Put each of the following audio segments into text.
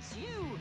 It's you.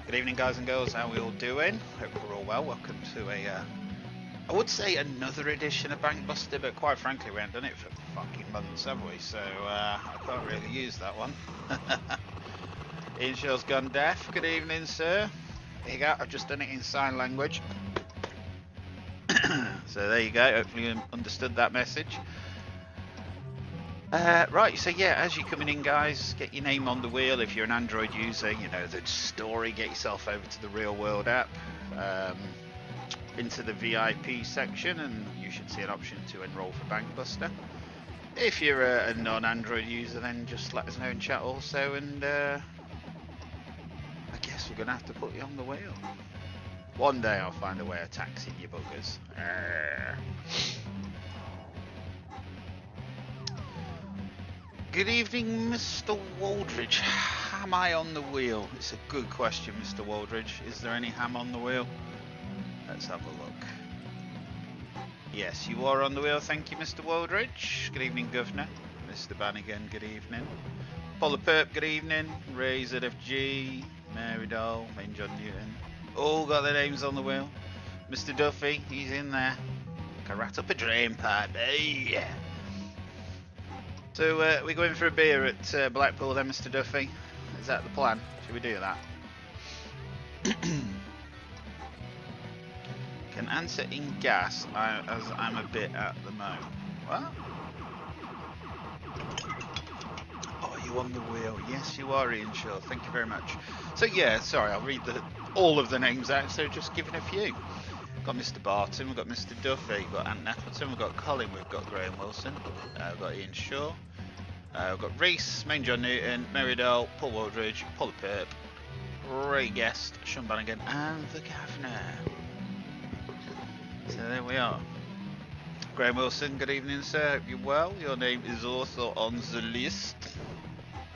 Good evening, guys and girls. How are we all doing? Hope we're all well. Welcome to I would say another edition of Bank Buster, but quite frankly, we haven't done it for fucking months, have we? So I can't really use that one. Inshaw's gone deaf. Good evening, sir. There you go. I've just done it in sign language. So there you go. Hopefully you understood that message. Right, so yeah, as you're coming in, guys, get your name on the wheel. If you're an Android user, you know the story. Get yourself over to the Real World app, into the VIP section, and you should see an option to enroll for Bank Buster. If you're a non-Android user, then just let us know in chat also, and I guess we're going to have to put you on the wheel. One day I'll find a way of taxing you buggers. Good evening, Mr. Waldridge. Am I on the wheel? It's a good question, Mr. Waldridge. Is there any ham on the wheel? Let's have a look. Yes, you are on the wheel. Thank you, Mr. Waldridge. Good evening, Governor. Mr. Bannigan, good evening. Paula Perp, good evening. Ray ZFG, Mary Doll, Main John Newton. All got their names on the wheel. Mr. Duffy, he's in there. Can rat up a drain pipe. Hey! So we're going for a beer at Blackpool then, Mr. Duffy. Is that the plan? Should we do that? Can answer in gas as I'm a bit at the moment. What? Oh, you on the wheel? Yes, you are, Ian Shaw. Thank you very much. So yeah, sorry, I'll read all of the names out. So just giving a few. We've got Mr. Barton, we've got Mr. Duffy, we've got Ant Nettleton, we've got Colin, we've got Graham Wilson, we've got Ian Shaw, we've got Reese, Main John Newton, Mary Dole, Paul Waldridge, Paula Perp, Ray Guest, Sean Bannigan, and the Governor. So there we are. Graham Wilson, good evening, sir. Hope you're well. Your name is also on the list.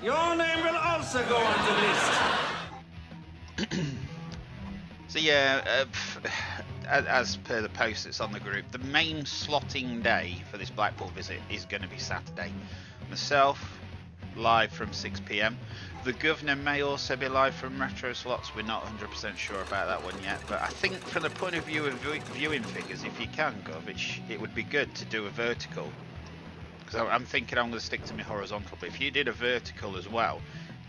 Your name will also go on the list. So yeah, as per the post that's on the group, the main slotting day for this Blackpool visit is going to be Saturday. Myself, live from 6 PM. The Governor may also be live from Retro Slots. We're not 100% sure about that one yet, but I think from the point of view of viewing figures, if you can, Gov, it would be good to do a vertical. Because I'm thinking I'm going to stick to my horizontal, but if you did a vertical as well,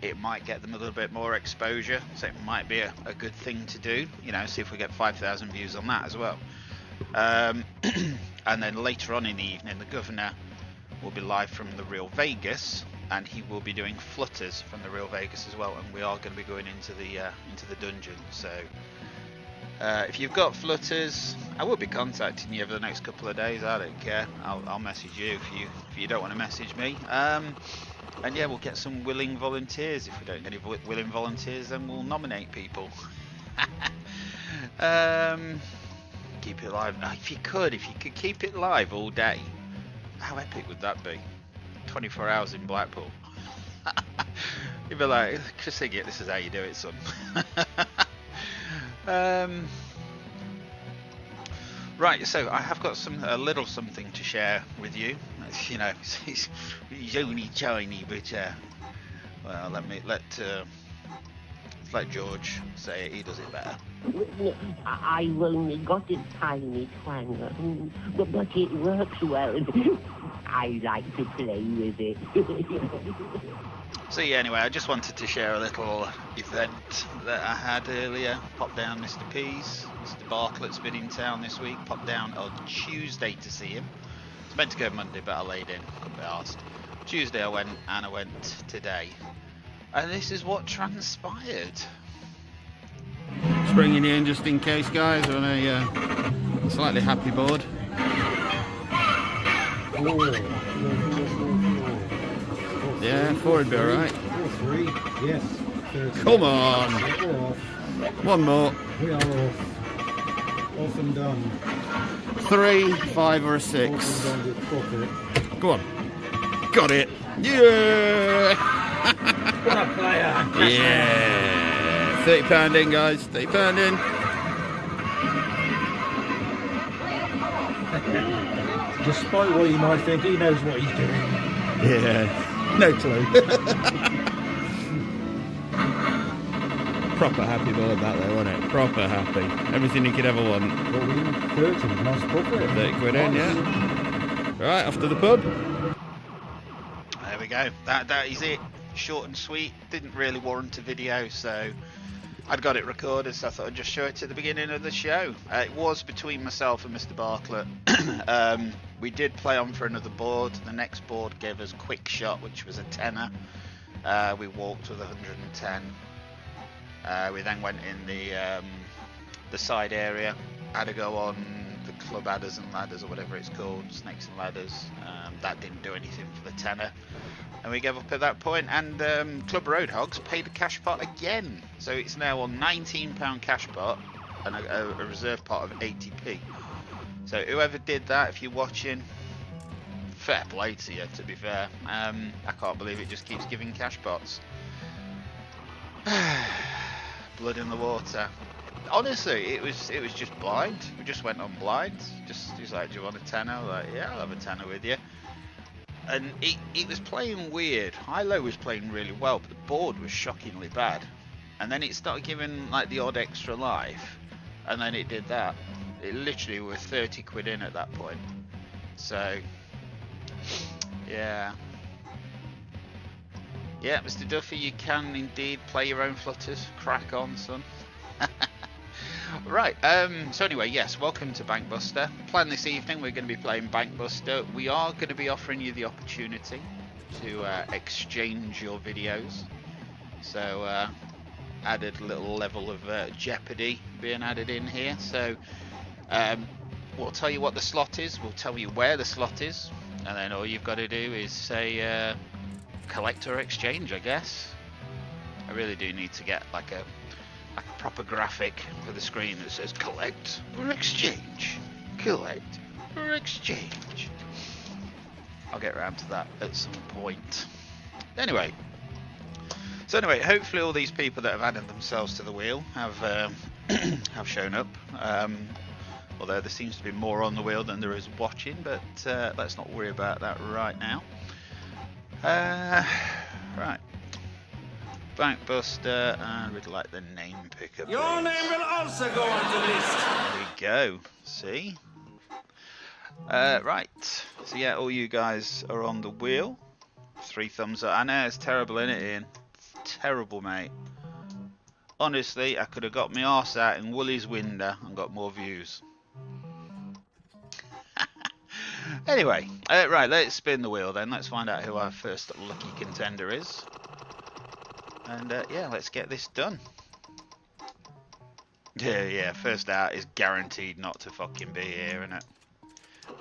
it might get them a little bit more exposure, so it might be a good thing to do, you know, see if we get 5,000 views on that as well. And then later on in the evening, the Governor will be live from the Real Vegas, and he will be doing flutters from the Real Vegas as well, and we are going to be going into the dungeon. So if you've got flutters, I will be contacting you over the next couple of days. I don't care. I'll message you if you don't want to message me. And yeah, we'll get some willing volunteers. If we don't get any willing volunteers, then we'll nominate people. Keep it live. If you could keep it live all day, how epic would that be? 24 hours in Blackpool. You'd be like, Chris Higgett, this is how you do it, son. Right, so I have got a little something to share with you. You know, it's only tiny, but well, let Let George say it, he does it better. I've only got a tiny twang, but it works well. I like to play with it. So yeah, anyway, I just wanted to share a little event that I had earlier. Popped down Mr. P's. Mr. Bartlett's been in town this week. Popped down on Tuesday to see him. I was meant to go Monday, but I laid in. Couldn't be asked. Tuesday I went, and I went today. And this is what transpired. Just bringing you in just in case, guys, on a slightly happy board. Yeah, 4 would be alright. 4-3, yes. 30. Come on! We're off. One more. We are off. Off and done. 3, 5 or a 6. Off and done with profit. Go on. Got it. Yeah! What a player! Yeah! £30 in, guys. £30 in. Despite what you might think, he knows what he's doing. Yeah. No clue. Proper happy board that though, wasn't it? Proper happy. Everything you could ever want. Well, we 30, nice profit. 30 quid in, yeah. Right, off to the pub. There we go. That is it. Short and sweet. Didn't really warrant a video, so I'd got it recorded, so I thought I'd just show it at the beginning of the show. It was between myself and Mr. Bartlett. We did play on for another board. The next board gave us quick shot, which was a tenner. We walked with 110. We then went in the side area, had a go on the club adders and ladders, or whatever it's called, snakes and ladders. That didn't do anything for the tenner, and we gave up at that point. And Club Road Hogs paid a cash pot again, so it's now on £19 cash pot and a reserve pot of 80p. So whoever did that, if you're watching, fair play to you, to be fair. I can't believe it just keeps giving cash pots. Blood in the water. Honestly, it was just blind. We just went on blind. He's like, do you want a tenner? I'm like, yeah, I'll have a tenner with you. And it was playing weird. High-low was playing really well, but the board was shockingly bad. And then it started giving like the odd extra life, and then it did that. It literally was 30 quid in at that point. So, yeah. Yeah, Mr. Duffy, you can indeed play your own flutters. Crack on, son. Right, so anyway, yes, welcome to Bank Buster. Plan this evening, we're going to be playing Bank Buster. We are going to be offering you the opportunity to exchange your videos. So, added a little level of jeopardy being added in here. So, we'll tell you what the slot is, we'll tell you where the slot is, and then all you've got to do is say collect or exchange, I guess. I really do need to get like a proper graphic for the screen that says collect or exchange, collect or exchange. I'll get around to that at some point. Anyway, hopefully all these people that have added themselves to the wheel have have shown up. Although there seems to be more on the wheel than there is watching, but let's not worry about that right now. Right. Bank Buster, and we'd like the name picker. Your name will also go on the list. There we go. See? Right. So yeah, all you guys are on the wheel. 3 thumbs up. I know it's terrible, isn't it, Ian? It's terrible, mate. Honestly, I could have got my arse out in Woolly's window and got more views. Anyway, right, let's spin the wheel then. Let's find out who our first lucky contender is. And yeah, let's get this done. Yeah, first out is guaranteed not to fucking be here, innit?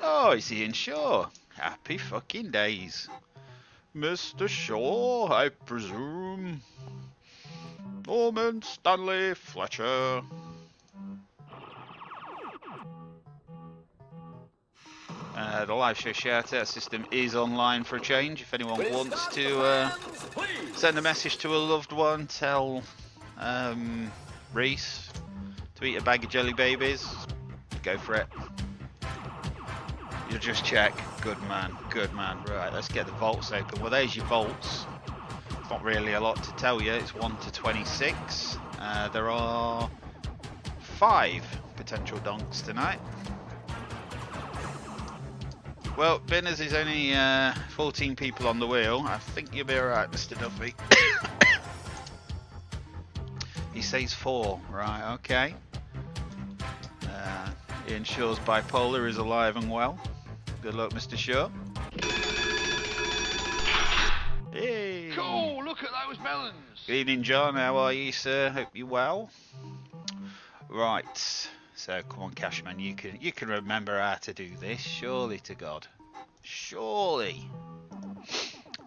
Oh, it's Ian Shaw. Happy fucking days. Mr. Shaw, I presume. Norman Stanley Fletcher. The live show shout out system is online for a change. If anyone wants to send a message to a loved one, tell Reese to eat a bag of jelly babies, go for it. You'll just check. Good man, good man. Right, let's get the vaults open. Well, there's your vaults. not really a lot to tell you. It's 1 to 26. There are 5 potential donks tonight. Well, being as there's only 14 people on the wheel, I think you'll be alright, Mr. Duffy. He says 4, right, okay. Ian Shaw's bipolar is alive and well. Good luck, Mr. Shaw. Hey. Cool, look at those melons. Good evening, John. How are you, sir? Hope you're well. Right. So come on, Cashman, you can remember how to do this. Surely to God. Surely.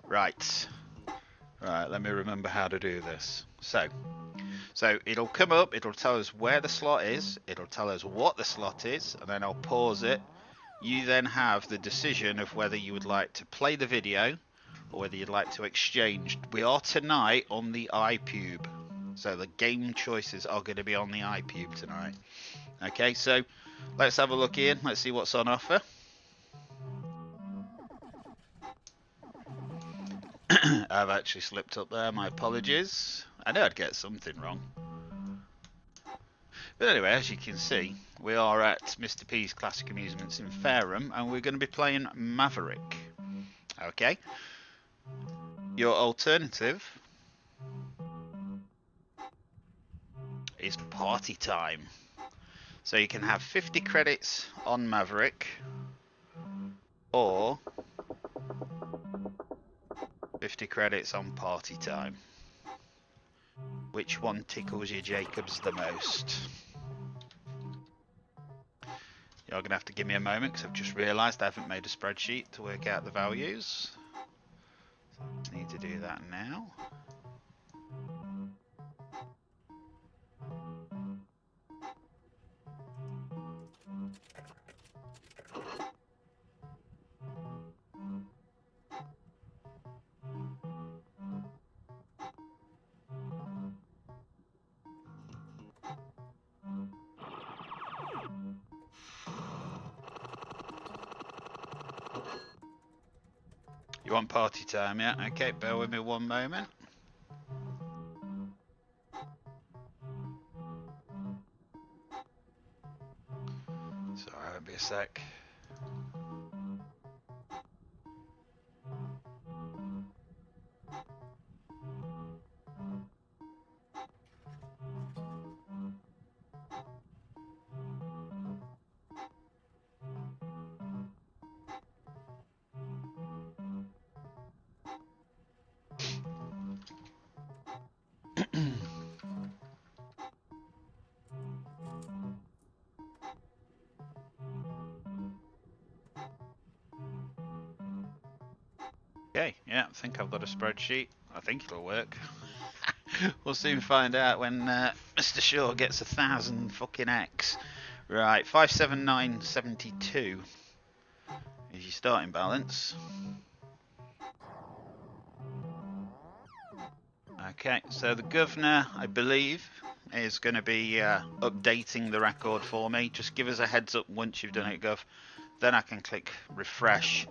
Right. Right, let me remember how to do this. So it'll come up, it'll tell us where the slot is, it'll tell us what the slot is, and then I'll pause it. You then have the decision of whether you would like to play the video or whether you'd like to exchange. We are tonight on the iPube, so the game choices are going to be on the iPube tonight. Okay, so let's have a look in, let's see what's on offer. I've actually slipped up there, my apologies. I know I'd get something wrong. But anyway, as you can see, we are at Mr. P's Classic Amusements in Fareham, and we're going to be playing Maverick. Okay. Your alternative is party time. So you can have 50 credits on Maverick, or 50 credits on party time. Which one tickles your Jacobs the most? You're going to have to give me a moment because I've just realised I haven't made a spreadsheet to work out the values. So I need to do that now. You want party time, yeah? Okay, bear with me one moment. Sorry, won't be a sec. Okay, yeah, I think I've got a spreadsheet. I think it'll work. We'll soon find out when Mr. Shaw gets 1,000 fucking X. Right, 579.72 is your starting balance. Okay, so the governor, I believe, is going to be updating the record for me. Just give us a heads up once you've done it, Gov. Then I can click refresh,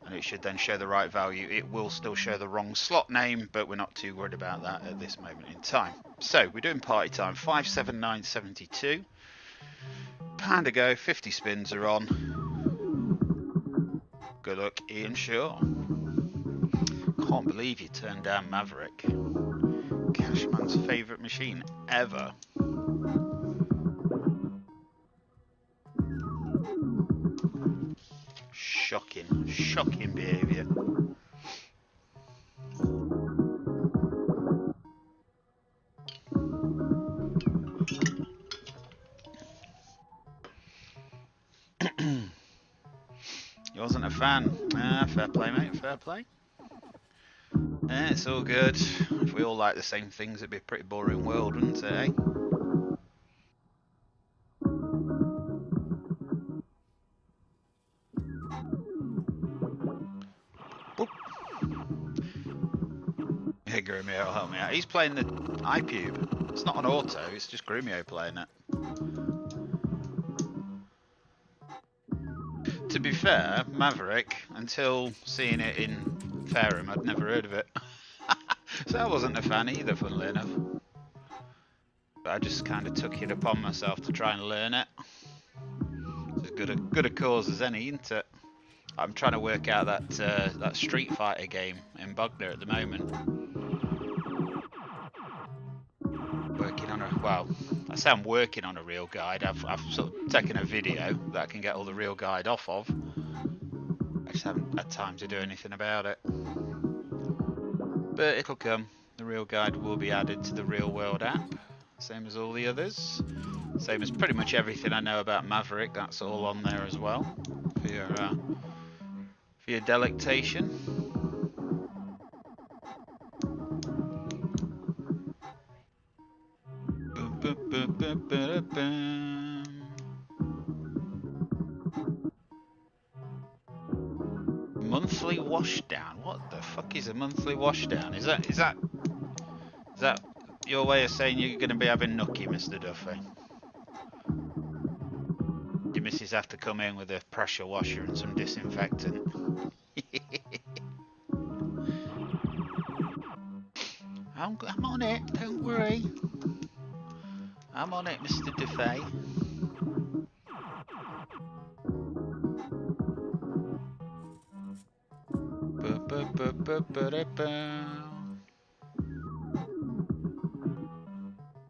and it should then show the right value. It will still show the wrong slot name, but we're not too worried about that at this moment in time. So we're doing party time, 579.72. Pound to go, 50 spins are on. Good luck, Ian Shaw. Can't believe you turned down Maverick. Cashman's favourite machine ever. Shocking behaviour. He wasn't a fan. Fair play, mate, fair play. It's all good. If we all like the same things, it'd be a pretty boring world, wouldn't it, eh? Yeah, Grumio will help me out. He's playing the iPube. It's not an auto, it's just Grumio playing it. To be fair, Maverick, until seeing it in Fareham, I'd never heard of it. So I wasn't a fan either, funnily enough. But I just kind of took it upon myself to try and learn it. It's as good a cause as any, isn't it? I'm trying to work out that Street Fighter game in Bugler at the moment. Working on I say I'm working on a real guide. I've sort of taken a video that I can get all the real guide off of. I just haven't had time to do anything about it. But it'll come. The real guide will be added to the real world app. Same as all the others. Same as pretty much everything I know about Maverick. That's all on there as well. For your delectation. Monthly washdown. What the fuck is a monthly washdown? Is that your way of saying you're going to be having nookie, Mr. Duffy? Your missus have to come in with a pressure washer and some disinfectant. I'm on it. Don't worry. I'm on it, Mr. Duffy.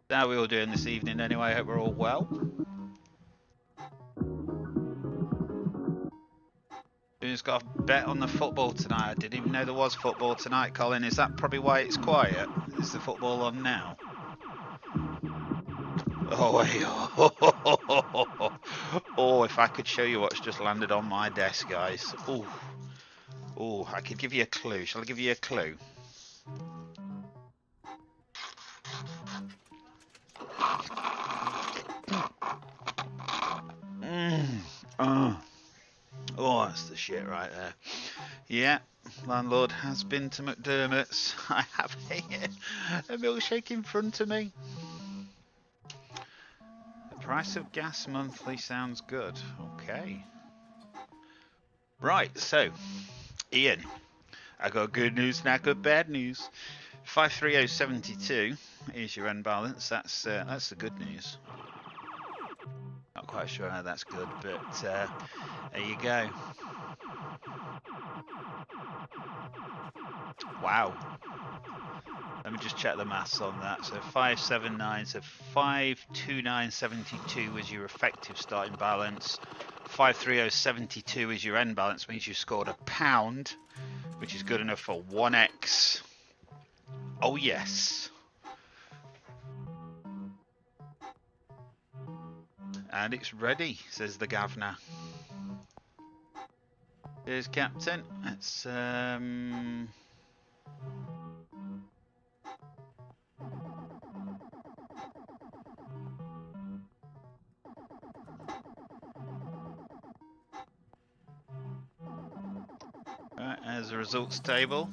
How are we all doing this evening anyway? I hope we're all well. Who's got a bet on the football tonight? I didn't even know there was football tonight, Colin. Is that probably why it's quiet? Is the football on now? Oh, hey. Oh, if I could show you what's just landed on my desk, guys. Oh, I could give you a clue. Shall I give you a clue? Oh, that's the shit right there. Yeah, landlord has been to McDermott's. I have a milkshake in front of me. The price of gas monthly sounds good. Okay. Right, so, Ian, I got good news and I got bad news. 530.72 is your end balance. That's the good news. Not quite sure how that's good, but there you go. Wow. Let me just check the maths on that. So 579, so 529.72 was your effective starting balance. 530.72 is your end balance, means you scored £1, which is good enough for 1x. Oh yes. And it's ready, says the governor. Here's Captain. Let's Right, there's the results table.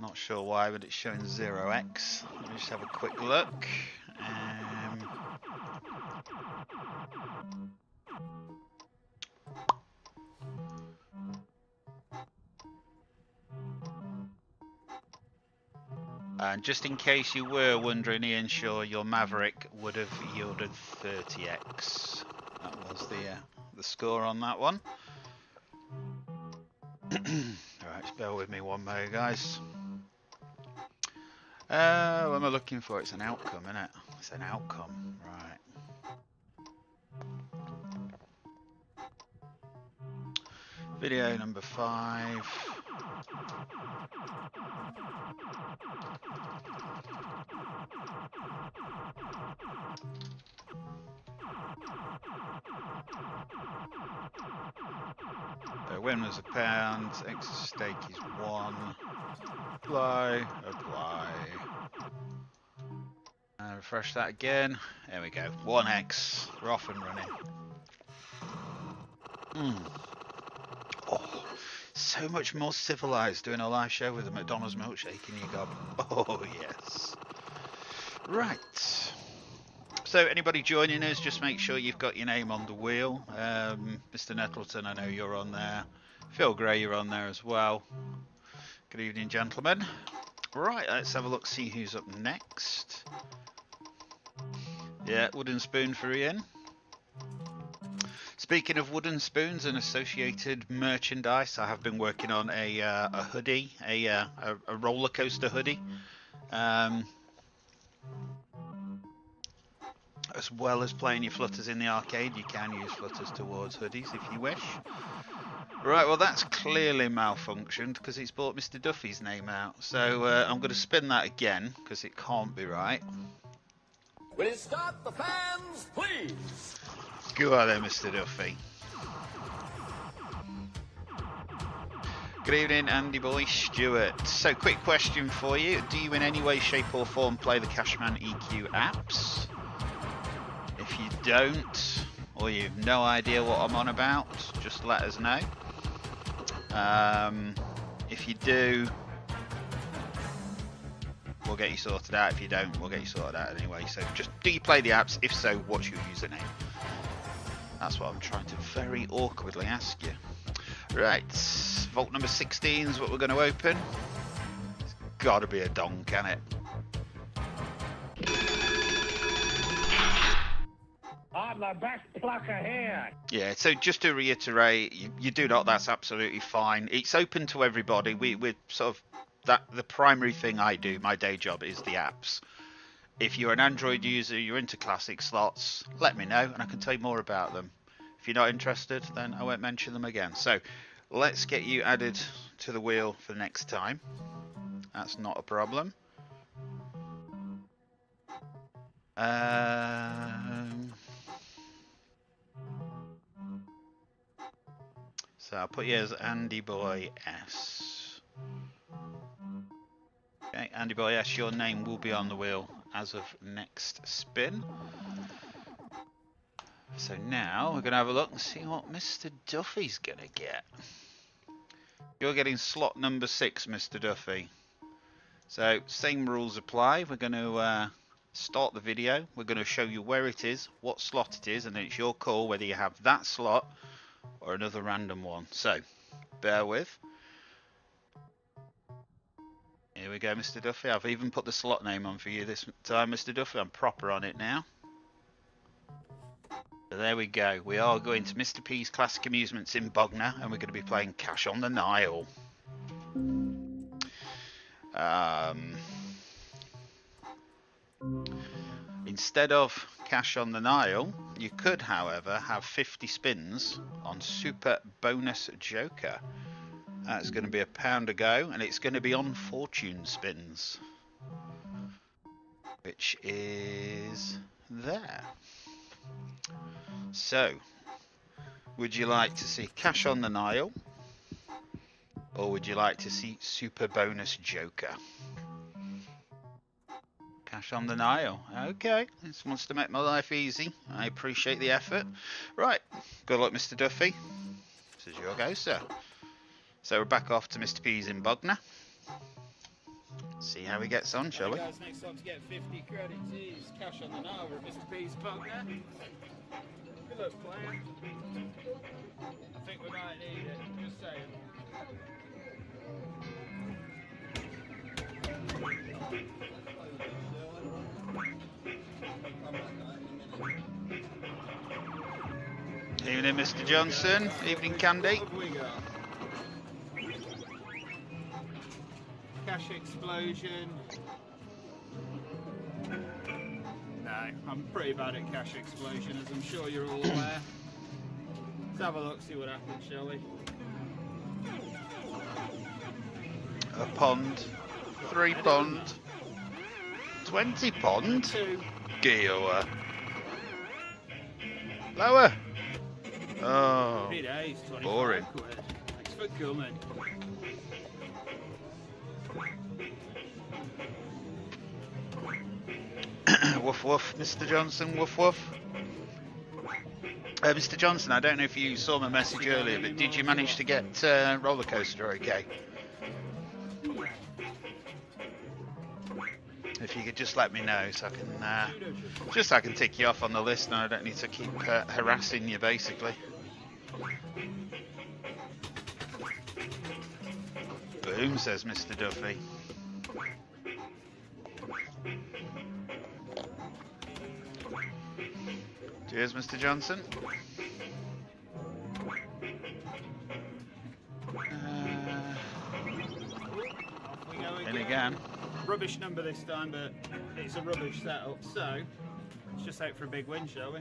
Not sure why, but it's showing 0x. Let me just have a quick look. And just in case you were wondering, Ian, sure, your Maverick would have yielded 30x. That was the score on that one. Alright, bear with me one moment, guys. What am I looking for? It's an outcome, isn't it? It's an outcome, right. Video number 5. The win was £1, extra stake is 1. Apply. And refresh that again. There we go. 1x. We're off and running. Oh, so much more civilized doing a live show with a McDonald's milkshake in your gob. Oh yes. Right. So anybody joining us, just make sure you've got your name on the wheel. Mr. Nettleton, I know you're on there. Phil Gray, you're on there as well. Good evening, gentlemen. Right, let's have a look, see who's up next. Yeah, wooden spoon for Ian. Speaking of wooden spoons and associated merchandise, I have been working on a hoodie, a roller coaster hoodie, as well as playing your flutters in the arcade. You can use flutters towards hoodies if you wish. Right, well that's clearly malfunctioned because it's brought Mr. Duffy's name out. So I'm going to spin that again because it can't be right. Will you start the fans, please? Go on then, Mr. Duffy. Good evening, Andy Boy Stewart. So, quick question for you. Do you in any way, shape or form play the Cashman EQ apps? If you don't, or you've no idea what I'm on about, just let us know. If you do, we'll get you sorted out. If you don't, we'll get you sorted out anyway. So just, do you play the apps? If so, what's your username? That's what I'm trying to very awkwardly ask you. Right, vault number 16 is what we're going to open. It's got to be a Donk, can it? I'm the best plucker here. Yeah, so just to reiterate, you do not, that's absolutely fine. It's open to everybody. We're sort of, the primary thing I do, my day job, is the apps. If you're an Android user, you're into classic slots, let me know and I can tell you more about them. If you're not interested, then I won't mention them again. So let's get you added to the wheel for the next time. That's not a problem. So I'll put you as Andy Boy S. Okay, Andy Boy S, your name will be on the wheel as of next spin. So now we're going to have a look and see what Mr. Duffy's going to get. You're getting slot number 6, Mr. Duffy. So same rules apply. We're going to start the video. We're going to show you where it is, what slot it is, and then it's your call whether you have that slot or another random one. So bear with. Here we go, Mr. Duffy. I've even put the slot name on for you this time, Mr. Duffy. I'm proper on it now. So there we go. We are going to Mr. P's Classic Amusements in Bognor, and we're going to be playing Cash on the Nile. Instead of Cash on the Nile, you could, however, have 50 spins on Super Bonus Joker. That's going to be £1 a go, and it's going to be on fortune spins, which is there. So, would you like to see Cash on the Nile, or would you like to see Super Bonus Joker? Cash on the Nile. Okay, this wants to make my life easy. I appreciate the effort. Right, good luck, Mr. Duffy. This is your go, sir. So we're back off to Mr. P's in Bognor. See how he gets on, shall we? Guys, next time to get 50 credits is Cash on the Nile at Mr. P's Bognor. Good luck, player. I think we might need it, just saying. Evening, Mr. Johnson. Evening, Candy. What have we got? Cash Explosion. No, I'm pretty bad at Cash Explosion, as I'm sure you're all aware. Let's have a look, see what happens, shall we? A pond. 3 pond. 20 pond. 2. Gear. Lower. Oh, Happy days, 25 boring. quid. Thanks for coming. Woof woof, Mr. Johnson, woof woof. Mr. Johnson, I don't know if you saw my message earlier, but did you manage to get roller coaster okay? If you could just let me know, so I can so I can tick you off on the list, and I don't need to keep harassing you, basically. Boom, says Mr. Duffy. Cheers, Mr. Johnson. Off we go In again. Rubbish number this time, but it's a rubbish setup, so let's just hope for a big win, shall we?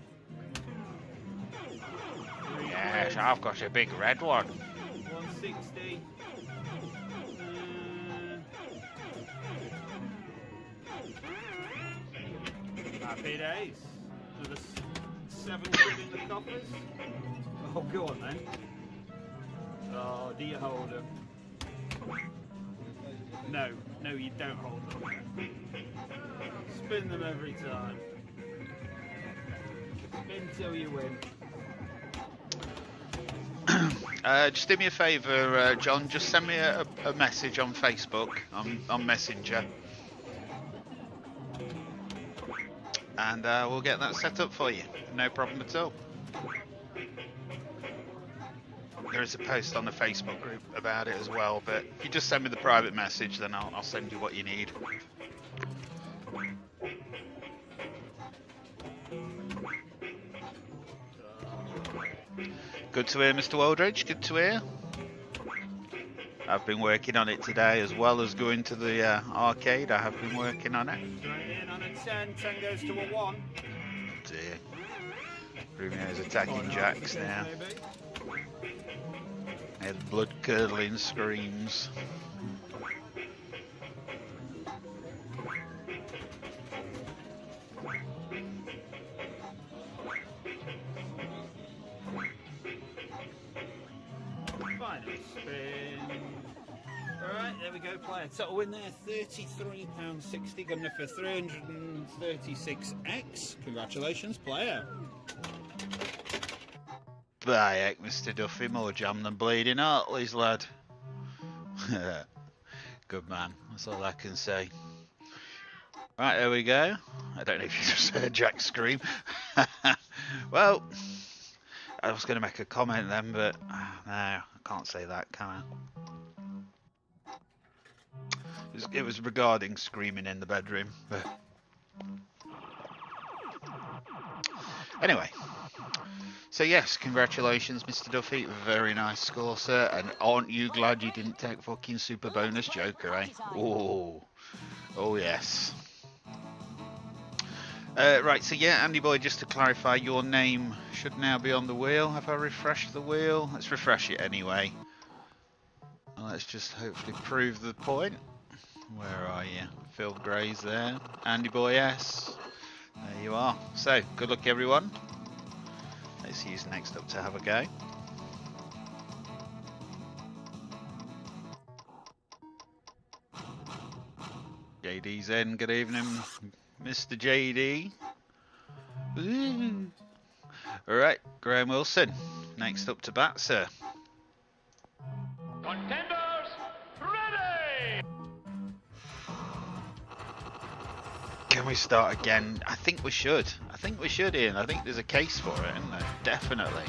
Yes, I've got a big red one. 160. Happy days. Another 7 quid in the coffers. Oh, go on then. Oh, do you hold them? No, no, you don't hold them. Spin them every time. Spin till you win. Just do me a favour, John. Just send me a message on Facebook, on Messenger. And we'll get that set up for you. No problem at all. There is a post on the Facebook group about it as well, but if you just send me the private message, then I'll send you what you need. Good to hear, Mr. Waldridge. Good to hear. I've been working on it today, as well as going to the arcade. I have been working on it. Straight in on a 10, 10 goes to a 1. Dear. Bruno's attacking Jacks now. And blood-curdling screams. Final spin. Alright, there we go, player. Total win there, £33.60. Good enough for 336x. Congratulations, player. By heck, Mr. Duffy, more jam than bleeding Hartley's, lad. Good man, that's all I can say. Right, there we go. I don't know if you just heard Jack scream. Well, I was going to make a comment then, but no, I can't say that, can I? It was regarding screaming in the bedroom. Anyway. So yes, congratulations, Mr. Duffy. Very nice score, sir. And aren't you glad you didn't take fucking super bonus Joker, eh? Oh, oh yes. Right, so yeah, Andy boy, just to clarify, your name should now be on the wheel. Have I refreshed the wheel? Let's refresh it anyway. Let's just hopefully prove the point. Where are you? Phil Gray's there. Andy boy, yes. There you are. So, good luck everyone. Let's use next up to have a go. JD's in. Good evening, Mr. JD. Ooh. Alright, Graham Wilson. Next up to bat, sir. Contenders, ready! Can we start again? I think we should. I think we should, Ian. I think there's a case for it, isn't there? Definitely.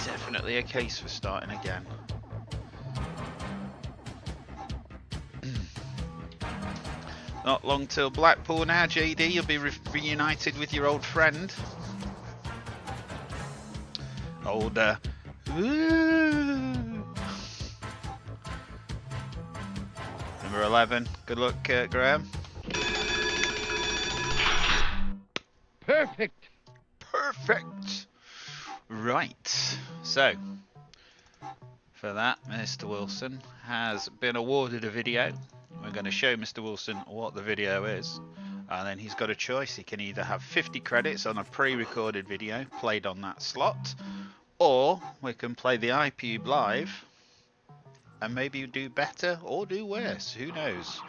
Definitely a case for starting again. Not long till Blackpool now, JD. You'll be reunited with your old friend. Older. Number 11. Good luck, Graham. Perfect. Perfect. Right. So, for that, Mr. Wilson has been awarded a video. We're going to show Mr. Wilson what the video is. And then he's got a choice. He can either have 50 credits on a pre-recorded video played on that slot, or we can play the iPube live and maybe do better or do worse. Who knows?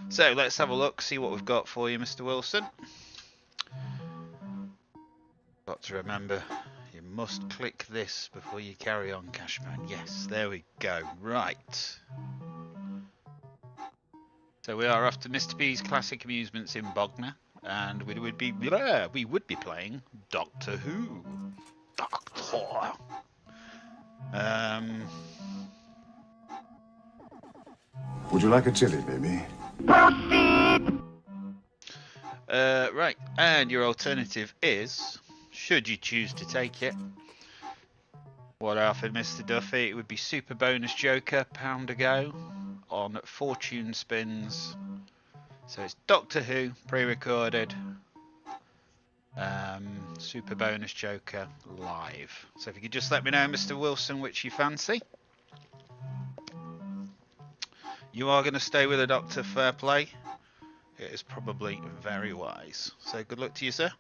So let's have a look, see what we've got for you, Mr. Wilson. Got to remember, you must click this before you carry on, Cashman. Yes, there we go. Right. So we are off to Mr. P's Classic Amusements in Bognor, and we would be playing Doctor Who. Doctor. Would you like a chili, baby? Right, and your alternative is, should you choose to take it, what I offered Mr. Duffy, it would be Super Bonus Joker, £1 a go, on Fortune Spins. So it's Doctor Who, pre-recorded, Super Bonus Joker, live. So if you could just let me know, Mr. Wilson, which you fancy. You are going to stay with the Doctor, fair play. It is probably very wise. So good luck to you, sir.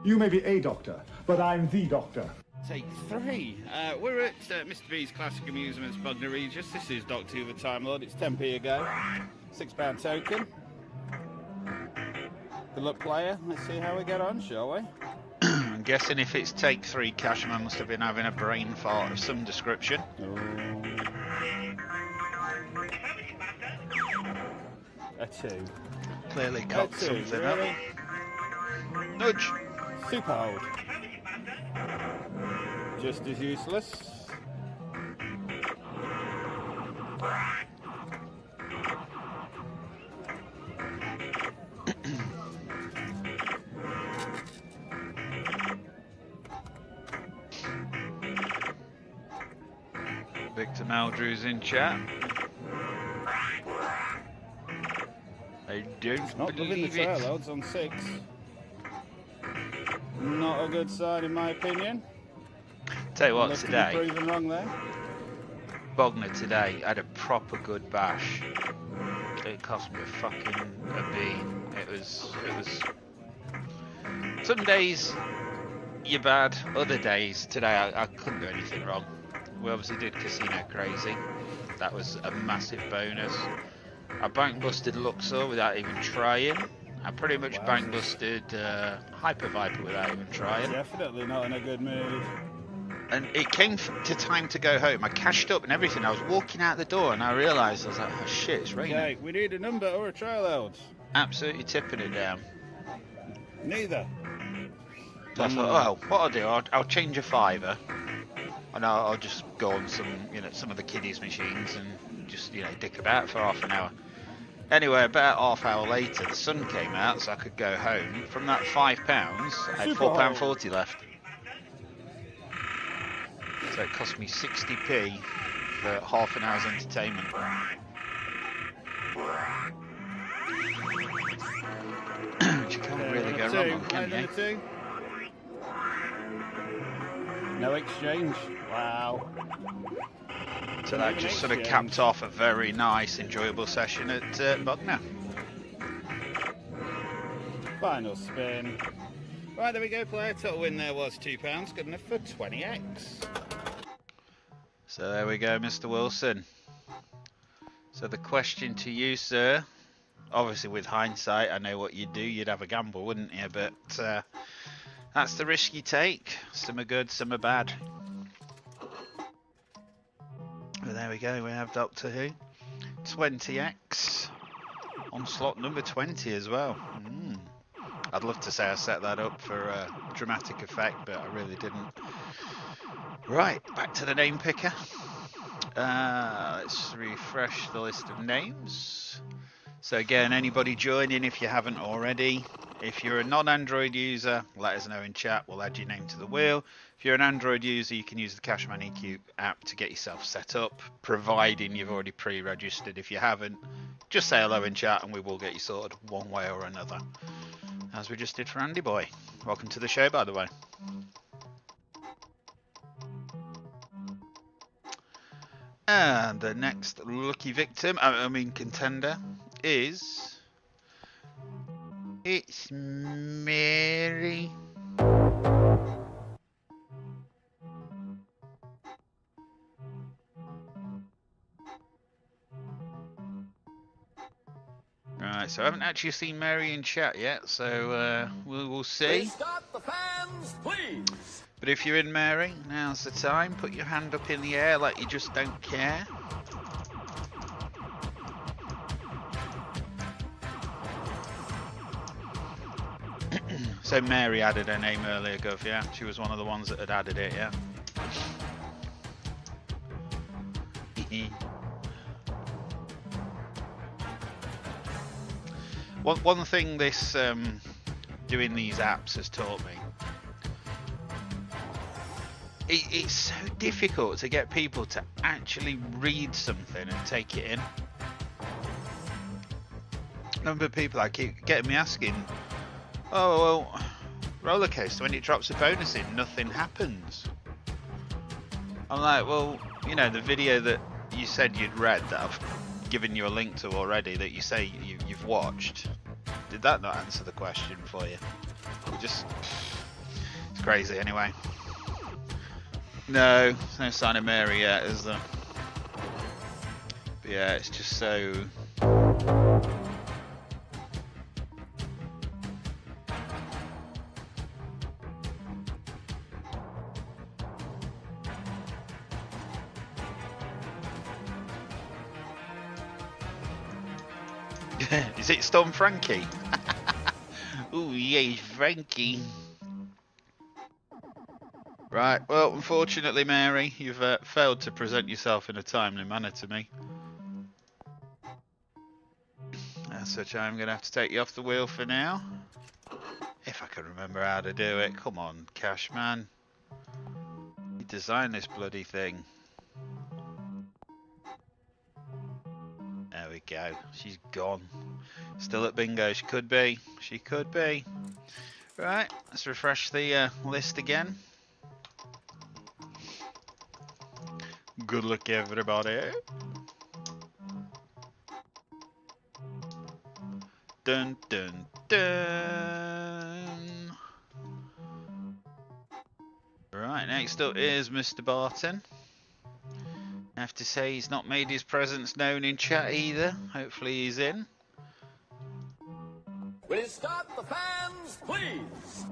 You may be a doctor, but I'm the doctor. Take 3. We're at Mr. B's Classic Amusements, Bognor Regis. This is Doctor Who the Time Lord. It's 10p a go. £6 token. Good luck, player. Let's see how we get on, shall we? I'm guessing if it's take 3, Cashman must have been having a brain fart of some description. A 2. Clearly cocked something really? up. Nudge. Super hold. Just as useless. Victor Maldrew's in chat. I don't Not loving the believe trail it. odds on 6. Not a good sign in my opinion. Tell you what, Unless to be today, proven wrong there. Bognor today had a proper good bash. It cost me a fucking bean. It was. Some days you're bad. Other days today I couldn't do anything wrong. We obviously did Casino Crazy. That was a massive bonus. I bank busted Luxor without even trying. I pretty much bank busted Hyper Viper without even trying. Definitely not in a good mood. And it came to time to go home. I cashed up and everything. I was walking out the door and I realised, I was like, oh shit, it's raining. Okay, we need a number or a trial odds. Absolutely tipping it down. Neither. So I thought, oh, what I'll do, I'll change a £5 and I'll just go on some of the kiddies machines and just, dick about for half an hour. Anyway, about half hour later, the sun came out, so I could go home. From that £5, I had £4.40 left. So it cost me 60p for half an hour's entertainment. Which you can't really go wrong on, can you? 2. No exchange. Wow. So that just sort of capped off a very nice, enjoyable session at Bognor. Final spin. Right, there we go, player. Total win there was £2. Good enough for 20x. So there we go, Mr. Wilson. So the question to you, sir, obviously with hindsight, I know what you'd do. You'd have a gamble, wouldn't you? But that's the risk you take. Some are good, some are bad. But there we go, we have Doctor Who. 20x on slot number 20 as well. I'd love to say I set that up for a dramatic effect, but I really didn't. Right, back to the name picker. Let's refresh the list of names. So again, anybody joining if you haven't already. If you're a non-Android user, let us know in chat. We'll add your name to the wheel. If you're an Android user, you can use the Cashman EQ app to get yourself set up, providing you've already pre-registered. If you haven't, just say hello in chat and we will get you sorted one way or another, as we just did for Andy Boy. Welcome to the show, by the way. And the next lucky victim, contender, is... It's Mary. Right, so I haven't actually seen Mary in chat yet, so we'll see. Stop the fans, please. But if you're in, Mary, now's the time. Put your hand up in the air like you just don't care. So Mary added her name earlier, Gov, yeah? She was one of the ones that had added it, yeah? One thing this doing these apps has taught me, it's so difficult to get people to actually read something and take it in. Number of people I keep getting me asking, oh well, roller coaster, when it drops a bonus in, nothing happens. I'm like, well, you know, the video that you said you'd read that I've given you a link to already, that you say you've watched, did that not answer the question for you? It's crazy anyway. No, there's no sign of Mary yet, is there? But yeah, it's just so... Is it Storm Frankie? Ooh, yeah, Frankie. Right, well, unfortunately, Mary, you've failed to present yourself in a timely manner to me. As such, I'm going to have to take you off the wheel for now. If I can remember how to do it. Come on, Cashman. You designed this bloody thing. There we go. She's gone. Still at bingo. She could be. She could be. Right, let's refresh the list again. Good luck, everybody. Dun dun dun. Right, next up is Mr. Barton. I have to say he's not made his presence known in chat either. Hopefully he's in. Will you start the fans, please?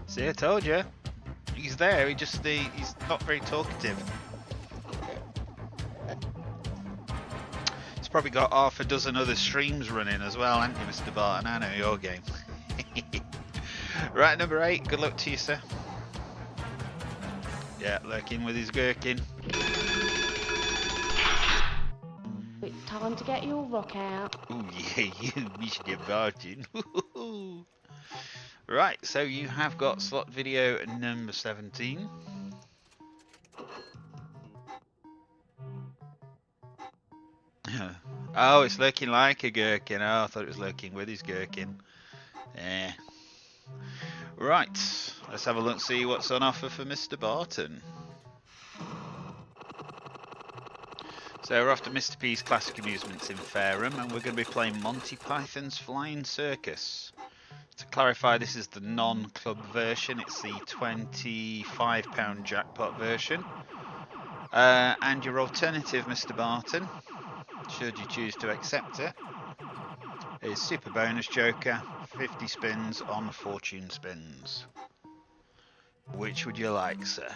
See, I told you. He's there, he's not very talkative. He's probably got half a dozen other streams running as well, haven't you, Mr. Barton? I know your game. Right, number 8, good luck to you, sir. Yeah, lurking with his gherkin. It's time to get your rock out. Oh yeah, you Mr. Barton. Right, so you have got slot video number 17. Oh, it's looking like a gherkin. Oh, I thought it was lurking with his gherkin. Yeah. Right, let's have a look and see what's on offer for Mr. Barton. So we're off to Mr. P's Classic Amusements in Fareham, and we're going to be playing Monty Python's Flying Circus. To clarify, this is the non-club version. It's the £25 jackpot version. And your alternative, Mr. Barton, should you choose to accept it, is Super Bonus Joker, 50 spins on Fortune Spins. Which would you like, sir?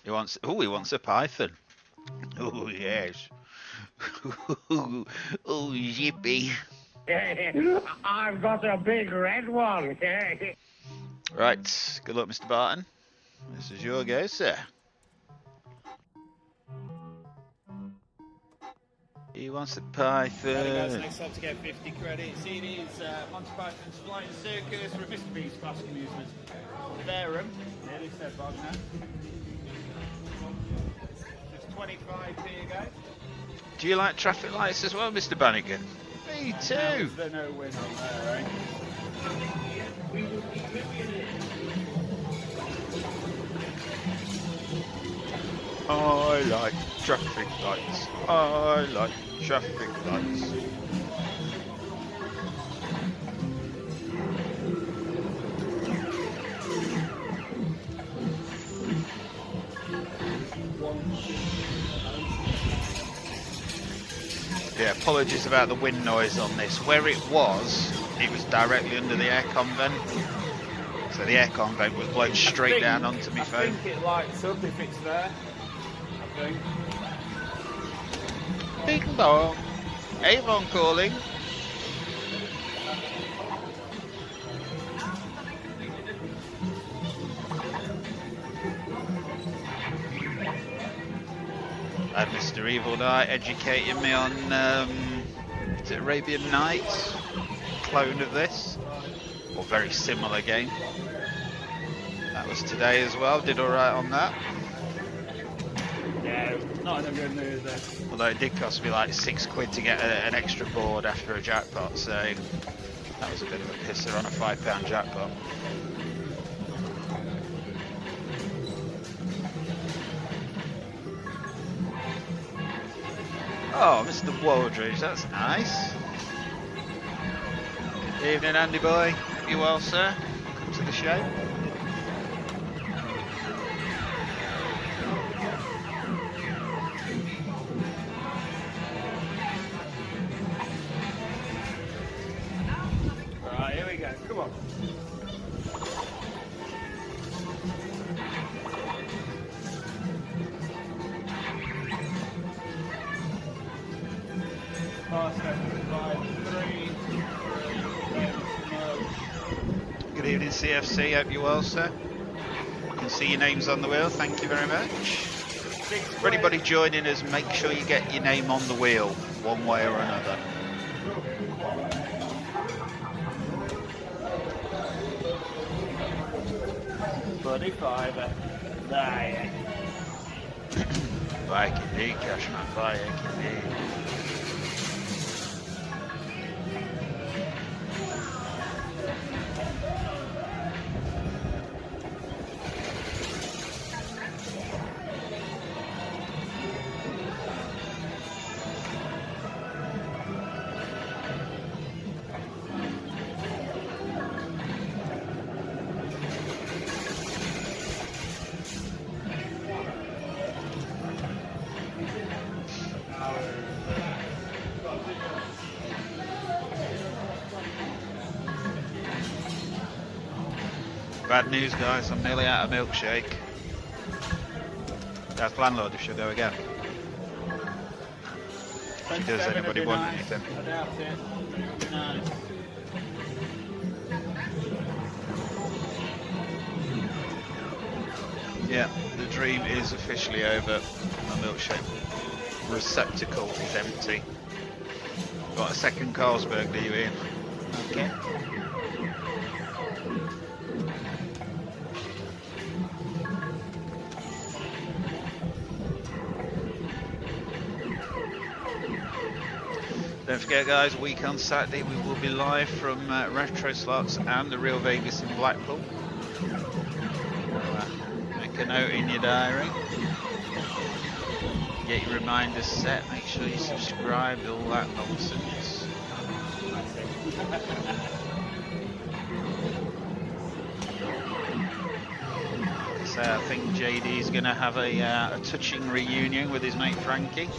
He wants a python. Oh yes. Oh yippee. I've got a big red one. Right, good luck, Mr. Barton. This is your go, sir. He wants a python. Right, guys, next up to get 50 credits. It is Monty Python's Flying Circus from Mr. B's Classic Amusements. Fareham. Nearly said Wagner. Just 25p, guys. Do you like traffic lights as well, Mr. Bannigan? Me too. Is there no win on there, right? I like traffic lights. I like traffic lights. Yeah, apologies about the wind noise on this. Where it was directly under the aircon vent. So the aircon vent was blown straight down onto my phone. I think it lights up if it's there. I think. Bing bong. Avon calling. I had Mr. Evil Knight educating me on is it Arabian Nights, clone of this, or very similar game. That was today as well. Did all right on that. Yeah, not in a good mood there. Although it did cost me like £6 to get an extra board after a jackpot, so that was a bit of a pisser on a £5 jackpot. Oh, Mr. Waldridge, that's nice. Good evening, Andy boy. You well, sir? Welcome to the show. Right, here we go. Come on. Good evening, CFC. Hope you're well, sir. You can see your names on the wheel. Thank you very much. For anybody joining us, make sure you get your name on the wheel, one way or another. Bloody fiver. There. Bike indeed, Cashman. Bike indeed. Bad news, guys, I'm nearly out of milkshake. That's landlord, if she'll go again. Does anybody want anything? I doubt it. No. Yeah, the dream is officially over. My milkshake receptacle is empty. Got a second Carlsberg, do you, Ian? Okay. Don't forget, guys, week on Saturday we will be live from Retro Slots and the Real Vegas in Blackpool. Make a note in your diary. Get your reminders set. Make sure you subscribe. All that nonsense. So I think JD is going to have a touching reunion with his mate Frankie.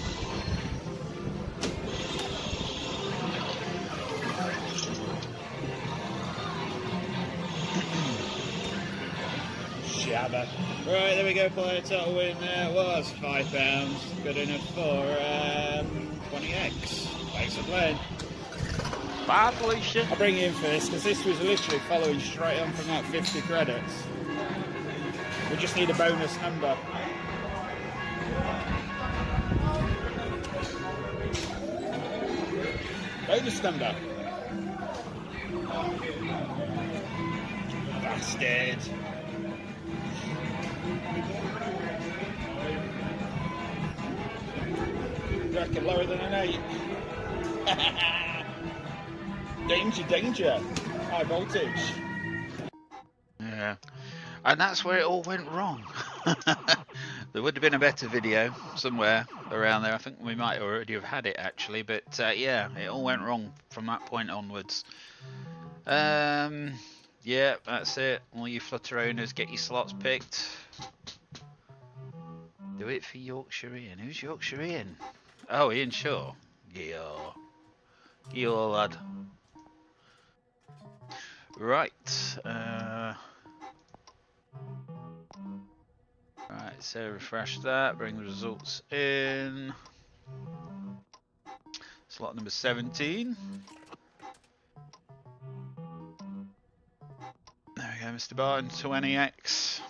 Right, there we go, player total win was £5, good enough for 20x. Thanks for playing. Bye, Felicia. I'll bring you in first because this was literally following straight on from that 50 credits. We just need a bonus number. Bonus number. Bastard. Reckon lower than an 8. Danger, danger. High voltage. Yeah, and that's where it all went wrong. There would have been a better video somewhere around there. I think we might already have had it actually, but yeah, it all went wrong from that point onwards. Yeah, that's it. All you Flutter owners, get your slots picked. Do it for Yorkshire Ian. Who's Yorkshire Ian? Oh, Ian Shaw. Yeah. Yeah, lad. Right. Right, so refresh that. Bring the results in. Slot number 17. There we go, Mr. Barton, 20x.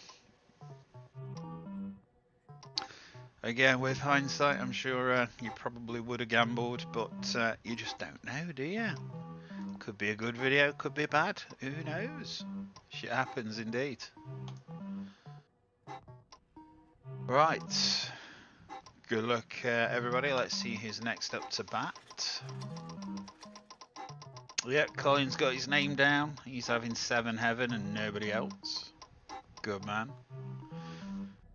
Again, with hindsight, I'm sure you probably would have gambled, but you just don't know, do you? Could be a good video, could be bad. Who knows? Shit happens indeed. Right. Good luck, everybody. Let's see who's next up to bat. Yep, Colin's got his name down. He's having 7 heaven and nobody else. Good man.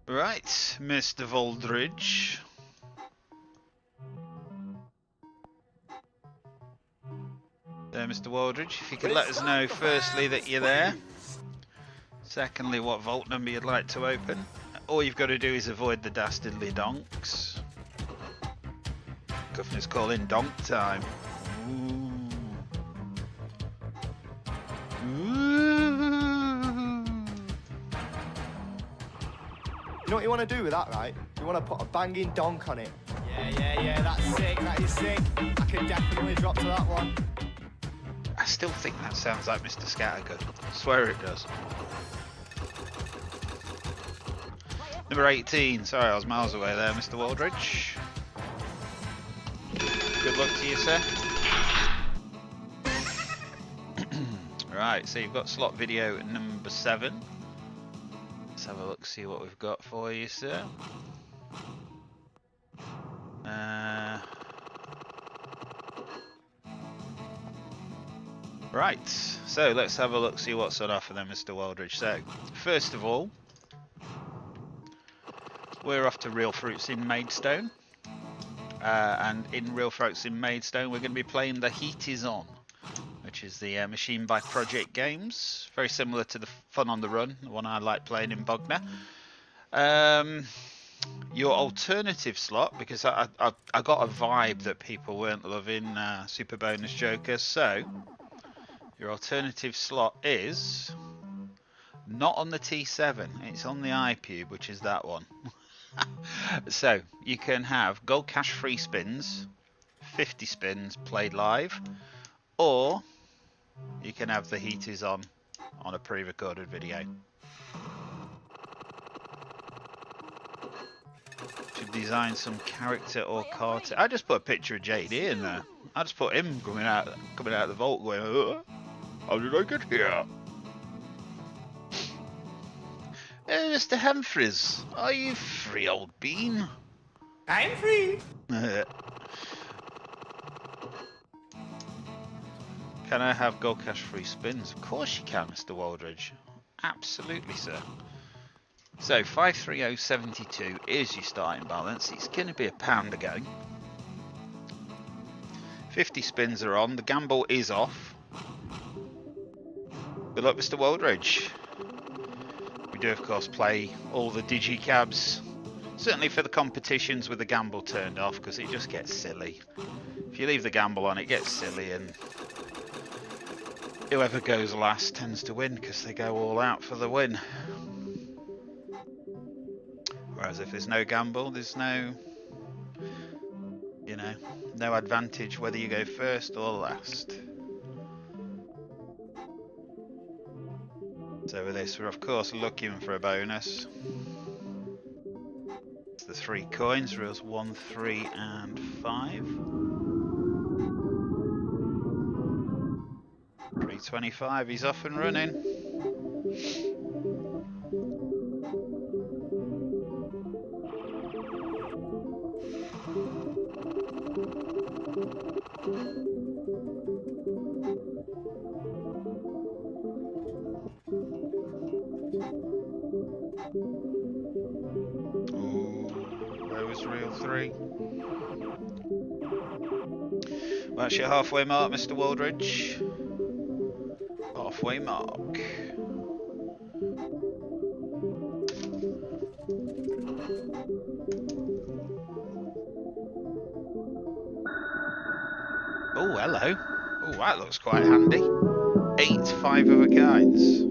Right, Mr. Voldridge. There, Mr. Voldridge, if you could let us know firstly that you're there. Secondly, what vault number you'd like to open. All you've got to do is avoid the dastardly donks. Governor's calling donk time. Ooh. You know what you want to do with that, right? You want to put a banging donk on it. Yeah, that's sick, that is sick. I can definitely drop to that one. I still think that sounds like Mr. Scattergood. I swear it does. Number 18, sorry I was miles away there, Mr. Waldridge. Good luck to you, sir. Right, so you've got slot video number 7. Let's have a look, see what we've got for you, sir. Right, so let's have a look, see what's on offer then, Mr. Waldridge. So, first of all, we're off to Real Fruits in Maidstone. And in Real Fruits in Maidstone, we're going to be playing The Heat Is On, which is the Machine by Project games. Very similar to the Fun on the Run, the one I like playing in Bognor. Your alternative slot, because I got a vibe that people weren't loving Super Bonus Joker, so your alternative slot is not on the T7, it's on the iPube, which is that one. So you can have gold cash free spins, 50 spins played live, or you can have The Heat Is On a pre-recorded video. Should design some character or card. I just put a picture of JD in there. I just put him coming out of the vault going, how did I get here? Mr. Humphreys, are you free, old bean? I'm free. Can I have gold cash free spins? Of course you can, Mr. Waldridge. Absolutely, sir. So 530.72 is your starting balance. It's going to be £1 a go. 50 spins are on. The gamble is off. Good luck, Mr. Waldridge. We do, of course, play all the digicabs. Certainly for the competitions with the gamble turned off, because it just gets silly. If you leave the gamble on, it gets silly, and whoever goes last tends to win because they go all out for the win. Whereas if there's no gamble, there's no, no advantage whether you go first or last. So with this, we're of course looking for a bonus. It's the 3 coins, reels 1, 3 and 5. 325, he's off and running. Reel 3. Well, that's your halfway mark, Mr. Waldridge. Halfway mark. Oh, hello. Oh, that looks quite handy. 8 5 of a kinds.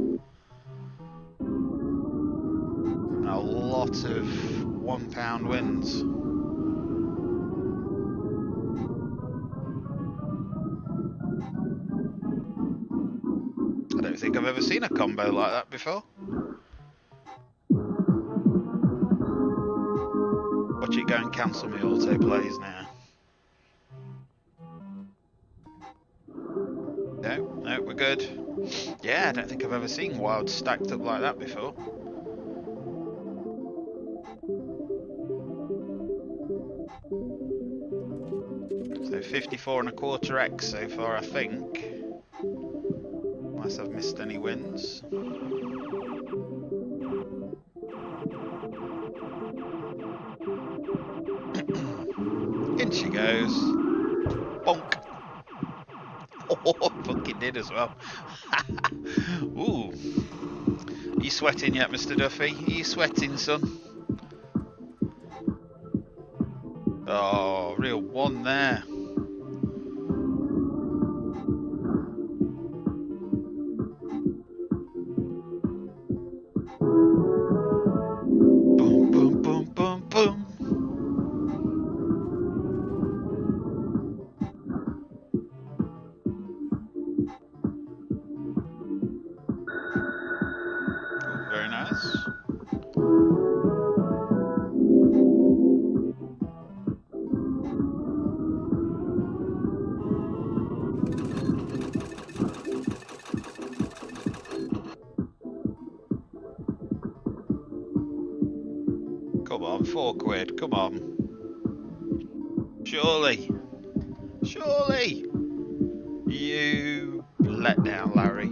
And a lot of £1 wins. I don't think I've ever seen a combo like that before. Watching cancel my autoplays now. No, we're good. Yeah, I don't think I've ever seen wilds stacked up like that before. So 54.25x so far, I think. Unless I've missed any wins. In she goes. Bonk. Oh, fucking did as well. Ooh. Are you sweating yet, Mr. Duffy? Are you sweating, son? Oh, real one there. Boom, boom, boom, boom, boom. Oh, very nice. Come on, £4, come on. Surely. Surely. You let down, Larry.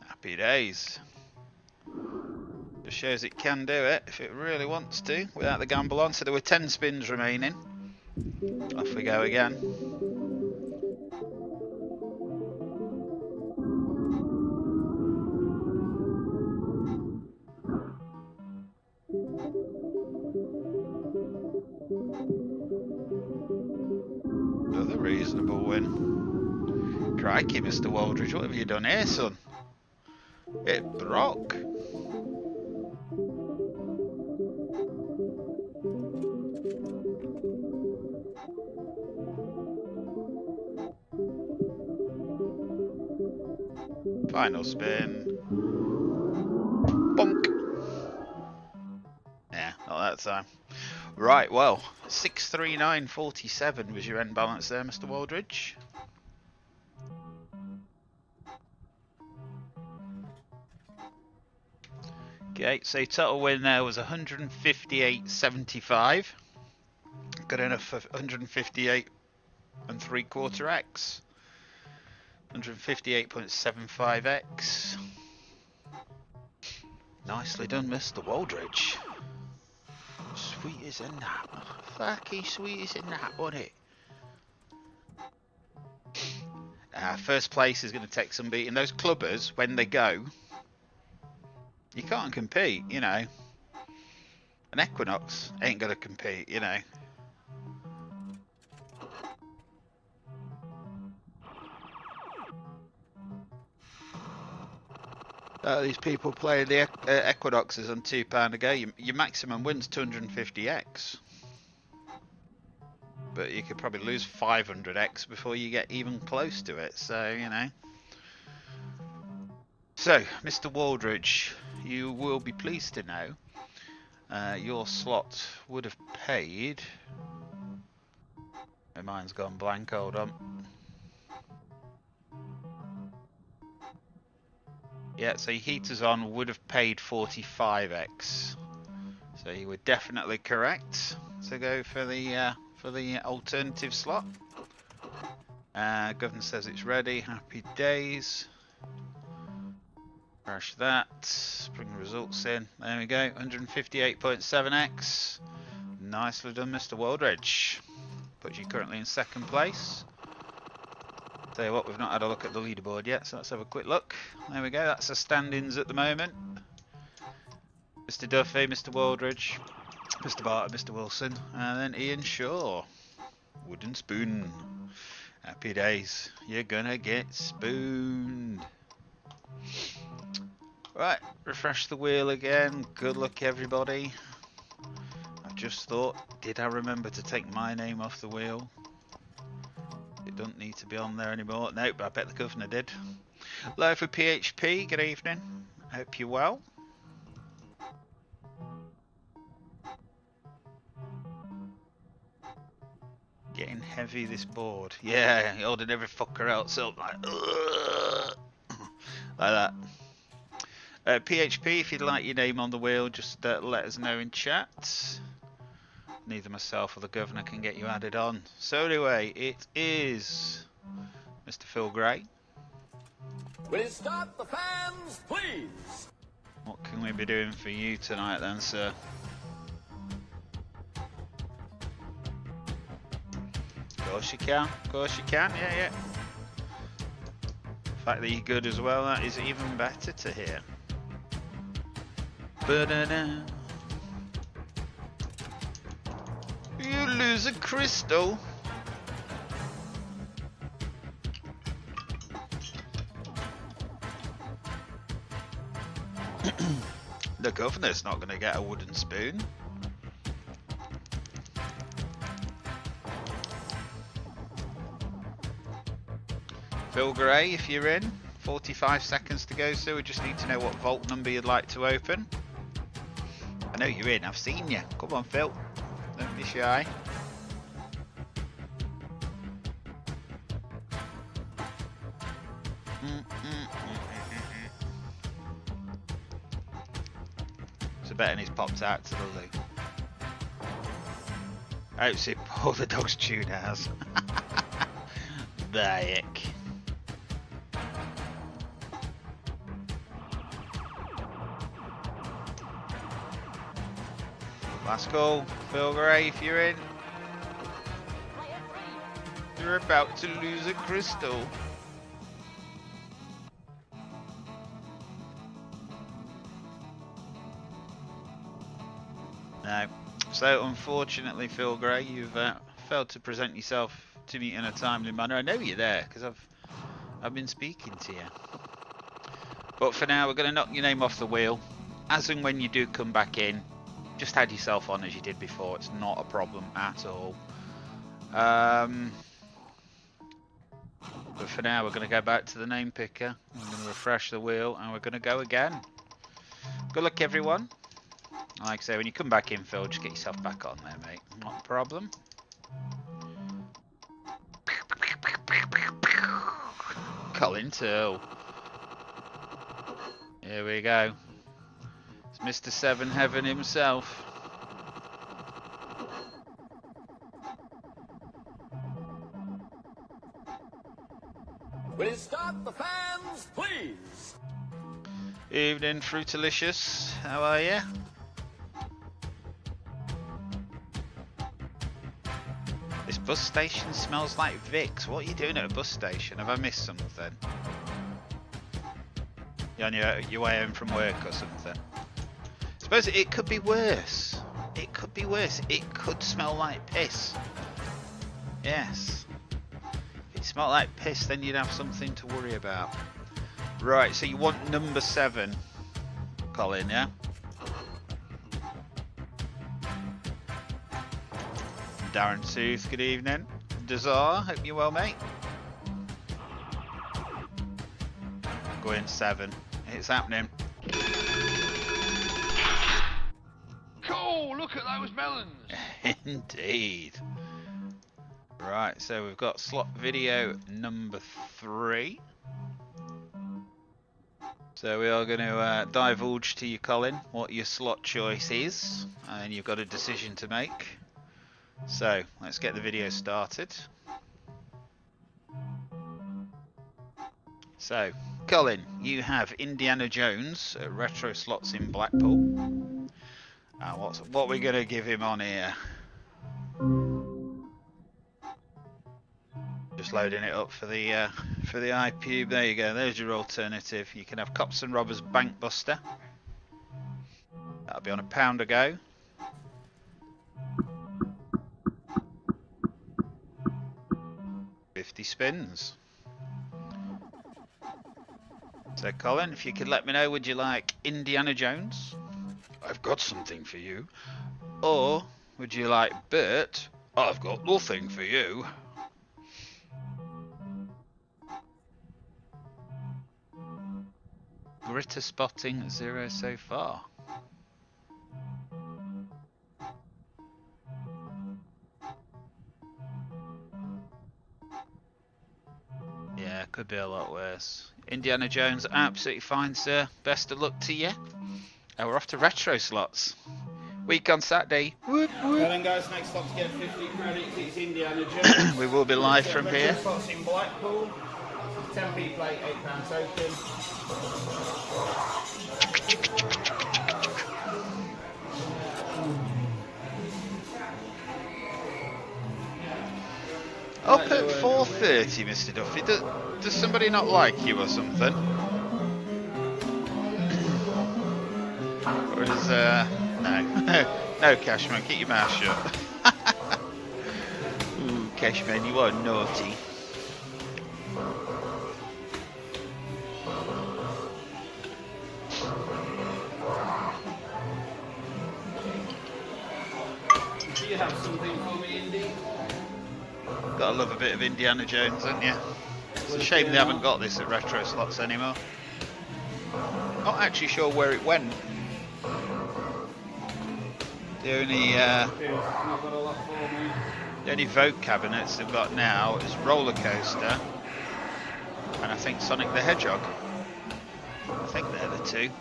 Happy days. Just shows it can do it if it really wants to without the gamble on. So there were 10 spins remaining. Off we go again. Another reasonable win. Crikey, Mr. Waldridge, what have you done here, son? Hit the rock. Final spin. Bonk. Yeah, not that time. Right, well, 639.47 was your end balance there, Mr. Waldridge. Okay, so your total win there was 158.75. Good enough for 158.75x. 158.75x. Nicely done, Mr. Waldridge. Sweet as a nut. Fucking sweet as a nut, wasn't it? First place is going to take some beating. Those clubbers, when they go, you can't compete, you know. An Equinox ain't going to compete, you know. These people playing the Equinoxes on £2 a go, your maximum win's 250x. But you could probably lose 500x before you get even close to it, so, you know. So, Mr. Waldridge, you will be pleased to know your slot would have paid... Oh, mine's gone blank, hold on. Yeah, so your heaters on would have paid 45x. So you were definitely correct to go for the alternative slot. Governor says it's ready. Happy days. Crash that. Bring the results in. There we go. 158.7x. Nicely done, Mr. Waldridge. Puts you currently in second place. Tell you what, we've not had a look at the leaderboard yet, so let's have a quick look. There we go, that's the standings at the moment. Mr. Duffy, Mr. Waldridge, Mr. Barter, Mr. Wilson, and then Ian Shaw. Wooden spoon. Happy days. You're gonna get spooned. Right, refresh the wheel again. Good luck, everybody. I've just thought, did I remember to take my name off the wheel? It doesn't need to be on there anymore. Nope, I bet the governor did. Hello for PHP, good evening. Hope you're well. heavy this board. Yeah, holding every fucker else up like, ugh. Like that. PHP, if you'd like your name on the wheel, just let us know in chat. Neither myself or the governor can get you added on. So anyway, it is Mr. Phil Gray. Will you start the fans, please? What can we be doing for you tonight then, sir? Of course you can. Of course you can. Yeah. The fact that you're good as well, that is even better to hear. Ba-da-da. You lose a crystal. The governor's not going to get a wooden spoon. Phil Gray, if you're in, 45 seconds to go, so we just need to know what vault number you'd like to open. I know you're in, I've seen you. Come on, Phil. Don't be shy. So betting he's popped out to the loo. I hope see all the dog's tuna has. The heck. Last call, Phil Gray, if you're in. You're about to lose a crystal. No. So unfortunately, Phil Gray, you've failed to present yourself to me in a timely manner. I know you're there because I've been speaking to you. But for now, we're going to knock your name off the wheel. As and when you do come back in, just add yourself on as you did before. It's not a problem at all. But for now, we're going to go back to the name picker. We're going to refresh the wheel and we're going to go again. Good luck, everyone. Like I say, when you come back in, Phil, just get yourself back on there, mate. Not a problem. Colin too. Here we go. It's Mr. Seven Heaven himself. Will you start the fans, please? Evening, Fruitalicious. How are you? This bus station smells like Vicks. What are you doing at a bus station? Have I missed something? You're on your way home from work or something? I suppose it could be worse. It could be worse. It could smell like piss. Yes. If it smelled like piss, then you'd have something to worry about. Right, so you want number 7, Colin, yeah? Darren Tooth, good evening. Dazar, hope you're well, mate. Go in 7. It's happening. Cool, look at those melons. Indeed. Right, so we've got slot video number 3. So we are going to divulge to you, Colin, what your slot choice is, and you've got a decision to make. So let's get the video started. So, Colin, you have Indiana Jones at retro slots in Blackpool. What we're going to give him on here? Just loading it up for the iPube. There you go. There's your alternative. You can have Cops and Robbers Bank Buster. That'll be on £1 a go. $50 spins. So Colin, if you could let me know, would you like Indiana Jones? I've got something for you. Or would you like Bert? I've got nothing for you. Gritter spotting 0 so far. Could be a lot worse. Indiana Jones, absolutely fine, sir. Best of luck to you. And we're off to retro slots. Week on Saturday. Whoop, whoop. Well then guys, next stop to get 50 credits, it's Indiana Jones. We will be live from retro here. slots in Blackpool. 10p plate, £8 token. Up at 4:30, Mr. Duffy. Does somebody not like you or something? Or is no, no, Cashman, keep your mouth shut. Ooh, Cashman, you are naughty. Do you have something for me, Indy? Gotta love a bit of Indiana Jones, haven't you? It's a shame they haven't got this at retro slots anymore. Not actually sure where it went. The only Vogue cabinets they've got now is Roller Coaster and I think Sonic the Hedgehog. I think they're the two.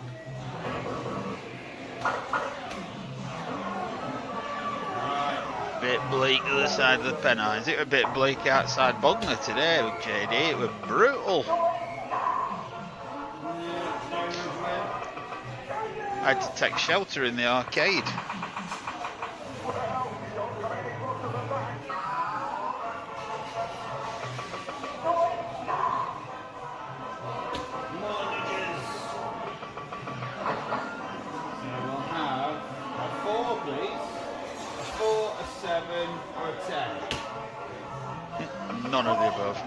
Bit bleak the other side of the Pennines. It was a bit bleak outside Bognor today with JD. It was brutal. I had to take shelter in the arcade. None of the above.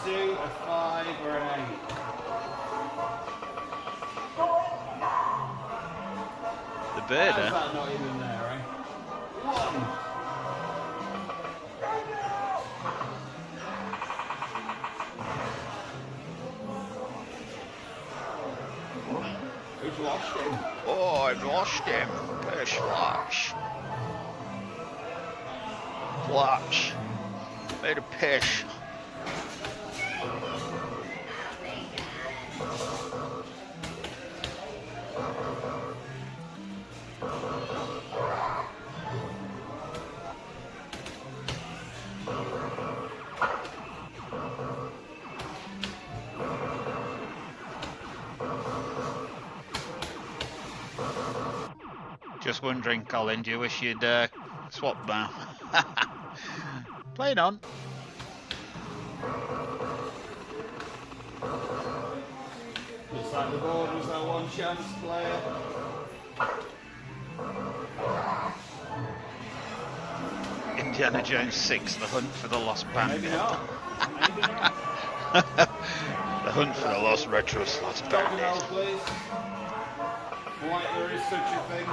2, a 5, or an 8. The birder. How's that not even there, eh? 1. Who's lost him? Oh, I've lost him. Pish flash. Flash. Made a pish. Just wondering, Colin, do you wish you'd swap now? Playing on. Looks like the board was our one chance player. Indiana Jones 6, The Hunt for the Lost Bandit. Maybe not. Maybe not. The Hunt for the Lost Retro Slot Double Bandit. please. Like there is such a thing.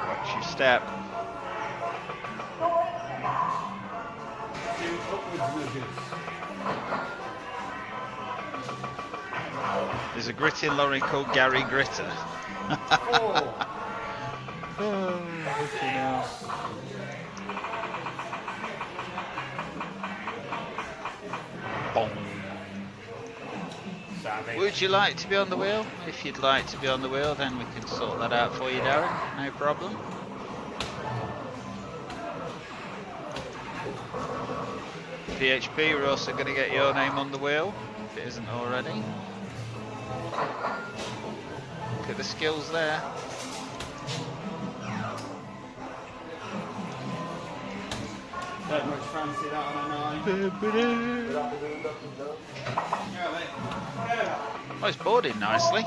Watch your step. 2 upwards nudges. There's a gritty lorry called Gary Gritter. 4. Boom. Would you like to be on the wheel? If you'd like to be on the wheel, then we can sort that out for you, Darren. No problem. PHP, we're also going to get your name on the wheel, if it isn't already. Look at the skills there. Don't much fancy that on a 9. Oh, it's boarded nicely.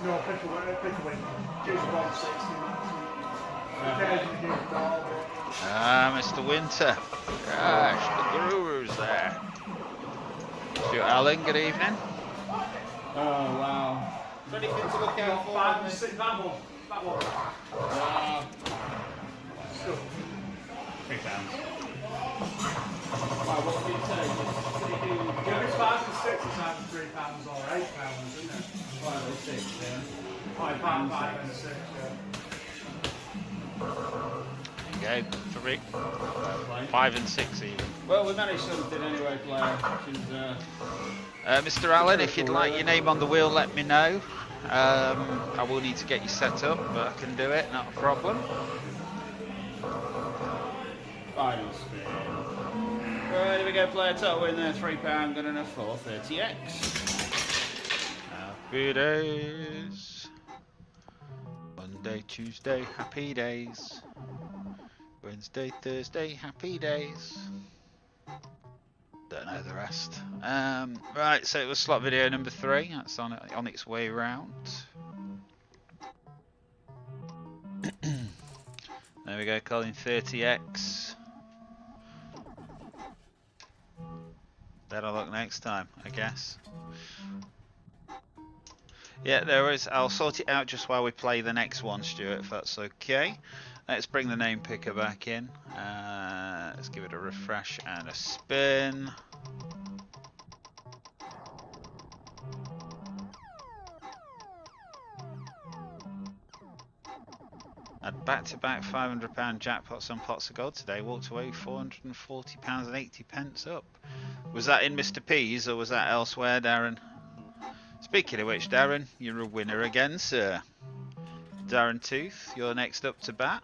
No, pick a win. Just 160. Ah, Mr. Winter. Gosh, the guru's there. Stuart Allen, good evening. Oh, wow. Is there anything to look out for? That one. Wow. £3. Wow, what did you say? If it's 5 and 6, it's either £3 or £8, isn't it? 5 or 6, yeah. 5 pounds. 5 and 6, There you go. 3, 5 and 6 even. Well, we managed something anyway, player, which is... Mr. Allen, if you'd like your name on the wheel, let me know. I will need to get you set up, but I can do it, not a problem. Final spin. Right, here we go, player. Total win there, £3, good enough for 30x. Happy days. Monday, Tuesday, happy days. Wednesday, Thursday, happy days. Don't know the rest. Right, so it was slot video number 3. That's on its way round. There we go, Colin, 30x. Better luck next time, I guess. Yeah, there is. I'll sort it out just while we play the next one, Stuart, if that's okay. Let's bring the name picker back in. Let's give it a refresh and a spin. Had back-to-back £500 jackpots on pots of gold today. Walked away £440 and 80 pence up. Was that in Mr. P's or was that elsewhere, Darren? Speaking of which, Darren, you're a winner again, sir. Darren Tooth, you're next up to bat.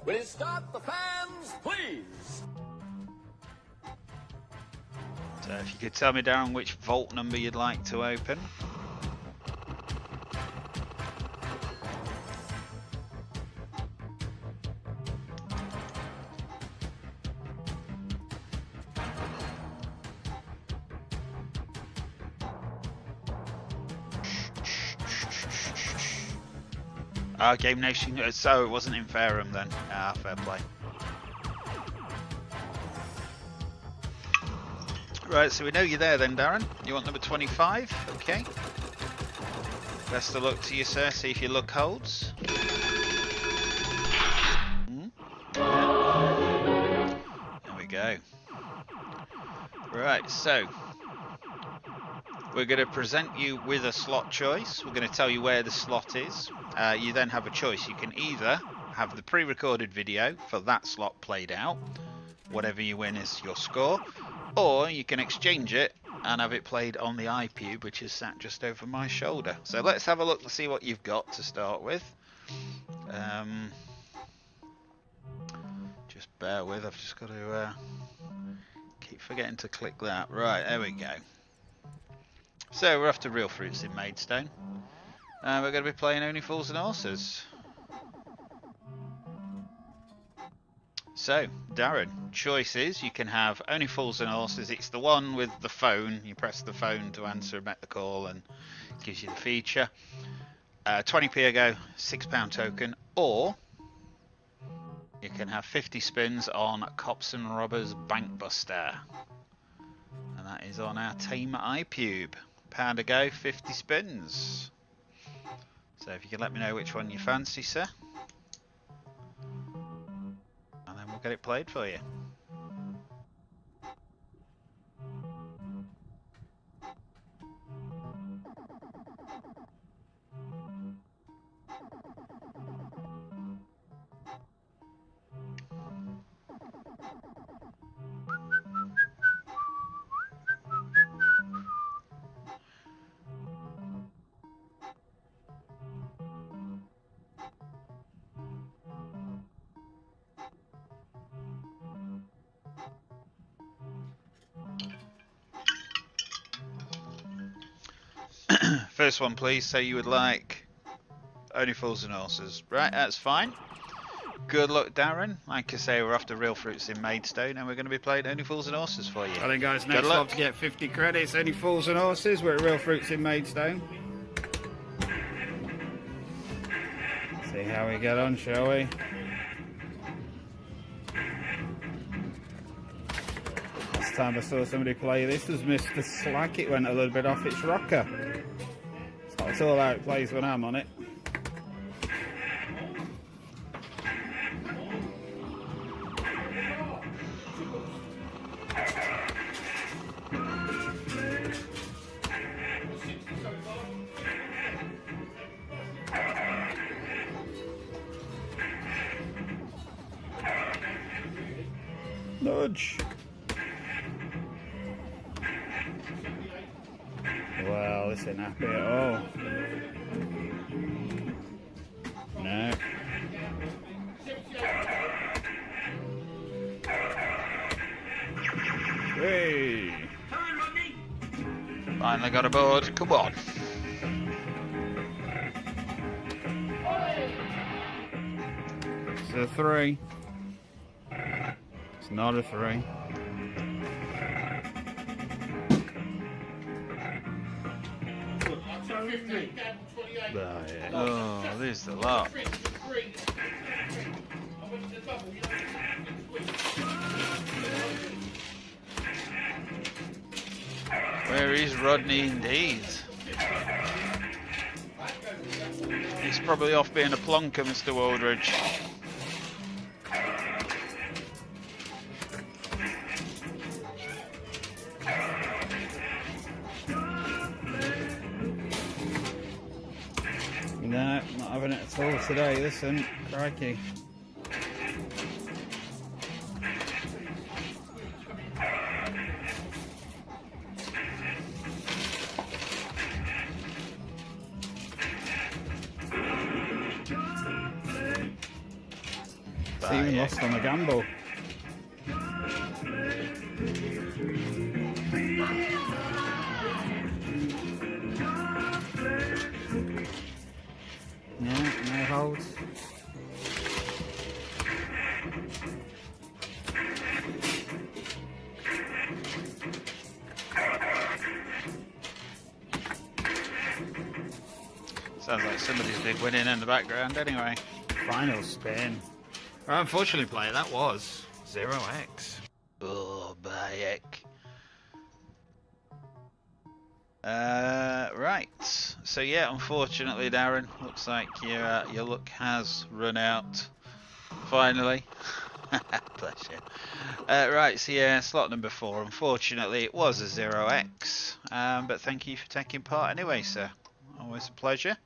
Will it start the fans, please? So if you could tell me, Darren, which vault number you'd like to open. Game Nation, so it wasn't in Fairham then. Fair play. Right, so we know you're there then, Darren. You want number 25? Okay. Best of luck to you, sir. See if your luck holds. There we go. Right, so we're going to present you with a slot choice. We're going to tell you where the slot is. You then have a choice. You can either have the pre-recorded video for that slot played out. Whatever you win is your score. Or you can exchange it and have it played on the iPube, which is sat just over my shoulder. So let's have a look and see what you've got to start with. Just bear with, I've just got to keep forgetting to click that. Right, there we go. So we're off to Real Fruits in Maidstone. We're going to be playing Only Fools and Horses. So, Darren, choices. You can have Only Fools and Horses. It's the one with the phone. You press the phone to answer and make the call, and it gives you the feature. 20p a go, £6 token. Or you can have 50 spins on Cops and Robbers Bank Buster. And that is on our team iPube. £1 a go, 50 spins. So if you can let me know which one you fancy, sir. And then we'll get it played for you. First one, please. Say you would like Only Fools and Horses. Right, that's fine. Good luck, Darren. Like I say, we're off to Real Fruits in Maidstone, and we're going to be playing Only Fools and Horses for you. I think, guys, next up to get 50 credits. Only Fools and Horses. We're at Real Fruits in Maidstone. See how we get on, shall we? Last time I saw somebody play this was Mr. Slack. It went a little bit off its rocker. That's all how it plays when I'm on it. Nudge. Well, this ain't happy at all. No. Hey. Finally got aboard. Come on. It's a 3. It's not a 3. Oh, there's the lot. Where is Rodney indeed? He's probably off being a plonker, Mr. Waldridge. No, not having it at all today, listen. Crikey. It's even lost on a gamble. No holds. Sounds like somebody's been winning in the background anyway. Final spin. Well, unfortunately, player, that was 0x. Oh, bayek. Right. So yeah, unfortunately, Darren, looks like your luck has run out. Finally. Bless you. Right. So yeah, slot number 4. Unfortunately, it was a 0x. But thank you for taking part anyway, sir. Always a pleasure.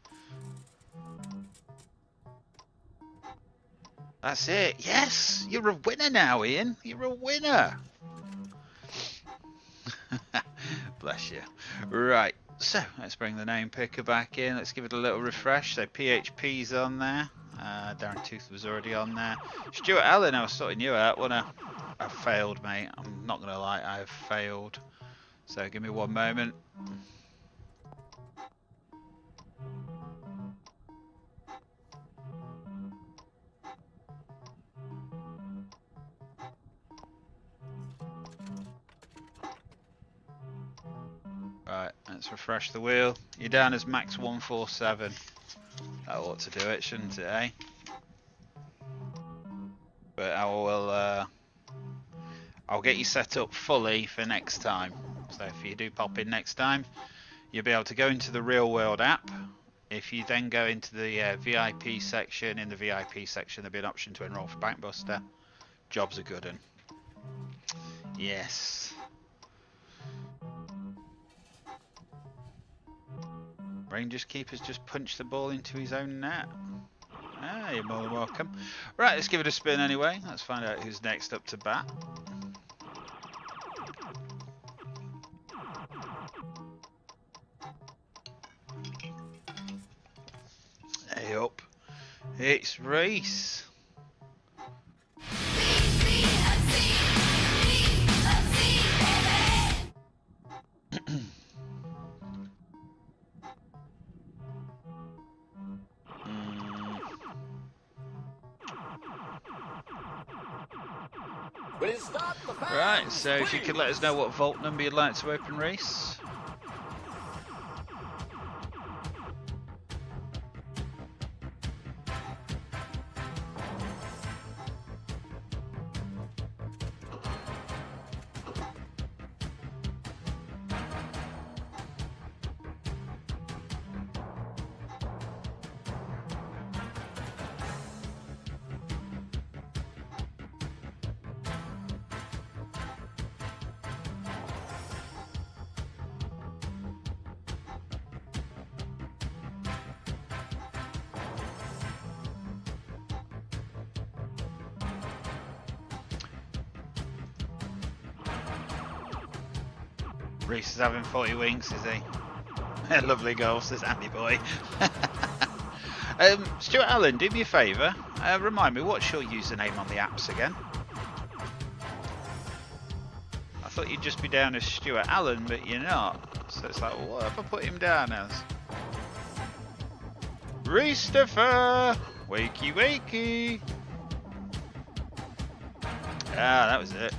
That's it. Yes, you're a winner now, Ian. You're a winner. Bless you. Right, so let's bring the name picker back in. Let's give it a little refresh. So PHP's on there. Darren Tooth was already on there. Stuart Allen, I was sorting you out. I failed, mate. I'm not going to lie, I have failed. So give me one moment. Right, let's refresh the wheel. You're down as max 147. That ought to do it, shouldn't it, eh? But I'll get you set up fully for next time. So if you do pop in next time, you'll be able to go into the real world app. If you then go into the VIP section, in the VIP section there'll be an option to enroll for BUSTER. Job's a good one. Yes. Rangers keeper's just punched the ball into his own net. Ah, you're more than welcome. Right, let's give it a spin anyway. Let's find out who's next up to bat. Hey up. It's Reese. Right, so if you could let us know what vault number you'd like to open, Reese. Reese is having 40 winks, is he? Lovely goal, says Andy Boy. Stuart Allen, do me a favour. Remind me, what's your username on the apps again? I thought you'd just be down as Stuart Allen, but you're not. So it's like, well, what have I put him down as? Christopher! Wakey wakey! Ah, that was it.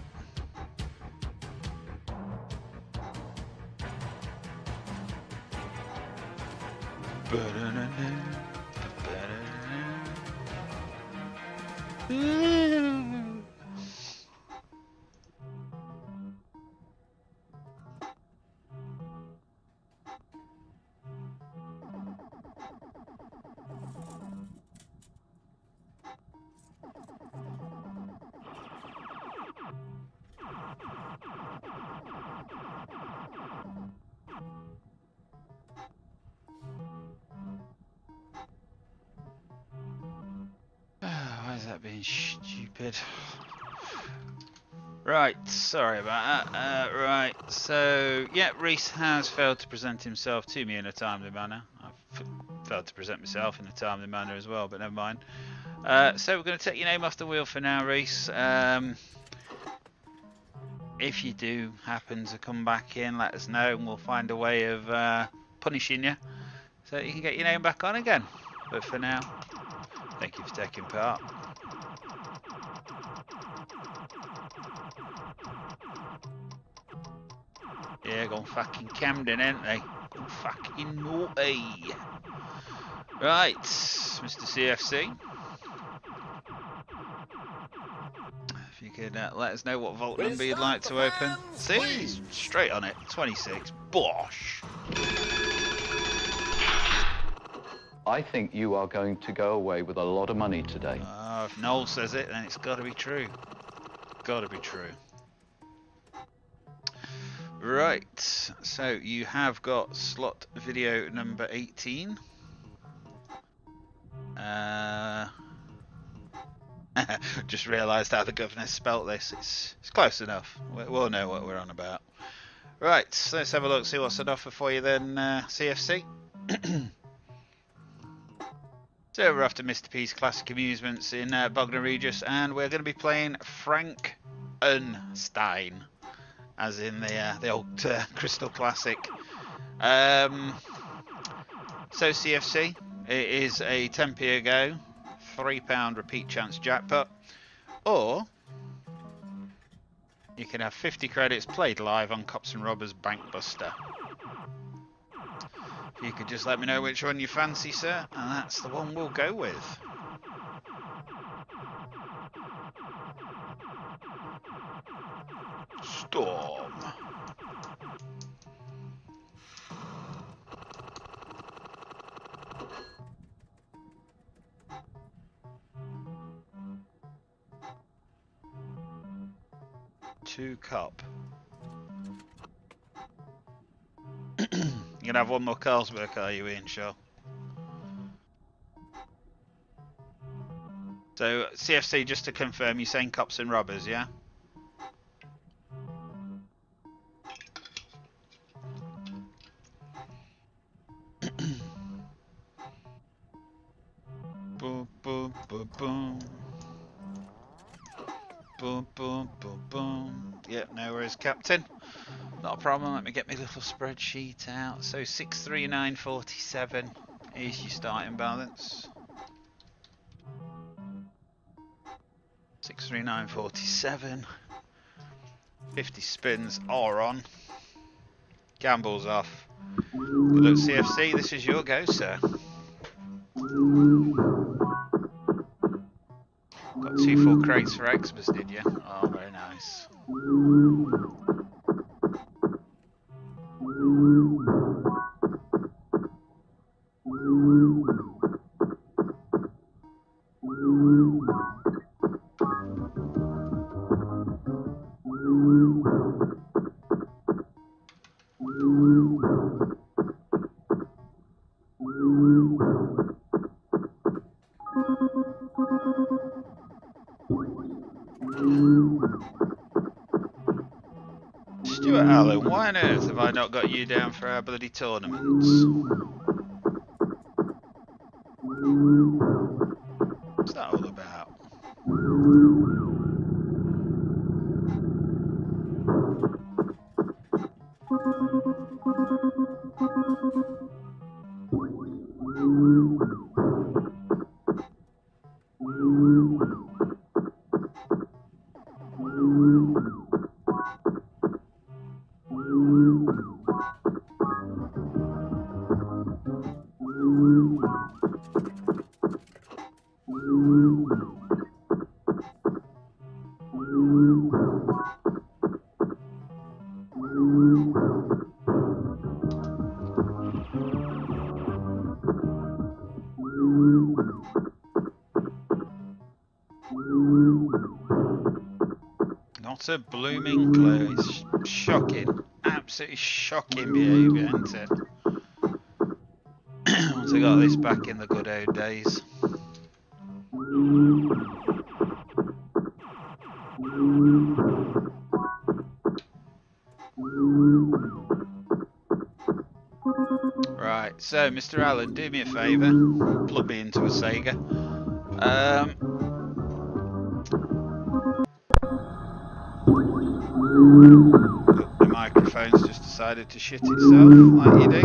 Why is that being stupid? Right, sorry about that. Right, so yeah, Reese has failed to present himself to me in a timely manner. I've failed to present myself in a timely manner as well, but never mind. So we're going to take your name off the wheel for now, Reese. If you do happen to come back in, let us know and we'll find a way of punishing you so you can get your name back on again. But for now, thank you for taking part. Yeah, gone fucking Camden, ain't they? Gone fucking naughty. Right, Mr. CFC. If you could let us know what vault number you'd like to open. See, he's straight on it. 26. Bosh. I think you are going to go away with a lot of money today. If Noel says it, then it's got to be true. Got to be true. Right, so you have got slot video number 18. Just realised how the governor spelt this. It's close enough. We'll know what we're on about. Right, so let's have a look, see what's on offer for you then, CFC. So we're after Mr. P's Classic Amusements in Bognor Regis, and we're going to be playing Frankenstein, as in the old Crystal Classic. So CFC, it is a 10p a go, £3 repeat chance jackpot, or you can have 50 credits played live on Cops and Robbers Bank Buster. If you could just let me know which one you fancy, sir, and that's the one we'll go with. Storm. Two cop. You're gonna have one more Carlsberg, are you, Ian Shaw? So CFC, just to confirm, you're saying Cops and Robbers, yeah? Boom, boom, boom, boom. Boom, boom, boom, boom. Yep, no worries, Captain. Not a problem. Let me get my little spreadsheet out. So 639.47 is your starting balance. 639.47. 50 spins are on. Gamble's off. Good luck, CFC. This is your go, sir. Got 2 full crates for Xmas, did you? Oh, very nice. Stuart Allen, why on earth have I not got you down for our bloody tournaments? What's that all about? Not a blooming clue. It's shocking. Absolutely shocking behaviour, isn't it? Once I got this back in the good old days. Right, so Mr. Allen, do me a favour. Plug me into a Sega. The microphone's just decided to shit itself, like you do.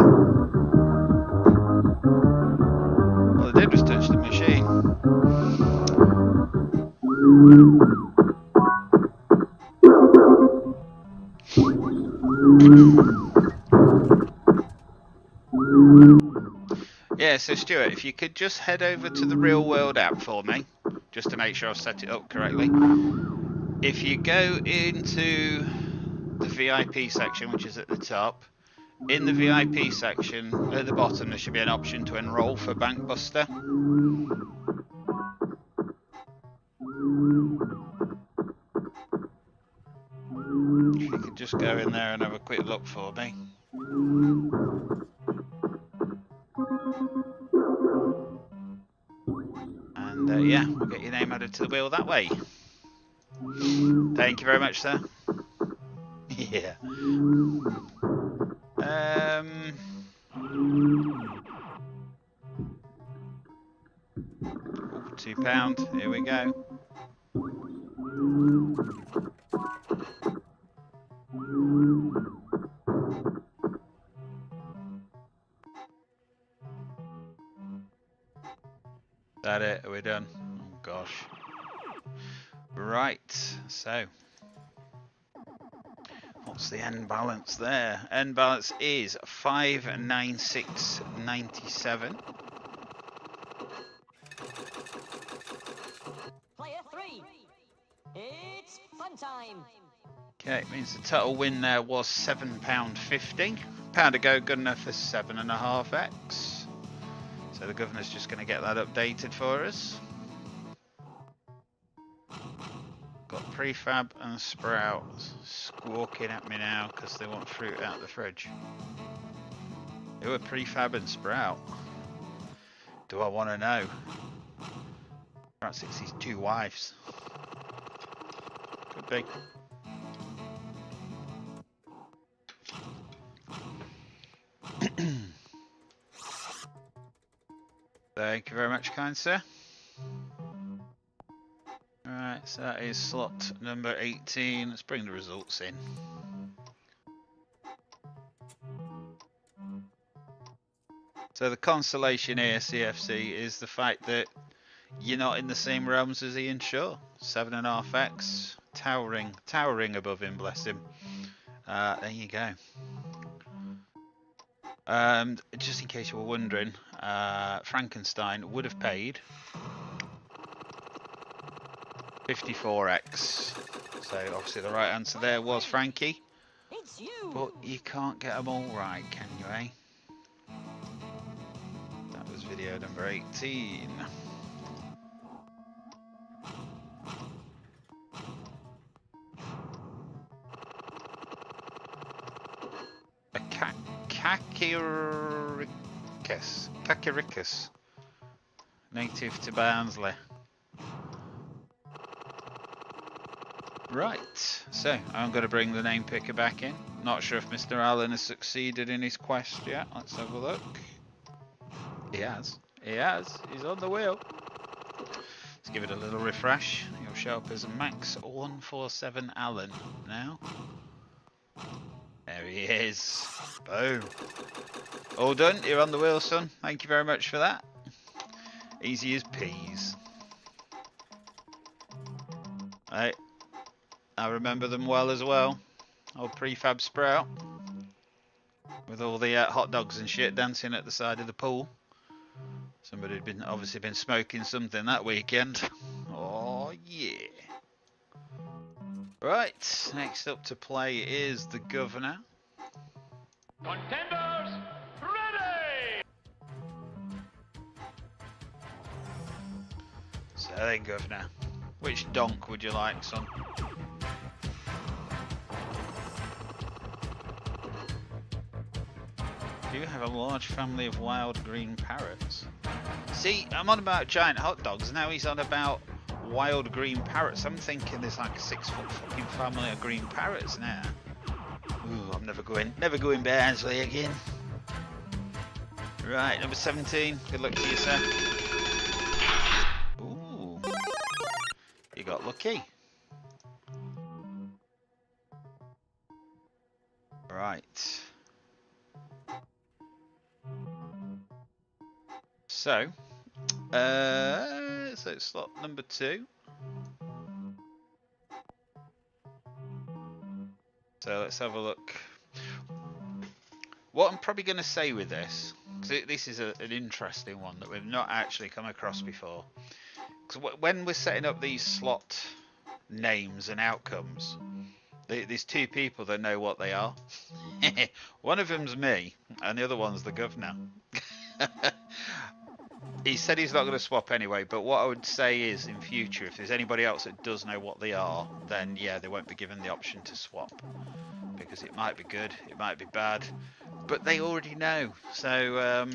All I did was touch the machine. Yeah, so Stuart, if you could just head over to the Real World app for me, just to make sure I've set it up correctly. If you go into the VIP section, which is at the top, in the VIP section at the bottom there should be an option to enroll for Bank Buster. If you could just go in there and have a quick look for me. And yeah, we'll get your name added to the wheel that way. Thank you very much, sir. Yeah. £2. Here we go. That it? Are we done? Oh gosh. Right, so what's the end balance there? End balance is 596.97. Player 3. It's fun time. Okay, it means the total win there was £7.50. Pound to go, good enough for 7.5x. So the governor's just going to get that updated for us. Got prefab and sprout squawking at me now because they want fruit out the fridge. Who are prefab and sprout? Do I want to know? Perhaps it's his two wives. Could be. Thank you very much, kind sir. Alright, so that is slot number 18. Let's bring the results in. So the consolation here, CFC, is the fact that you're not in the same realms as Ian Shaw. 7.5x, towering above him, bless him. There you go. Just in case you were wondering, Frankenstein would have paid 54x. So obviously the right answer there was Frankie. But you can't get them all right, can you, eh? That was video number 18. A Kakiricus, native to Barnsley. Right, so I'm going to bring the name picker back in. Not sure if Mr. Allen has succeeded in his quest yet. Let's have a look. He has. He has. He's on the wheel. Let's give it a little refresh. He'll show up as Max 147 Allen now. There he is. Boom. All done. You're on the wheel, son. Thank you very much for that. Easy as peas. Right. I remember them well as well. Old prefab sprout. With all the hot dogs and shit dancing at the side of the pool. Somebody had been obviously been smoking something that weekend. Oh yeah. Right, next up to play is the Governor. Contenders, ready! So then, Governor, which donk would you like, son? Do you have a large family of wild green parrots? See, I'm on about giant hot dogs, now he's on about wild green parrots. I'm thinking there's like a 6-foot fucking family of green parrots now. Ooh, I'm never going Barnsley again. Right, number 17. Good luck to you, sir. Ooh, you got lucky. Right. So it's slot number 2. So let's have a look. What I'm probably going to say with this, because this is an interesting one that we've not actually come across before. Because when we're setting up these slot names and outcomes, there's 2 people that know what they are. One of them's me, and the other one's the Governor. He said he's not going to swap anyway, but what I would say is in future, if there's anybody else that does know what they are, then yeah, they won't be given the option to swap. Because it might be good, it might be bad, but they already know. So,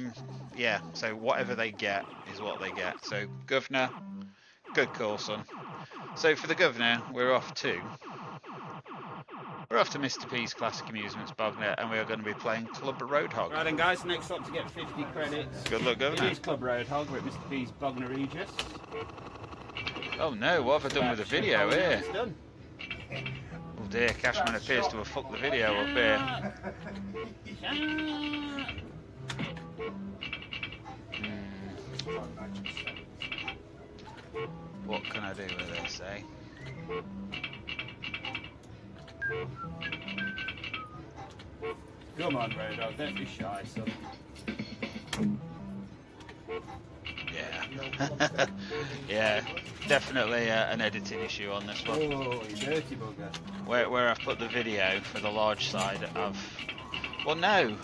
yeah, so whatever they get is what they get. So, Governor, good call, son. So for the Governor, we're off to Mr. P's Classic Amusements, Bognor, and we are going to be playing Club Road Hog. Right then, guys, next up to get 50 credits. Good luck, Governor. It is Club Road Hog. We're at Mr. P's Bognor Regis. Oh no, what have I done with the video here? It's done. Oh dear, Cashman appears to have fucked the video up here. What can I do with this, eh? Come on, Road Hog, don't be shy, son. Yeah. Yeah, definitely an editing issue on this one. Oh, you dirty bugger. Where I've put the video for the large side, well, no.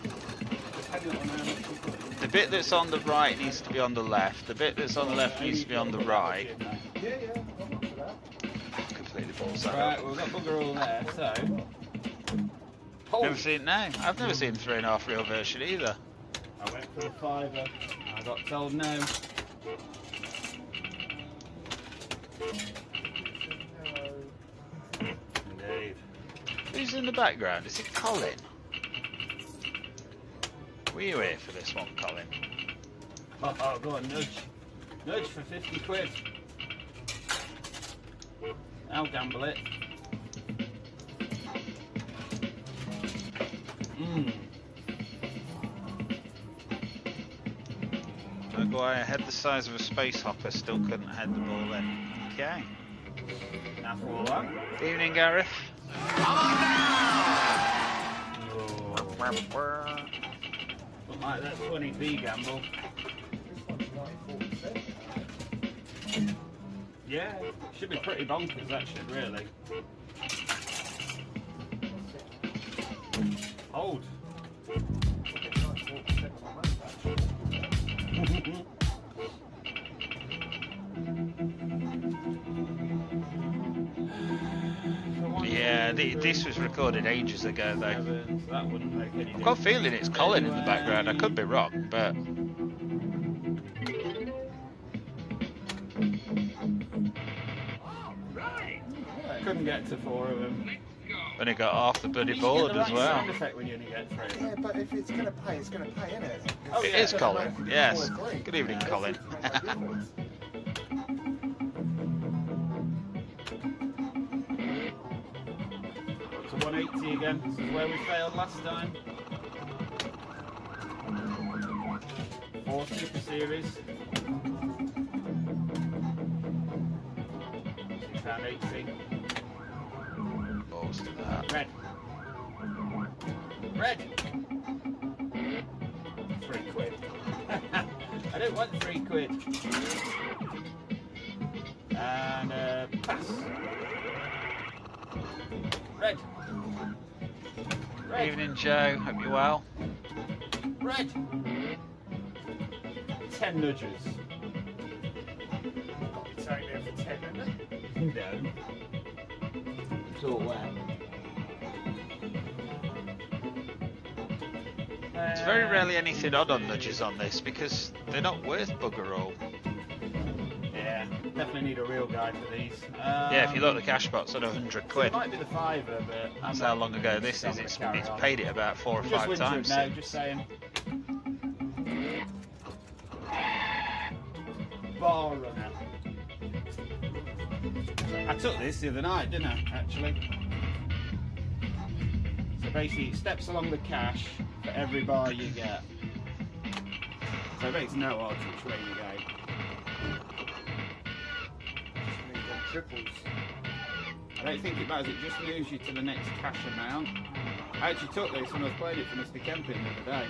The bit that's on the right needs to be on the left. The bit that's on the left needs to be on the right. Completely balls that Right, up. we've got bugger all there, so... Never seen, no. I've never seen the 3.5 reel version either. I went for the $5. I got told no. Indeed. Who's in the background? Is it Colin? Were you here for this one, Colin? Oh, go on, nudge. Nudge for 50 quid. I'll gamble it. Maguire had the size of a space hopper, still couldn't head the ball in. Okay. Now for that. Evening, Gareth. Look like that 20p gamble. Yeah, should be pretty bonkers, that should really. Hold. Yeah, this was recorded ages ago though. That wouldn't make any I've got a feeling it's Colin in the background. I could be wrong, but couldn't get to 4 of them. Only got half the bloody You board get as the right well. sound effect when you only get 3 of them. Yeah, but if it's going to pay, it's going to pay, isn't it? Oh, It yeah. is Colin. Yes. Good evening, Colin. Up to 180 again. This is where we failed last time. 4 Super Series. £6.80. Balls to that. Red. Red. 3 quid. I don't want 3 quid. And pass. Red. Red. Evening, Joe. Hope you're well. Red. 10 nudges. It's only there for 10, isn't it? No. It's all wet. There's very rarely anything odd on nudges on this because they're not worth bugger all. Yeah, definitely need a real guide for these. Yeah, if you look at the cash box on 100 quid. It might be the fiver, but That's how long ago this is. It's paid it about 4 or 5 times. No, just saying. Bar runner. I took this the other night, didn't I? Actually. So basically, it steps along the cash for every bar you get. So it makes no odds which way you go. Triples. I don't think it matters, it just moves you to the next cash amount. I actually took this when I was playing it for Mr. Kempin the other day.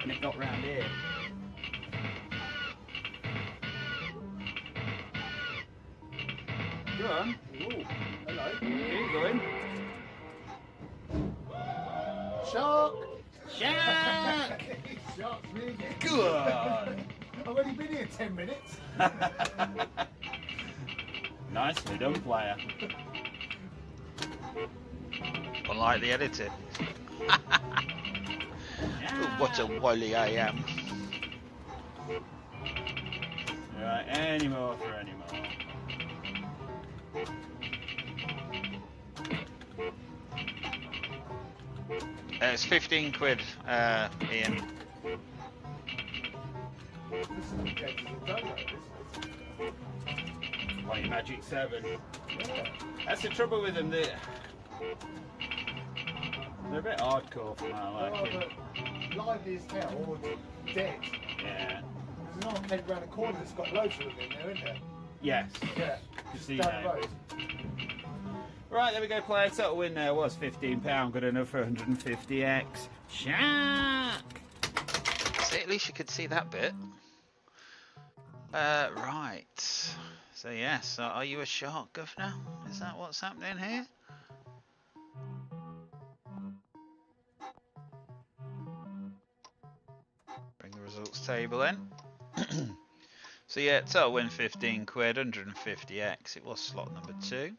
And it got round here. Go on. Ooh, hello. Keep going. Shark! Shark! Shark's me again. Good. I've only been here 10 minutes. Nicely done, player. Unlike the editing. What a wily I am. Alright, any more for any more. It's 15 quid, Ian. White Magic 7. That's the trouble with them, they're a bit hardcore for my liking. Lively as hell or dead. Yeah. There's an arcade around the corner that's got loads of them in there, isn't there? Yes. Yeah. Just see Down the now. road. Right, there we go, player. Total win there was £15. Good enough for 150x. Shark! See, at least you could see that bit. Right. So yes, are you a shark, Governor? Is that what's happening here? Bring the results table in. So yeah, total win 15 quid, 150x. It was slot number 2.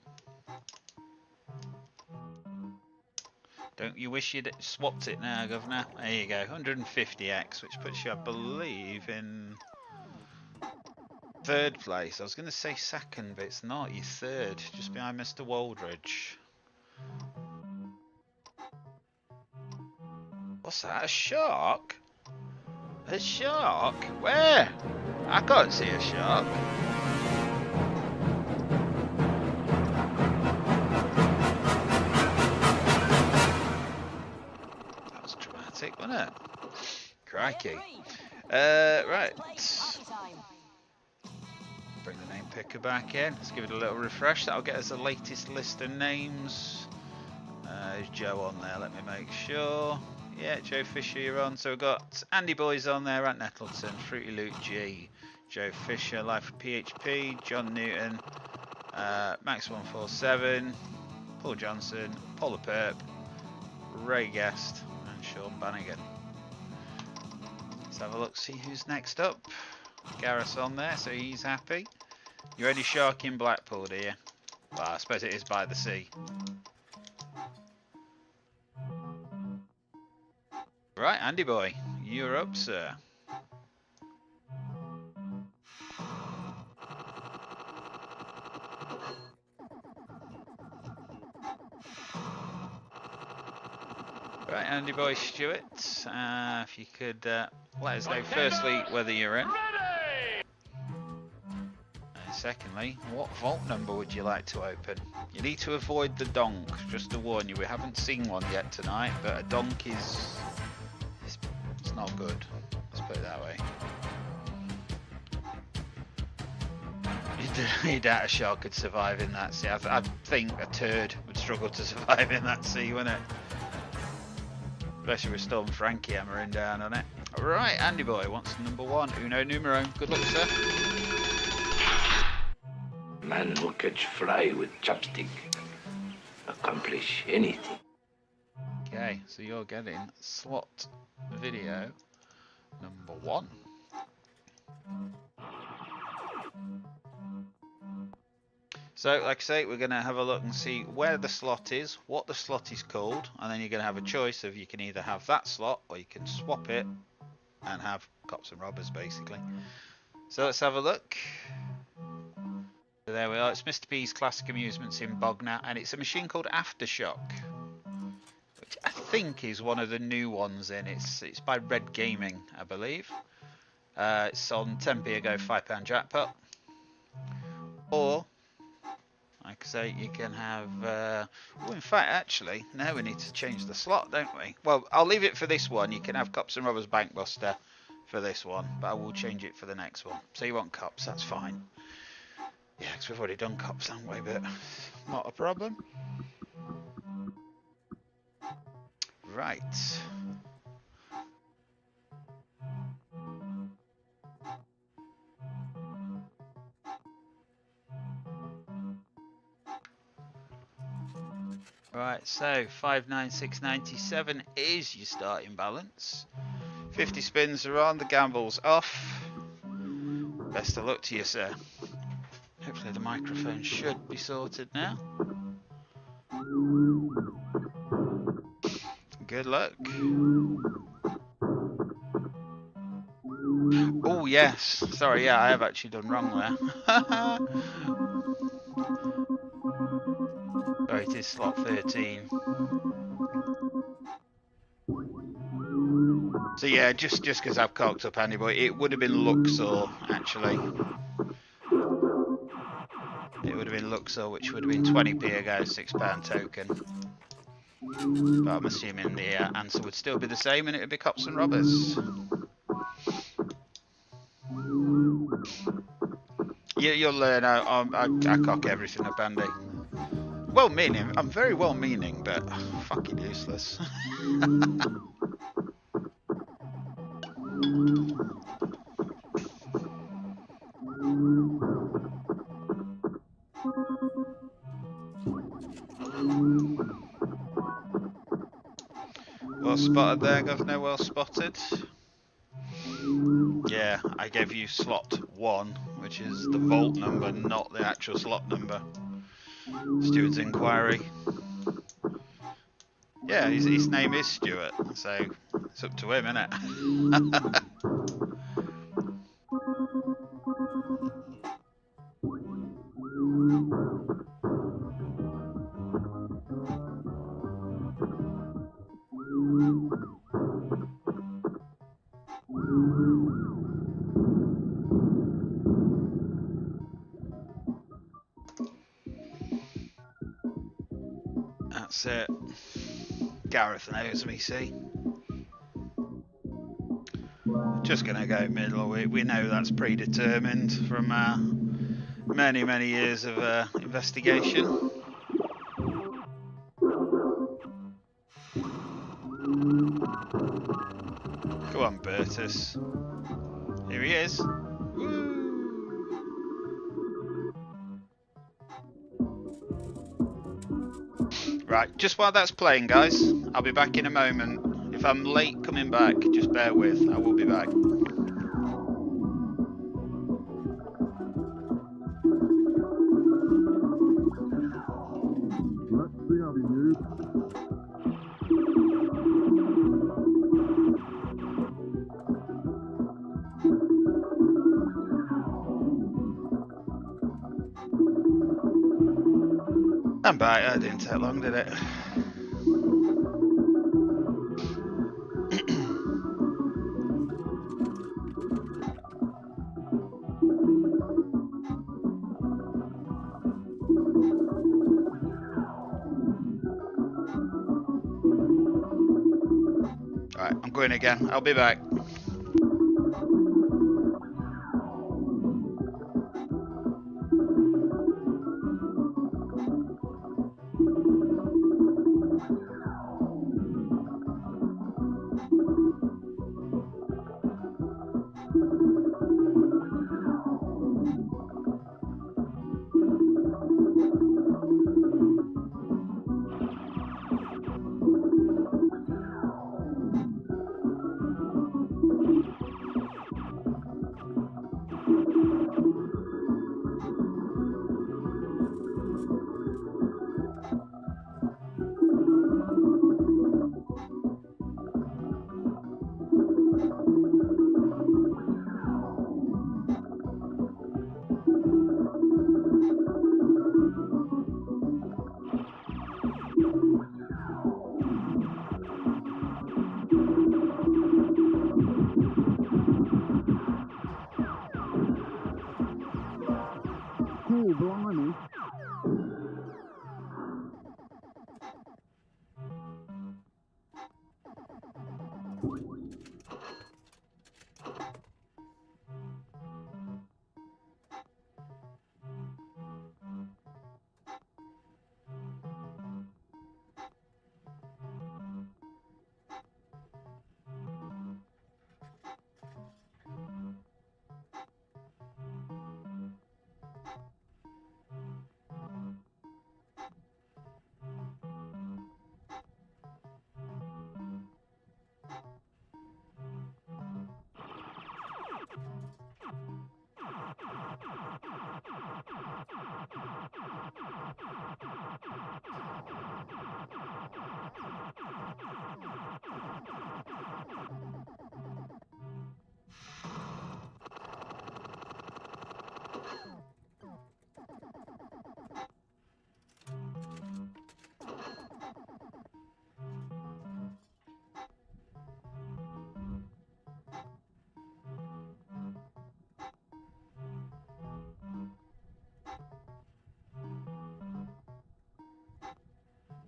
Don't you wish you'd swapped it now, Governor? There you go, 150x, which puts you, I believe, in 3rd place. I was going to say 2nd, but it's not. You're 3rd, just behind Mr. Waldridge. What's that? A shark? A shark? Where? I can't see a shark. That was dramatic, wasn't it? Crikey. Right. Bring the name picker back in. Let's give it a little refresh. That'll get us the latest list of names. Is Joe on there? Let me make sure. Yeah, Joe Fisher, you're on. So we've got Andy Boys on there, Ant Nettleton, Fruity Loot G, Joe Fisher, Life of PHP, John Newton, Max147, Paul Johnson, Paula Perp, Ray Guest, and Sean Bannigan. Let's have a look, see who's next up. Gareth's on there, so he's happy. You're only shark in Blackpool, do you? Well, I suppose it is by the sea. Right, Andy boy, you're up, sir. Right, Andy Boy Stewart, if you could let us know firstly whether you're in. And secondly, what vault number would you like to open? You need to avoid the Donk, just to warn you, we haven't seen one yet tonight, but a Donk is... it's not good, let's put it that way. Your Aftershock could survive in that sea. I think a turd would struggle to survive in that sea, wouldn't it? Especially with Storm Frankie hammering down on it. Right, Andy Boy wants number 1. Uno numero. Good luck, sir. Man who catch fly with chopstick accomplish anything. Okay, so you're getting slot video number 1. So, like I say, we're going to have a look and see where the slot is, what the slot is called, and then you're going to have a choice of you can either have that slot or you can swap it and have cops and robbers, basically. So let's have a look. So there we are. It's Mr. P's Classic Amusements in Bognor, and it's a machine called Aftershock, which I think is one of the new ones in. It's by Red Gaming, I believe. It's on 10p ago, £5 jackpot. Or... like I say, you can have... well, in fact, actually, now we need to change the slot, don't we? Well, I'll leave it for this one. You can have Cops and Robbers Bank Buster for this one, but I will change it for the next one. So you want Cops, that's fine. Yeah, because we've already done Cops, haven't we? But not a problem. Right. Right, so 596.97 is your starting balance. 50 spins are on, the gamble's off. Best of luck to you, sir. Hopefully the microphone should be sorted now. Good luck. Oh yes, sorry, yeah, I have actually done wrong there. Sorry, it is slot 13. So yeah, just because I've cocked up Andy Boy, it would have been Luxor actually. It would have been Luxor, which would have been 20p ago, £6 token. But I'm assuming the answer would still be the same, and it would be Cops and Robbers. You'll learn. I cock everything up, Andy. Well-meaning. I'm very well-meaning, but fucking useless. Well spotted there, Governor. Well spotted. Yeah, I gave you slot 1, which is the vault number, not the actual slot number. Stuart's inquiry. Yeah, his name is Stuart, so it's up to him, innit? That's it. Gareth knows me, see. Just gonna go middle. We know that's predetermined from many years of investigation. Go on, Bertus. Here he is. Woo! Right, just while that's playing, guys, I'll be back in a moment. If I'm late coming back, just bear with. I will be back. I'm back. That didn't take long, did it? I'm going again. I'll be back.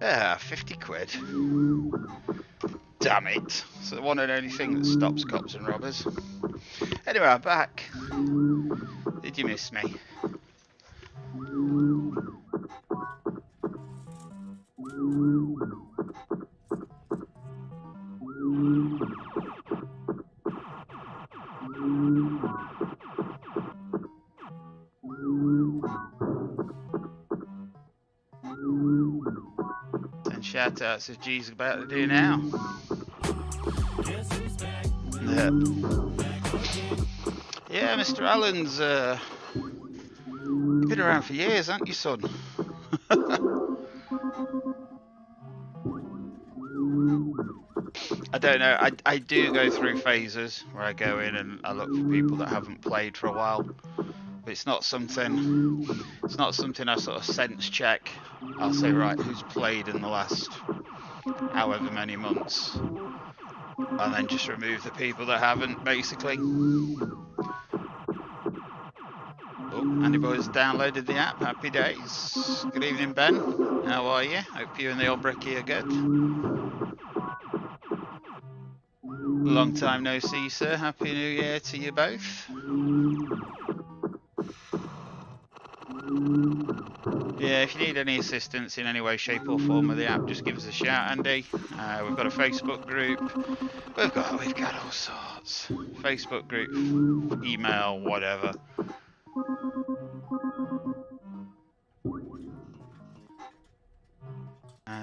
Yeah, 50 quid. Damn it. It's the one and only thing that stops cops and robbers. Anyway, I'm back. Did you miss me? Shout outs as G's about to do now. Yeah, Mr. Allen's you've been around for years, haven't you, son? I don't know. I do go through phases where I go in and I look for people that haven't played for a while. But it's not something I sort of sense check. I'll say, right, who's played in the last however many months, and then just remove the people that haven't, basically. Oh, Andy Boy's downloaded the app. Happy days. Good evening, Ben. How are you? Hope you and the old Bricky are good. Long time no see, sir. Happy New Year to you both. Yeah, if you need any assistance in any way, shape or form with the app, just give us a shout, Andy. We've got a Facebook group. We've got all sorts. Facebook group, email, whatever.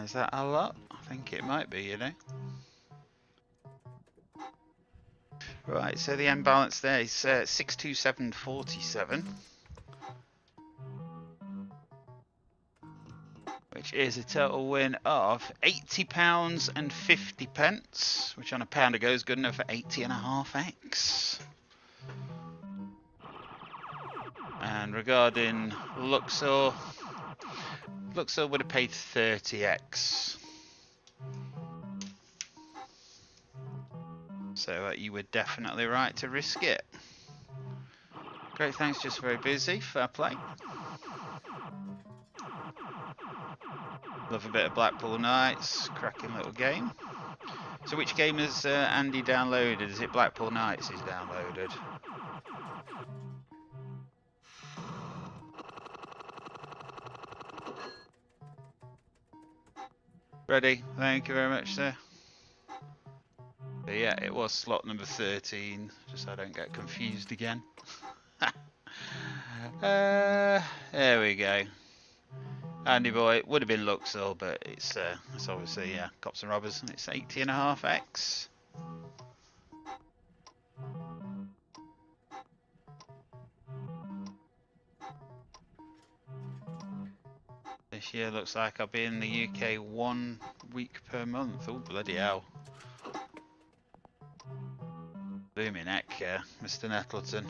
Is that a lot? I think it might be, you know. Right, so the end balance there is 627.47. Which is a total win of £80.50, which on a pound ago is good enough for 80.5x. And regarding Luxor would have paid 30x. So you were definitely right to risk it. Great, thanks, just very busy. Fair play. Love a bit of Blackpool Knights, cracking little game. So which game has Andy downloaded? Is it Blackpool Nights he's downloaded? Ready? Thank you very much, sir. But yeah, it was slot number 13, just so I don't get confused again. There we go. Andy boy, it would have been Luxor, but it's obviously Cops and Robbers. It's 80.5x. This year looks like I'll be in the UK 1 week per month. Oh bloody hell! Blooming heck, Mr. Nettleton.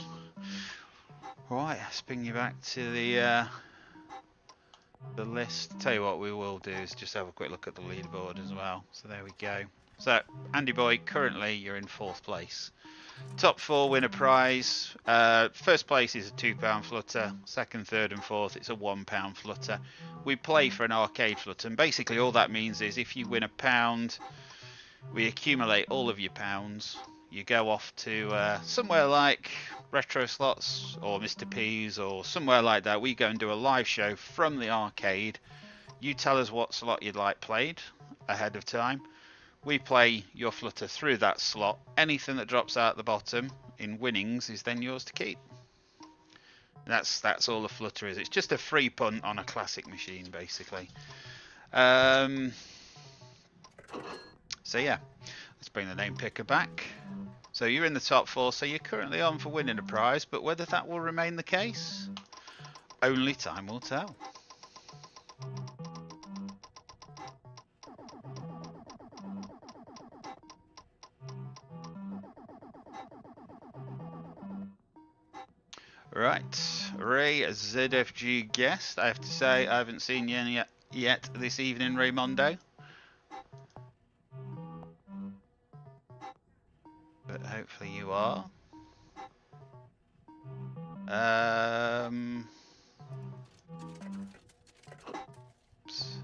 Right, let's bring you back to the list. Tell you what we will do is just have a quick look at the leaderboard as well. So there we go. So Andy boy, currently you're in 4th place. Top 4 win a prize. First place is a £2 flutter. 2nd, 3rd and 4th it's a £1 flutter. We play for an arcade flutter, and basically all that means is if you win £1, we accumulate all of your pounds. You go off to somewhere like Retro Slots or Mr. P's or somewhere like that. We go and do a live show from the arcade. You tell us what slot you'd like played ahead of time. We play your flutter through that slot. Anything that drops out the bottom in winnings is then yours to keep. That's all the flutter is. It's just a free punt on a classic machine, basically. So yeah, let's bring the name picker back. So you're in the top 4, so you're currently on for winning a prize, but whether that will remain the case, only time will tell. Right, Ray ZFG guest. I have to say I haven't seen you yet this evening, Raymondo. But hopefully you are. Oops.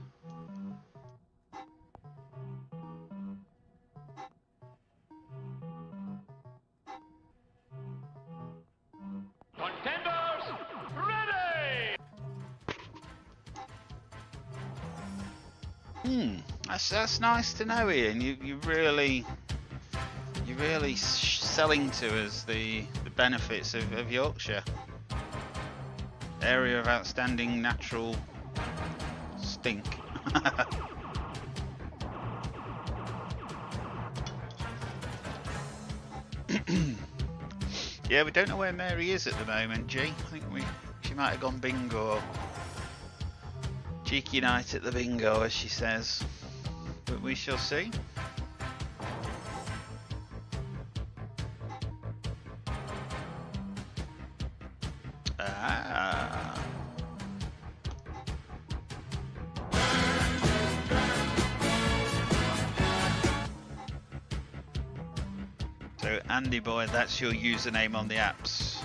Contenders, ready! That's nice to know, Ian. You're really selling to us the benefits of Yorkshire. Area of outstanding natural stink. Yeah, we don't know where Mary is at the moment, G. I think she might have gone bingo. Cheeky night at the bingo, as she says. But we shall see. So Andy boy, that's your username on the apps.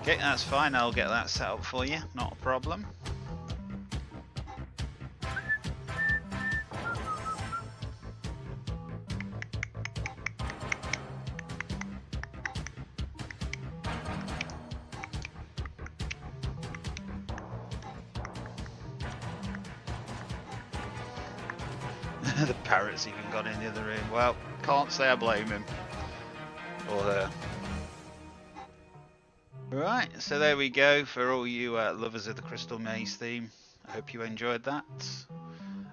Okay, that's fine. I'll get that set up for you. Not a problem. The parrot's even gone in the other room. Well, can't say I blame him or her. Right, so there we go for all you lovers of the Crystal Maze theme. I hope you enjoyed that.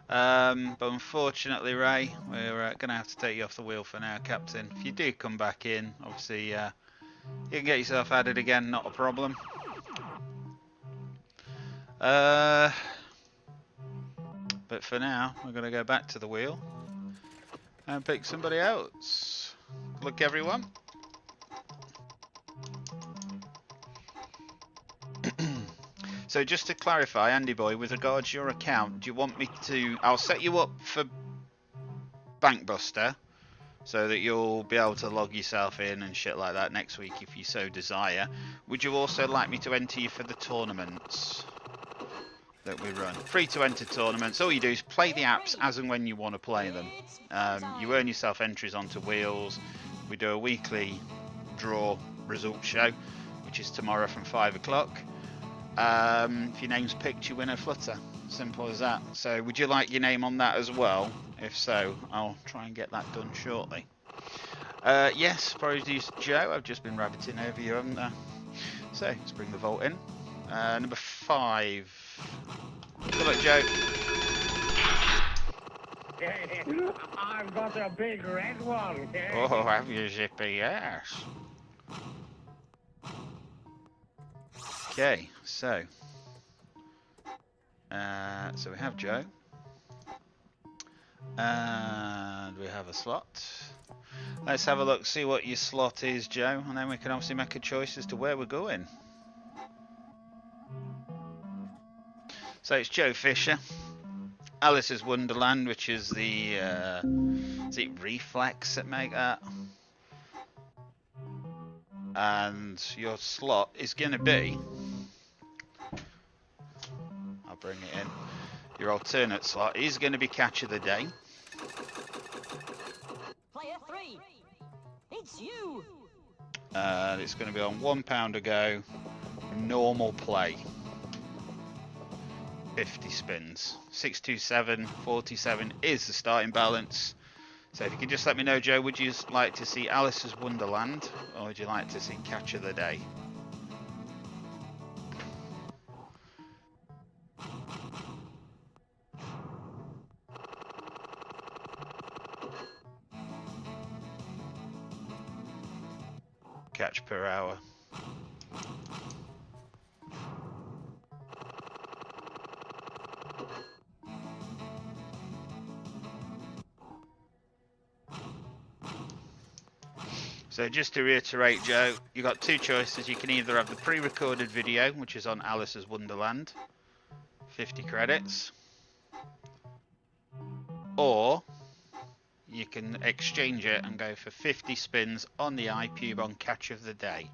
But unfortunately, Ray, we're going to have to take you off the wheel for now, Captain. If you do come back in, obviously you can get yourself added again, not a problem. But for now, we're going to go back to the wheel and pick somebody else. Good luck, everyone. So just to clarify, Andy boy, with regards to your account, do you want me to... I'll set you up for BuSTER so that you'll be able to log yourself in and shit like that next week if you so desire. Would you also like me to enter you for the tournaments that we run. Free to enter tournaments. All you do is play the apps as and when you want to play them. You earn yourself entries onto wheels. We do a weekly draw result show, which is tomorrow from 5 o'clock. If your name's picked, you win a flutter. Simple as that. So would you like your name on that as well? If so, I'll try and get that done shortly. Yes, producer Joe, I've just been rabbiting over you, haven't I? So let's bring the vault in. Number 5. Good luck, Joe. I've got a big red one. Oh, have you, Zippy? Yes. Okay, so we have Joe, and we have a slot. Let's have a look, see what your slot is, Joe, and then we can obviously make a choice as to where we're going. So it's Joe Fisher, Alice's Wonderland, which is the is it Reflex that make that? And your slot is going to be, I'll bring it in, your alternate slot is going to be Catch of the Day. Player 3, it's you. And it's going to be on £1 a go, normal play. 50 spins. 627, 47 is the starting balance. So if you could just let me know, Joe, would you like to see Alice's Wonderland, or would you like to see Catch of the Day? Catch per hour. So just to reiterate, Joe, you've got two choices. You can either have the pre-recorded video, which is on Alice's Wonderland, 50 credits, or you can exchange it and go for 50 spins on the iPube on Catch of the Day,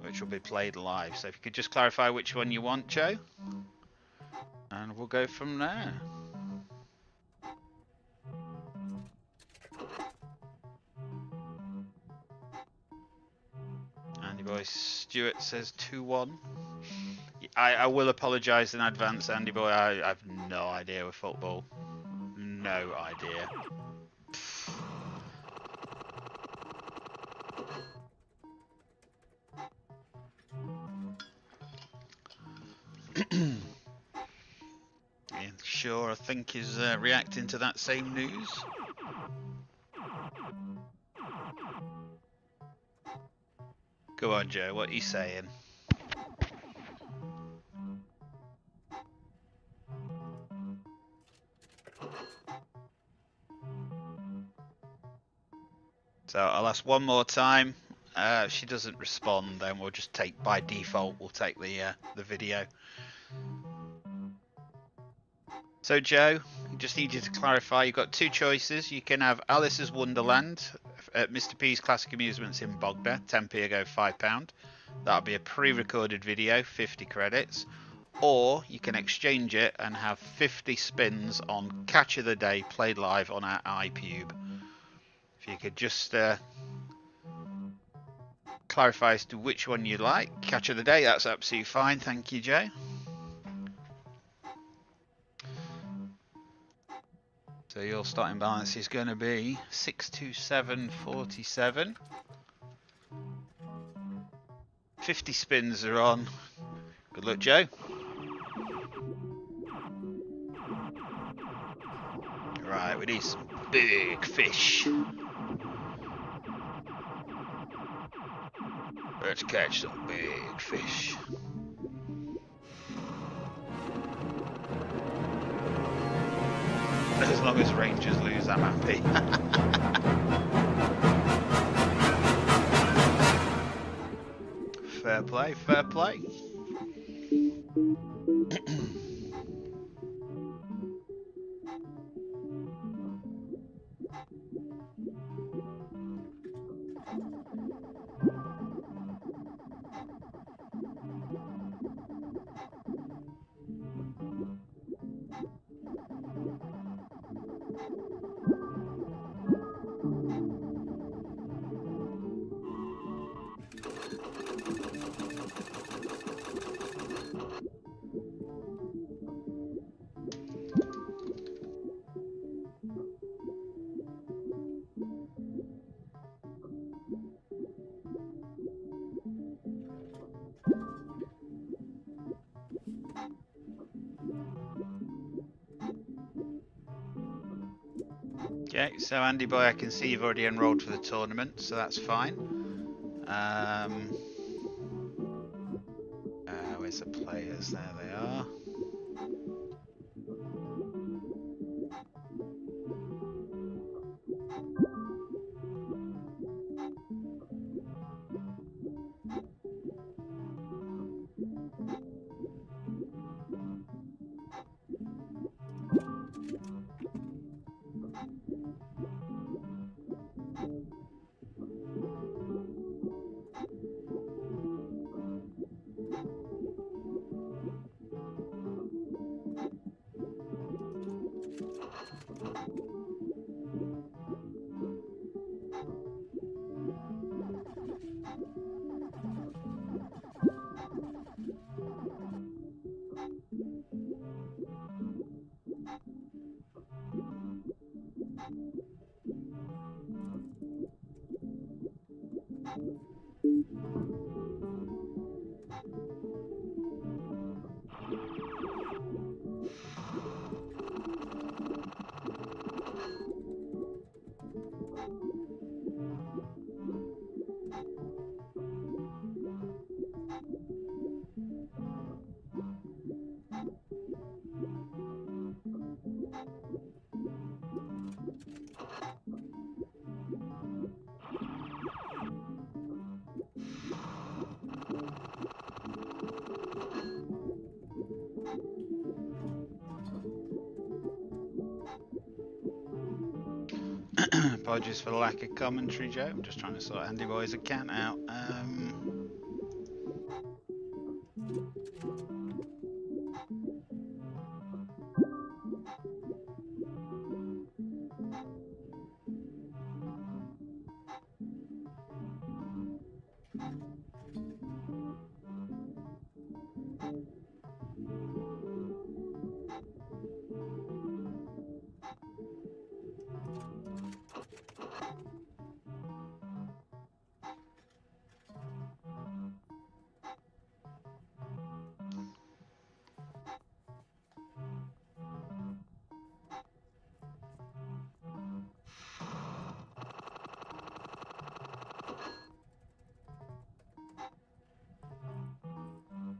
which will be played live. So if you could just clarify which one you want, Joe, and we'll go from there. Andy Boy Stewart says 2-1. I will apologise in advance, Andy Boy. I have no idea with football. No idea. Yeah, sure, I think he's reacting to that same news. Go on, Joe, what are you saying? So I'll ask one more time. If she doesn't respond, then we'll just take, by default, we'll take the video. So Joe, I just need you to clarify, you've got two choices. You can have Alice's Wonderland at Mr. P's Classic Amusements in Bognor, 10p a go, £5. That'll be a pre-recorded video, 50 credits. Or you can exchange it and have 50 spins on Catch of the Day played live on our iPube. If you could just clarify as to which one you like. Catch of the Day, that's absolutely fine. Thank you, Joe. So your starting balance is going to be 627.47. 50 spins are on. Good luck, Joe. Right, we need some big fish. Let's catch some big fish. As long as Rangers lose, I'm happy. Fair play, fair play. Okay, so Andy Boy, I can see you've already enrolled for the tournament, so that's fine. Where's the players? There they are. Apologies for the lack of commentary, Joe. I'm just trying to sort Andy Boy's account out.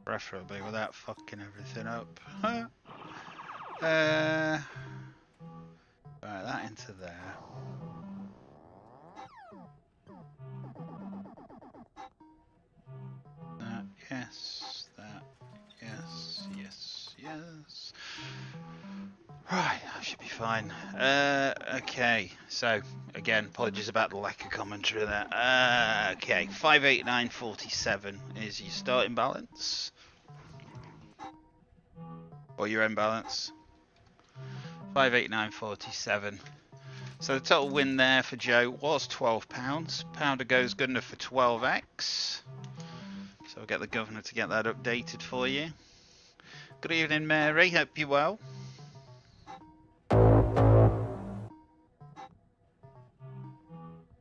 Preferably without fucking everything up. Right, that into there. That, yes. That, yes, yes, yes. Right, I should be fine. Okay, so again, apologies about the lack of commentary there. Okay, 589.47 is your starting balance. Or your end balance. 589.47. So the total win there for Joe was £12. Pounder goes good enough for 12x. So I'll get the governor to get that updated for you. Good evening, Mary. Hope you're well.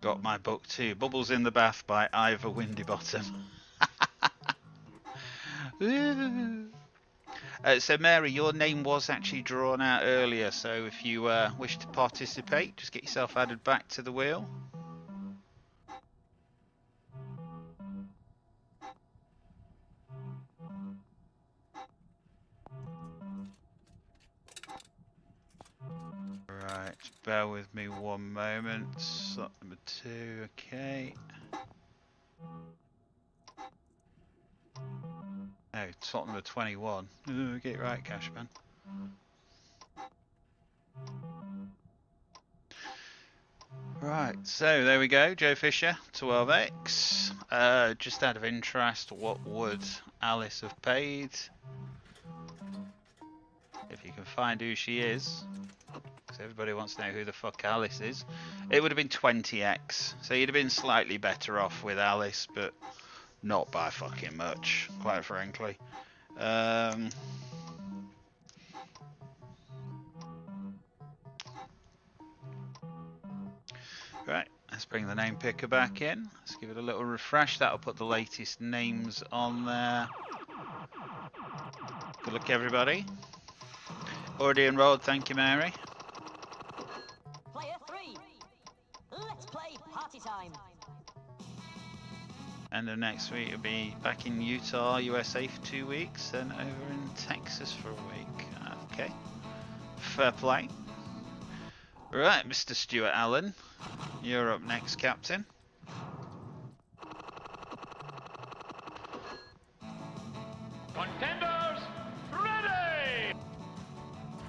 Got my book too. Bubbles in the Bath by Ivor Windybottom. So Mary, your name was actually drawn out earlier, so if you wish to participate, just get yourself added back to the wheel. Right, bear with me one moment. Slot number 2, okay. No, slot number 21. Ooh, get it right, Cashman. Right, so there we go. Joe Fisher, 12x. Just out of interest, what would Alice have paid? If you can find who she is. Because everybody wants to know who the fuck Alice is. It would have been 20x. So you'd have been slightly better off with Alice, but not by fucking much, quite frankly. Right, let's bring the name picker back in. Let's give it a little refresh. That'll put the latest names on there. Good luck, everybody. Already enrolled, thank you, Mary. Player 3. End of next week, you'll be back in Utah, USA for 2 weeks, then over in Texas for a week. Okay. Fair play. Right, Mr. Stuart Allen, you're up next, Captain. Contenders, ready!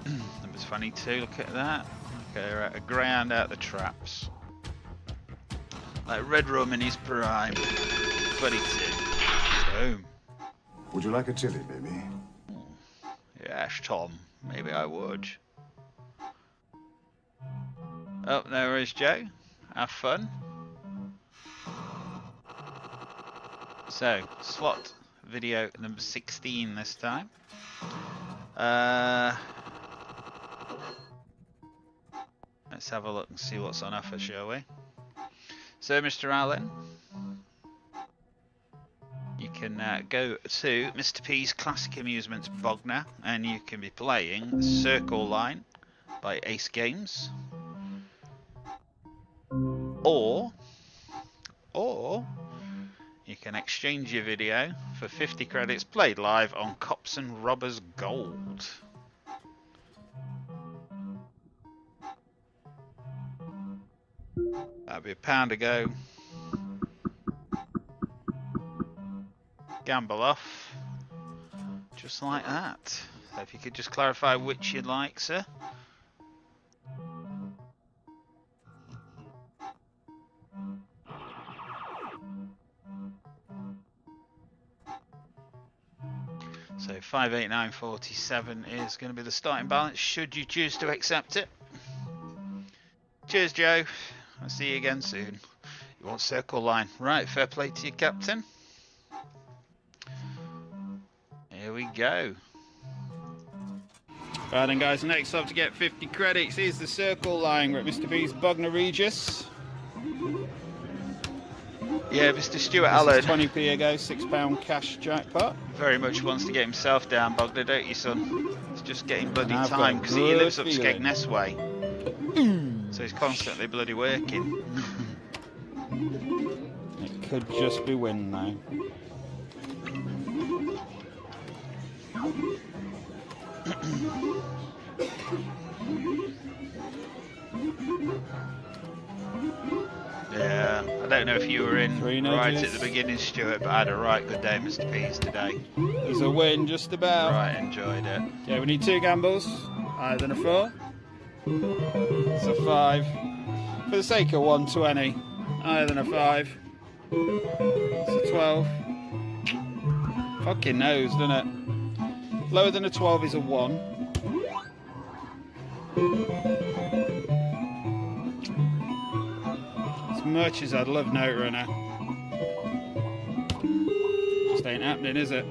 That was funny too, look at that. Okay, right, a ground out the traps. Like Red Rum in his prime. Funny too. Boom. Would you like a chili, baby? Yes, Tom. Maybe I would. Oh, there is Joe. Have fun. So, slot video number 16 this time. Let's have a look and see what's on offer, shall we? So, Mr. Allen, you can go to Mr. P's Classic Amusements Bognor, and you can be playing Circle Line by Ace Games, or you can exchange your video for 50 credits played live on Cops and Robbers Gold. That'd be £1 a go. Gamble off. Just like that. So if you could just clarify which you'd like, sir. So 589.47 is going to be the starting balance, should you choose to accept it. Cheers, Joe. I'll see you again soon. You want Circle Line. Right, fair play to you, Captain. Here we go. Right then, guys, next up to get 50 credits is the Circle Line. We're at Mr. B's Bognor Regis. Yeah, Mr. Stuart Allen. 20p a go, £6 cash jackpot. Very much wants to get himself down, Bognor, don't you, son? He's just getting bloody I've time got because he lives up good Skegness way. So he's constantly bloody working. It could just be win now. Yeah, I don't know if you were in right at the beginning, Stuart, but I had a right good day, Mr. P's, today. There's a win just about. Right, enjoyed it. Yeah, we need 2 gambles, higher than a 4. It's a 5. For the sake of 120, higher than a 5. It's a 12. Fucking knows, doesn't it? Lower than a 12 is a 1. As much as I'd love Note Runner, just ain't happening, is it?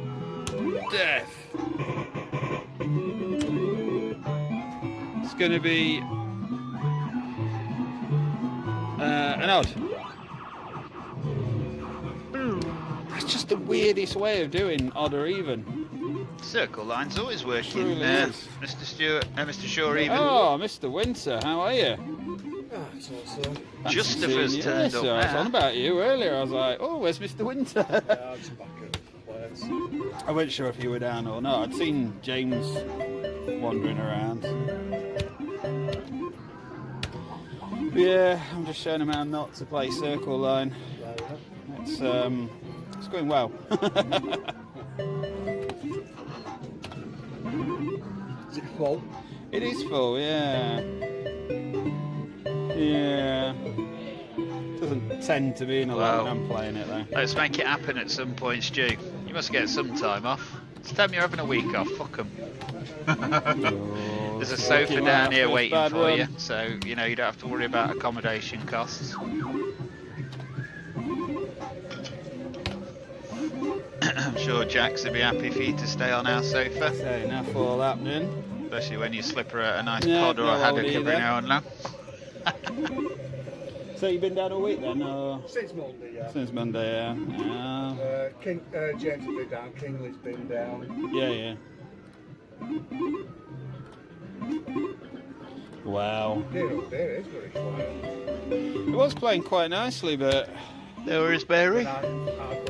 Death. It's going to be an odd. That's just the weirdest way of doing odd or even. Circle Line's always working, Mr. Stewart, Mr. Shaw even. Oh, Mr. Winter, how are you? Oh, it's awesome. Justifer's turned up. I was on about you earlier. I was like, oh, where's Mr. Winter? Yeah, I'm just back at players. I wasn't sure if you were down or not. I'd seen James wandering around. Yeah, I'm just showing him how not to play Circle Line. It's going well. Is it full? It is full, yeah. Yeah. Doesn't tend to be in a lot when I'm playing it though. Let's make it happen at some point, Stu. You must get some time off. Just tell me you're having a week off. Fuck 'em. There's a sofa down here waiting for you, so you know you don't have to worry about accommodation costs. I'm sure Jax would be happy for you to stay on our sofa. So enough all happening. Especially when you slip her a nice pod or a haddock every now and then. So you've been down all week then, or? Since Monday, yeah. Since Monday, yeah. James has been down, Kingley's been down. Yeah, yeah. Wow. It was playing It was playing quite nicely, but No worries, Barry.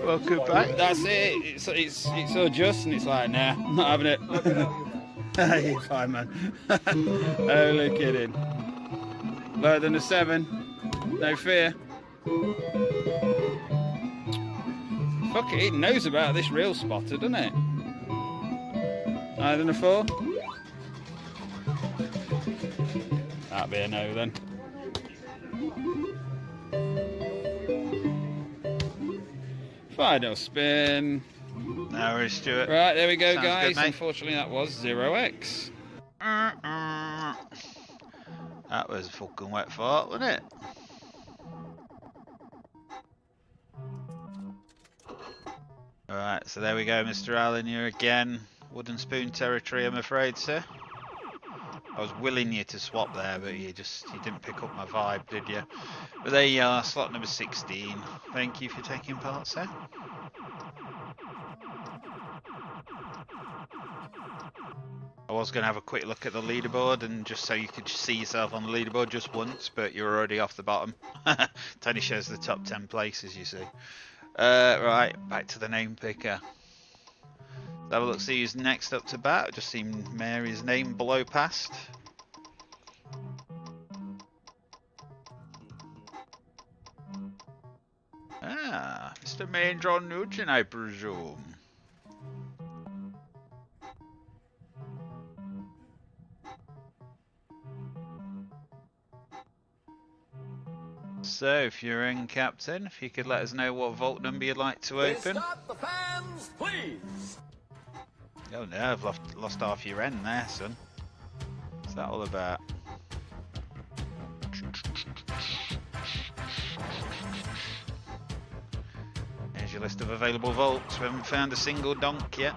Welcome back. That's it. It's so just, and it's like, nah, I'm not having it. You're fine, man. Only kidding. Lower than a 7. No fear. Fuck it, it knows about this real spotter, doesn't it? Higher than a 4. That'd be a no then. Final spin. No worries, Stuart. Right, there we go, Sounds guys. good, mate. Unfortunately, that was 0x. That was a fucking wet fart, wasn't it? Alright, so there we go, Mr. Allen. You're again wooden spoon territory, I'm afraid, sir. I was willing you to swap there, but you didn't pick up my vibe, did you? But there you are, slot number 16. Thank you for taking part, sir. I was going to have a quick look at the leaderboard, and just so you could see yourself on the leaderboard just once, but you're already off the bottom. It only shows the top 10 places, you see. Right, back to the name picker. Let's have a look, see who's next up to bat. I've just seen Mary's name blow past. Ah, Mr. Main John Nugent, I presume. So, if you're in, Captain, if you could let us know what vault number you'd like to open. Stop the fans, please. Oh no, I've lost half your end there, son. What's that all about? Here's your list of available vaults. We haven't found a single donk yet.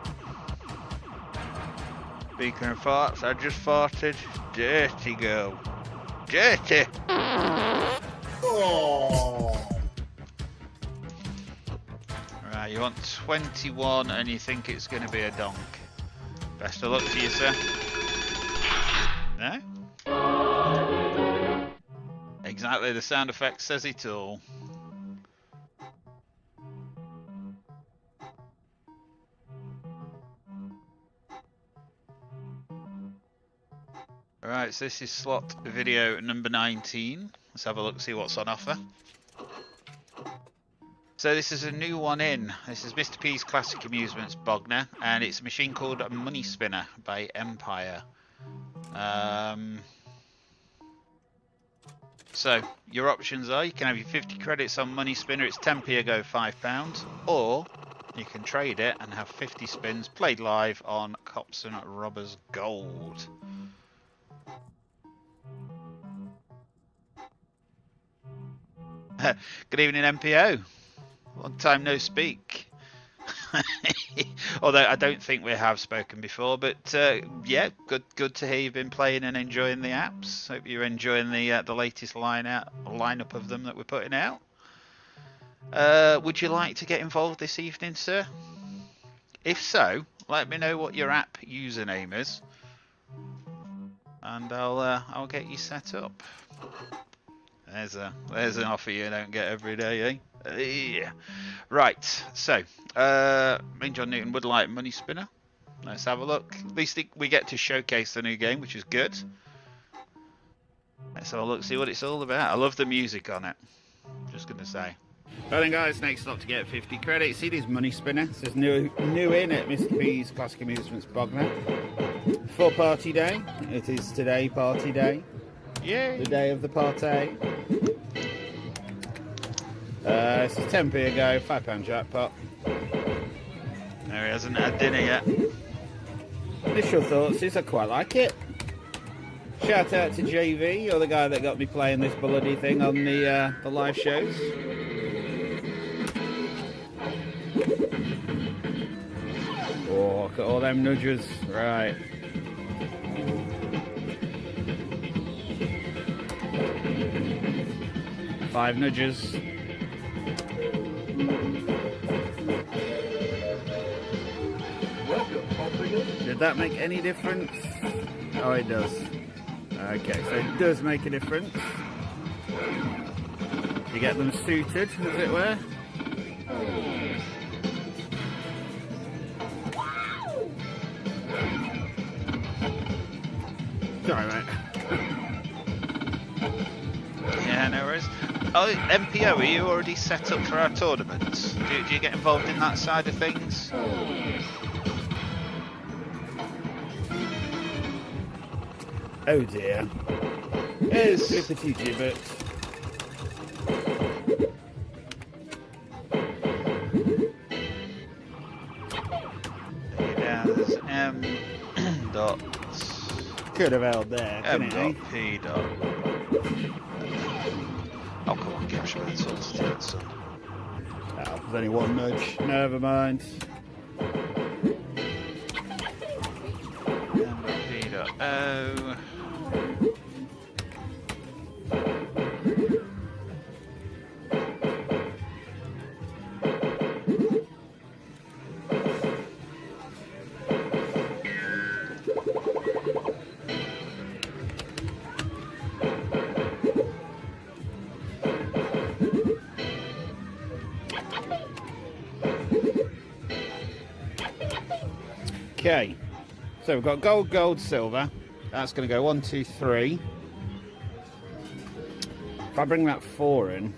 Speaking of farts, I just farted. Dirty girl. Dirty! Right, you want 21 and you think it's going to be a donk. Best of luck to you, sir. No? Exactly, the sound effect says it all. Alright, so this is slot video number 19. Let's have a look, see what's on offer. So this is a new one in. This is Mr. P's Classic Amusements Bogner, and it's a machine called a Money Spinner by Empire. So your options are, you can have your 50 credits on Money Spinner, it's 10p a go, £5, or you can trade it and have 50 spins played live on Cops and Robbers Gold. Good evening, MPO. Long time no speak. Although I don't think we have spoken before, but yeah, good to hear you've been playing and enjoying the apps. Hope you're enjoying the latest lineup of them that we're putting out. Would you like to get involved this evening, sir? If so, let me know what your app username is, and I'll get you set up. There's an offer you don't get every day, eh? Yeah. Right, so Main John Newton would like Money Spinner. Let's have a look. At least we get to showcase the new game, which is good. Let's have a look, see what it's all about. I love the music on it. Just gonna say. Well then, guys, next up to get 50 credits. It is Money Spinner. This is new in at Mr. P's Classic Amusements Bogner. For party day. It is today party day. Yay! The day of the party. This is 10p a go, £5 jackpot. No, he hasn't had dinner yet. Initial thoughts is I quite like it. Shout out to JV, you're the guy that got me playing this bloody thing on the live shows. Oh, look at all them nudges. Right. Five nudges. Did that make any difference? Oh, it does. Okay, so it does make a difference. You get them suited, as it were. Sorry, mate. Yeah, no worries. Oh, MPO, are you already set up for our tournaments? Do you get involved in that side of things? Oh dear. It's flippity gibbet. Yeah, there's M. dot. Could have held there, M. couldn't dot P. dot. Oh, come on, give me that sort of it, son. Oh, there's only one nudge. Never mind. M. dot P. dot O. Okay, so we've got gold, gold, silver. That's going to go 1, 2, 3. If I bring that 4 in,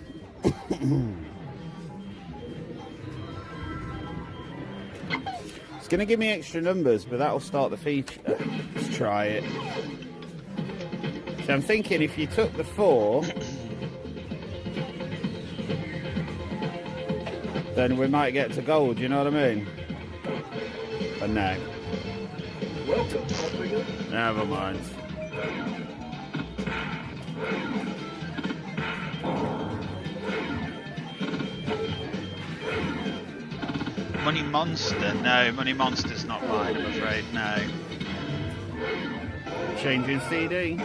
it's going to give me extra numbers, but that'll start the feature. Let's try it. So I'm thinking if you took the 4, then we might get to gold, you know what I mean? But no. Never mind. Money Monster? No, Money Monster's not mine, I'm afraid, no. Changing CD.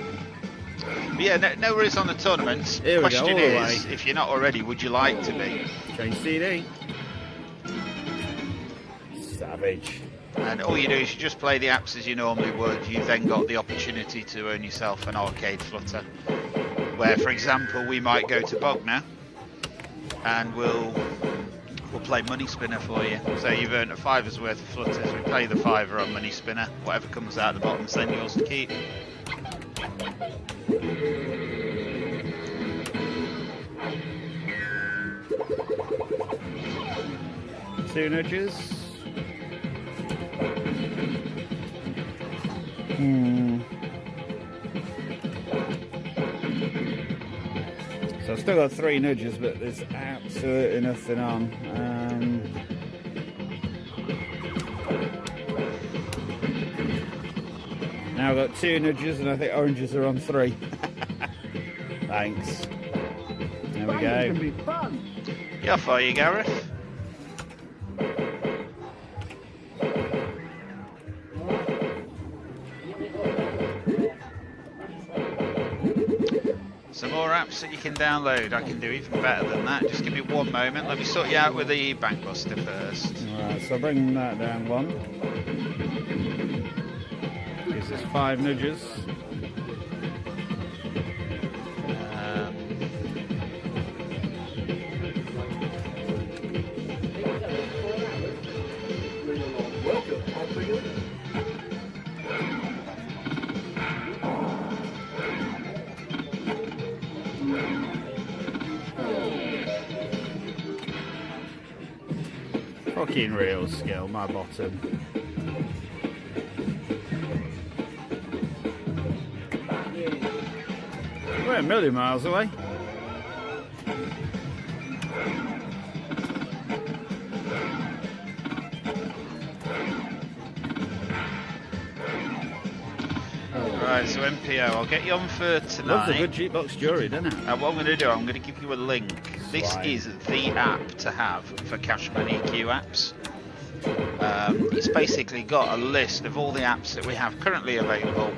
But yeah, no worries on the tournaments. Here we go, Question all the is, if you're not already, would you like to be? Change CD. Savage. And all you do is you just play the apps as you normally would. You've then got the opportunity to earn yourself an arcade flutter. Where, for example, we might go to Bog now, and we'll play Money Spinner for you. So you've earned a $5's worth of flutters. We play the $5 on Money Spinner. Whatever comes out the bottom's then yours to keep. Two nudges. So I've still got 3 nudges, but there's absolutely nothing on. Now I've got 2 nudges, and I think oranges are on 3. Thanks. There we go. Yeah, for you, Gareth. Some more apps that you can download. I can do even better than that. Just give me one moment. Let me sort you out with the Bank Buster first. Alright, so I'll bring that down 1. Gives us 5 nudges. Fucking real skill, my bottom. We're a million miles away. Right, so MPO, I'll get you on for tonight. Loves a good jukebox jury, doesn't it? And what I'm going to do, I'm going to give you a link. This is the app to have for Cash Money EQ apps. It's basically got a list of all the apps that we have currently available,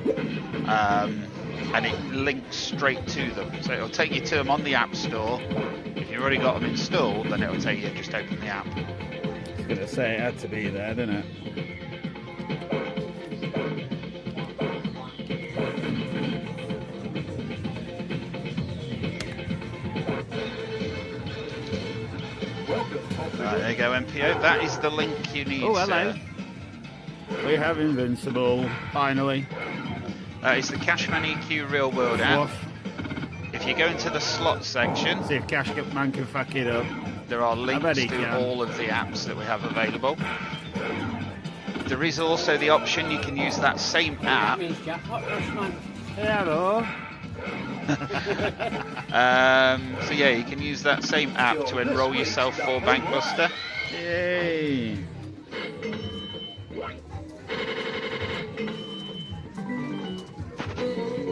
and it links straight to them. So it'll take you to them on the App Store. If you've already got them installed, then it'll take you, just open the app. I was going to say it had to be there, didn't it? Right, there you go, MPO. That is the link you need. Oh, hello. Sir. We have Invincible, finally. It's the Cashman EQ Real World app. If you go into the slot section, see if Cashman can fuck it up. There are links to all of the apps that we have available. There is also the option you can use that same app. Hello. So yeah, you can use that same app to enroll yourself for BuSTER. Yay!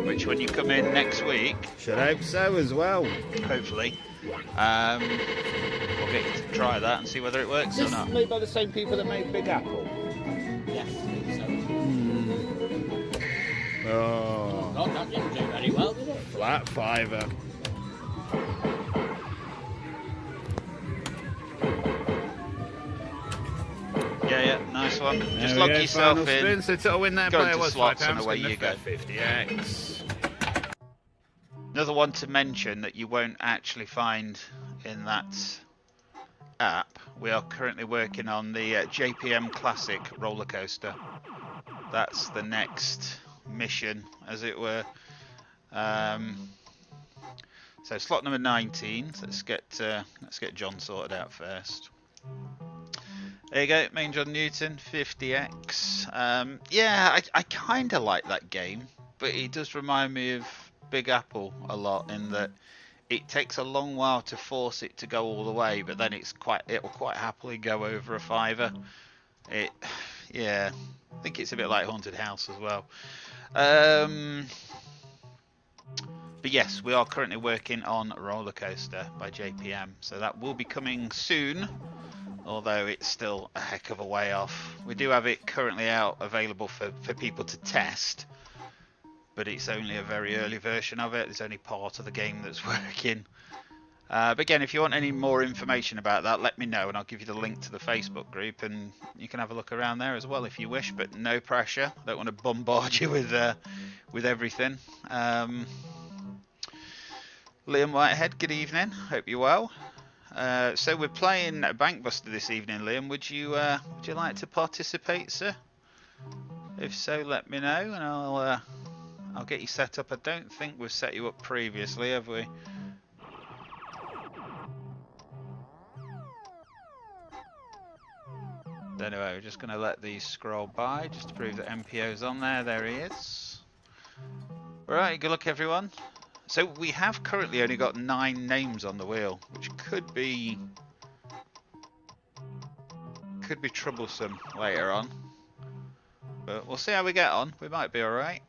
Which, when you come in next week, should hope so as well. Hopefully, we'll get you to try that and see whether it works or not. Made by the same people that made Big Apple. Yes, I think so. Oh. God, that didn't do very well, did it? Flat fiver. Yeah, nice one. Just log yourself in. So to win that go player into was slots £5 and away you go. 50x. Another one to mention that you won't actually find in that app. We are currently working on the JPM Classic roller coaster. That's the next mission, as it were. So slot number 19. So let's get John sorted out first. There you go, main John Newton, 50x. Yeah, I kind of like that game, but it does remind me of Big Apple a lot in that it takes a long while to force it to go all the way, but then it'll quite happily go over a fiver. Yeah, I think it's a bit like Haunted House as well. But yes, we are currently working on Roller Coaster by JPM, so that will be coming soon, although it's still a heck of a way off. We do have it currently out available for people to test, but it's only a very early version of it. There's only part of the game that's working. But again, if you want any more information about that, let me know and I'll give you the link to the Facebook group and you can have a look around there as well if you wish, but no pressure. I don't want to bombard you with everything. Liam Whitehead, good evening. Hope you're well. So we're playing BuSTER this evening, Liam. Would you like to participate, sir? If so, let me know and I'll get you set up. I don't think we've set you up previously, have we? Anyway, we're just going to let these scroll by just to prove that MPO's on there. There he is. Right, good luck everyone. So we have currently only got 9 names on the wheel, which could be troublesome later on. But we'll see how we get on. We might be alright.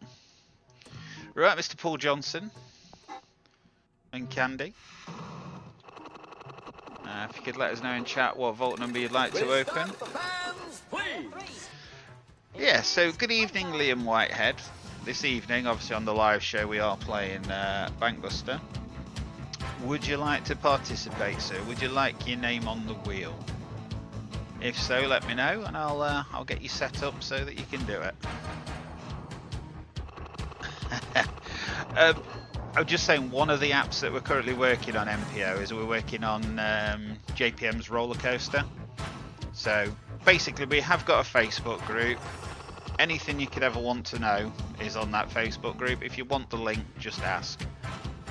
Right, Mr. Paul Johnson and Candy. If you could let us know in chat what vault number you'd like to open. Yeah, so good evening, Liam Whitehead. This evening, obviously on the live show, we are playing BuSTER. Would you like to participate, sir? Would you like your name on the wheel? If so, let me know, and I'll get you set up so that you can do it. I'm just saying, one of the apps that we're currently working on, MPO, is we're working on JPM's roller coaster. So basically, we have got a Facebook group. Anything you could ever want to know is on that Facebook group. If you want the link, just ask.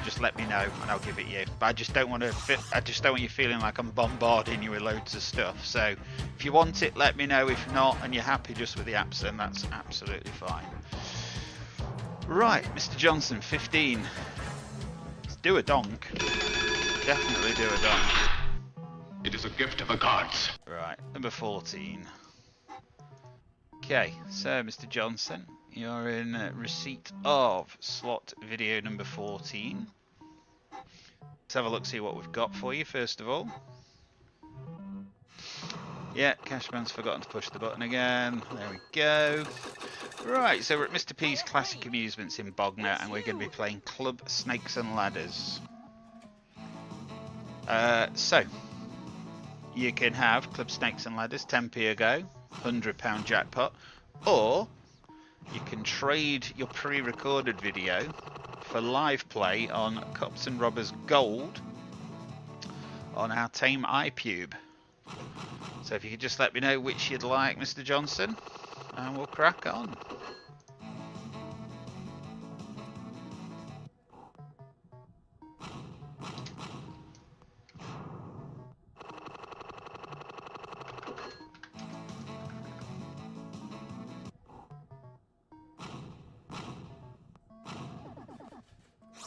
Just let me know, and I'll give it you. But I just don't want you feeling like I'm bombarding you with loads of stuff. So if you want it, let me know. If not, and you're happy just with the apps, then that's absolutely fine. Right, Mr. Johnson, 15. Let's do a donk. Definitely do a donk. It is a gift of the gods. Right, number 14. Okay, so Mr. Johnson, you're in receipt of slot video number 14. Let's have a look, see what we've got for you first of all. Yeah, Cashman's forgotten to push the button again. There we go. Right, so we're at Mr. P's Classic Amusements in Bognor, and we're going to be playing Club Snakes and Ladders. So, you can have Club Snakes and Ladders, 10p a go, £100 jackpot, or you can trade your pre-recorded video for live play on Cops and Robbers Gold on our Tame iPube. So if you could just let me know which you'd like, Mr. Johnson, and we'll crack on.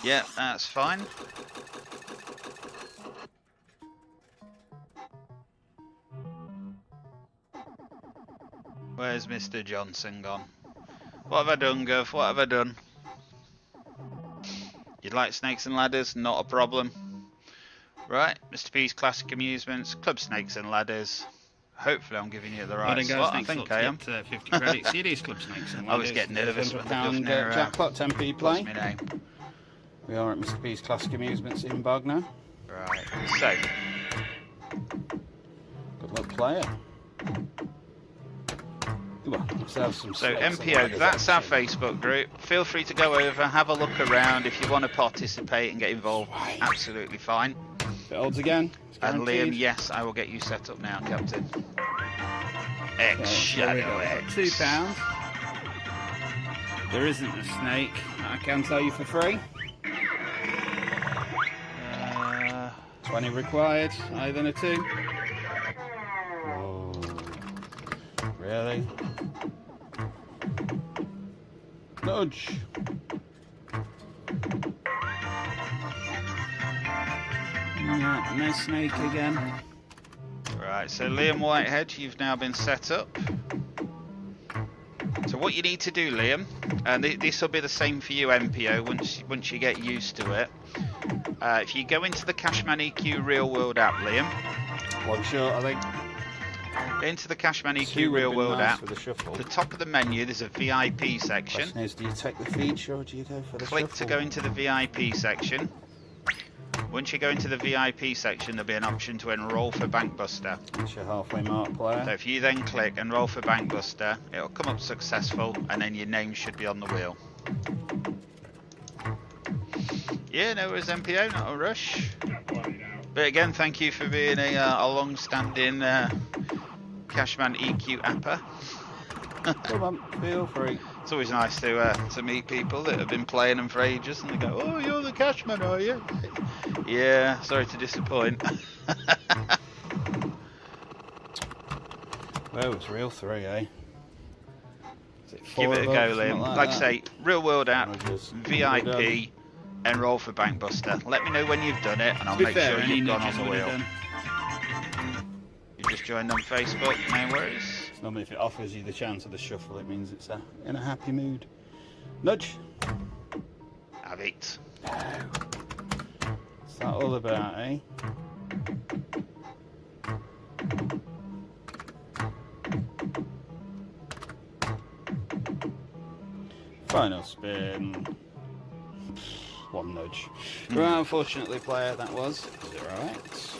Yeah, that's fine. Where's Mr. Johnson gone? What have I done, Gov? What have I done? You'd like snakes and ladders? Not a problem. Right, Mr. P's Classic Amusements, Club Snakes and Ladders. Hopefully I'm giving you the right slot. I think I am. 50 credits. It is Club Snakes and Ladders. I always get nervous when the governor jackpot, 10p play. my name. We are at Mr. P's Classic Amusements in Bognor. Right, so. Good luck, player. Come on, let's have some. So MPO, that's our Facebook group. Feel free to go over, have a look around. If you want to participate and get involved, absolutely fine. Odds again. And Liam, yes, I will get you set up now, Captain. X Shadow X. £2. There isn't a snake. I can tell you for free. 20 required. Higher than a 2. Oh, really? Nudge. No snake again. Right, so Liam Whitehead, you've now been set up. So what you need to do, Liam, and this will be the same for you, MPO, once you get used to it. If you go into the Cashman EQ Real World app, Liam. One shot, I think. Into the Cashman EQ Real World app. The top of the menu, there's a VIP section. Question is, do you take the feature or do you go for the Click shuffle? to go into the VIP section. Once you go into the VIP section, there'll be an option to enroll for Bank Buster. That's your halfway mark player. So if you then click enroll for Bank Buster, it'll come up successful, and then your name should be on the wheel. Yeah, no worries, MPO, not a rush. But again, thank you for being a long-standing Cashman EQ apper. Come on, feel free. It's always nice to meet people that have been playing them for ages, and they go, "Oh, you're the Cashman, are you?" Yeah, sorry to disappoint. Well, it's real 3, eh? Give it a go, Liam. Like I say, real world app, VIP, enroll for Bank Buster. Let me know when you've done it, and I'll make sure you've gone on the wheel. You just joined on Facebook, no worries. Normally if it offers you the chance of the shuffle, it means it's in a happy mood. Nudge. Have it. What's that all about, eh? Final spin. One nudge. Right, unfortunately, player, that was 0x.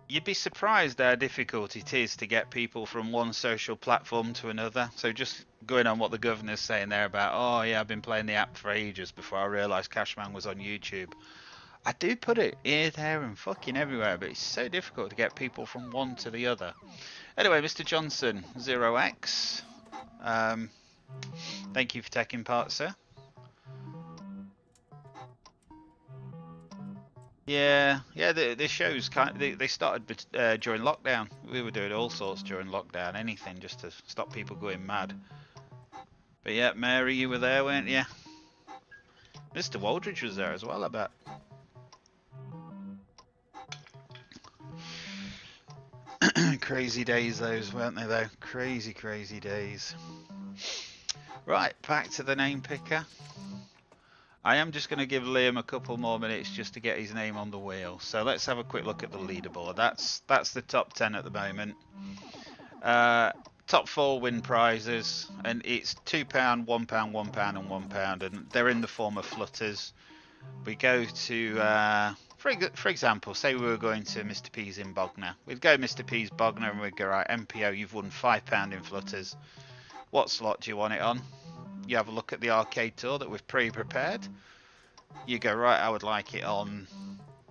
You'd be surprised how difficult it is to get people from one social platform to another. So just going on what the governor's saying there about, oh yeah, I've been playing the app for ages before I realised Cashman was on YouTube. I do put it here, there and fucking everywhere, but it's so difficult to get people from one to the other. Anyway, Mr. Johnson, 0x. Thank you for taking part, sir. Yeah, the shows they started during lockdown. We were doing all sorts during lockdown, anything just to stop people going mad. But yeah, Mary, you were there, weren't you? Mr. Waldridge was there as well, I bet. Crazy days those, weren't they though? Crazy, crazy days. Right, back to the name picker. I am just going to give Liam a couple more minutes just to get his name on the wheel. So let's have a quick look at the leaderboard. That's the top 10 at the moment. Top 4 win prizes, and it's £2, £1, £1 and £1, and they're in the form of flutters. We go to, for example, say we were going to Mr. P's in Bognor. We'd go Mr. P's Bognor and we'd go, right, MPO, you've won £5 in flutters. What slot do you want it on? You have a look at the arcade tour that we've pre-prepared. You go, right, I would like it on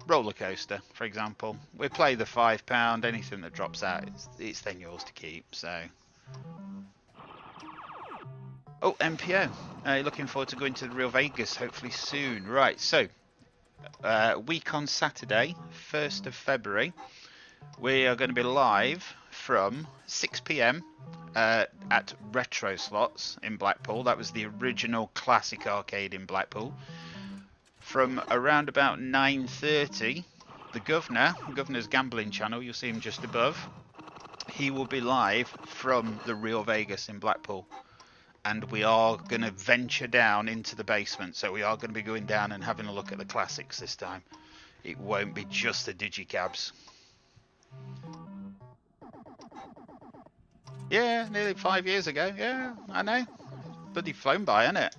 roller coaster, for example. We play the £5. Anything that drops out, it's then yours to keep. So, oh, MPO. Looking forward to going to the Real Vegas hopefully soon. Right, so week on Saturday, 1st of February, we are going to be live from 6 PM at Retro Slots in Blackpool. That was the original classic arcade in Blackpool. From around about 9:30, the Governor's Gambling Channel, you'll see him just above, he will be live from the Real Vegas in Blackpool. And we are going to venture down into the basement. So we are going to be going down and having a look at the classics this time. It won't be just the digicabs. Yeah, nearly 5 years ago. Yeah, I know. Bloody flown by, hasn't it?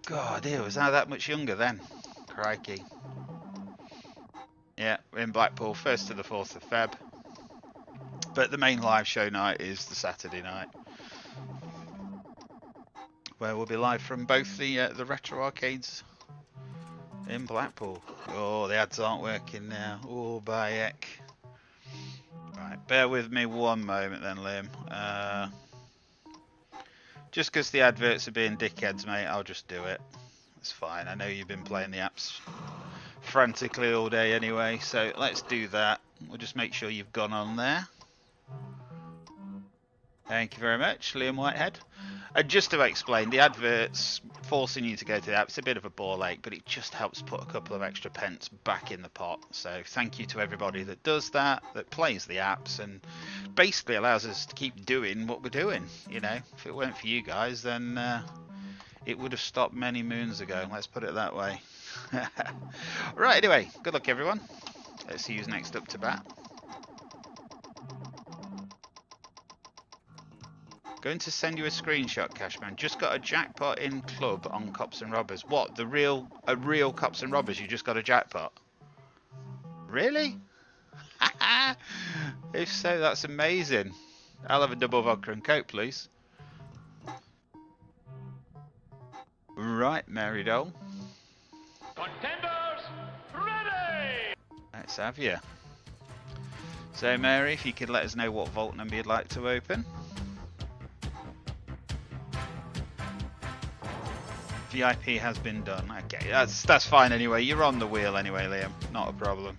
God, dear, was I that much younger then? Crikey. Yeah, we're in Blackpool, 1st to the 4th of Feb. But the main live show night is the Saturday night, where we'll be live from both the retro arcades in Blackpool. Oh, the ads aren't working now. Oh, by heck. Right, bear with me one moment then, Liam. Just because the adverts are being dickheads, mate, I'll just do it. It's fine. I know you've been playing the apps frantically all day anyway, so let's do that. We'll just make sure you've gone on there. Thank you very much, Liam Whitehead. Just to explain, the adverts forcing you to go to the app, it's a bit of a ball ache, but it just helps put a couple of extra pence back in the pot. So thank you to everybody that does that, that plays the apps, and basically allows us to keep doing what we're doing. You know, if it weren't for you guys, then it would have stopped many moons ago. Let's put it that way. Right, anyway, good luck everyone. Let's see who's next up to bat. Going to send you a screenshot, Cashman. Just got a jackpot in club on Cops and Robbers. What? A real Cops and Robbers? You just got a jackpot? Really? If so, that's amazing. I'll have a double vodka and coke, please. Right, Mary Doll. Contenders, ready! Let's have you. So, Mary, if you could let us know what vault number you'd like to open. VIP has been done. Okay, that's fine anyway. You're on the wheel anyway, Liam. Not a problem.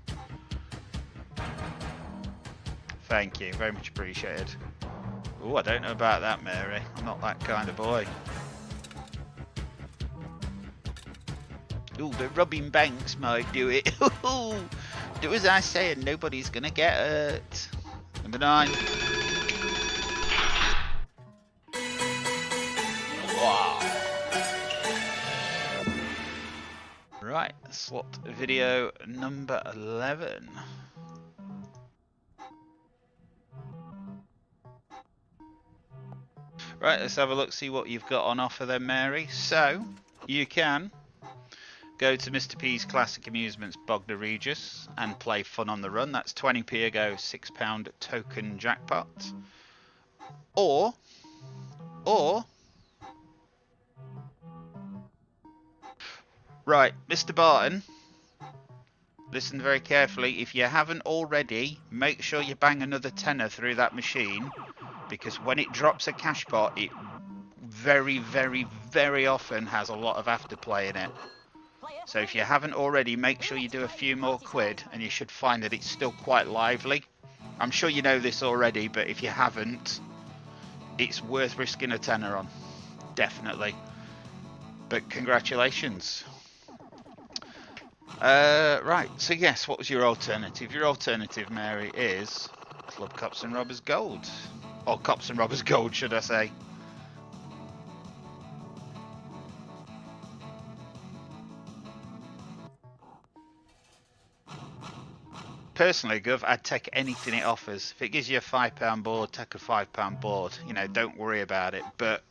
Thank you. Very much appreciated. Oh, I don't know about that, Mary. I'm not that kind of boy. Ooh, the rubbing banks might do it. Do as I say and nobody's gonna get hurt. Number 9. Wow. Right, slot video number 11. Right, let's have a look, see what you've got on offer then, Mary. So, you can go to Mr. P's Classic Amusements Bognor Regis and play Fun on the Run. That's 20p a go, £6 token jackpot. Or right, Mr. Barton, listen very carefully. If you haven't already, make sure you bang another tenner through that machine, because when it drops a cash pot, it very, very, very often has a lot of afterplay in it. So if you haven't already, make sure you do a few more quid, and you should find that it's still quite lively. I'm sure you know this already, but if you haven't, it's worth risking a tenner on. Definitely. But congratulations. Right, so yes, what was your alternative? Your alternative, Mary, is Club Cops and Robbers Gold. Or Cops and Robbers Gold, should I say. Personally, Gov, I'd take anything it offers. If it gives you a £5 board, take a £5 board. You know, don't worry about it. But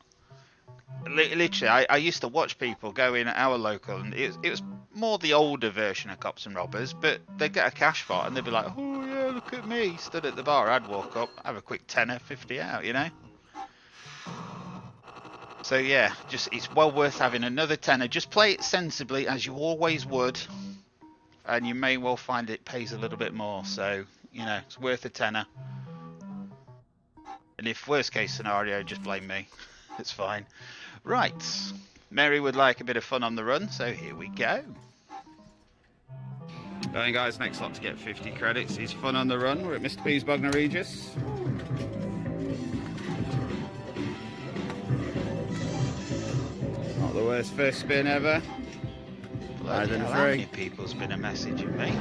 literally, I used to watch people go in at our local, and it was more the older version of Cops and Robbers, but they'd get a cash pot and they'd be like, oh yeah, look at me, stood at the bar. I'd walk up, have a quick tenner, 50 out, you know. So yeah, just it's well worth having another tenner. Just play it sensibly, as you always would. and you may well find it pays a little bit more. So, you know, it's worth a tenner. And if worst case scenario, just blame me. It's fine. Right. Mary would like a bit of fun on the run, so here we go. Going, guys, next lot to get 50 credits is Fun on the Run. We're at Mr. P's Bognor Regis. Not the worst first spin ever. Bloody hell, how many people's been a messaging me?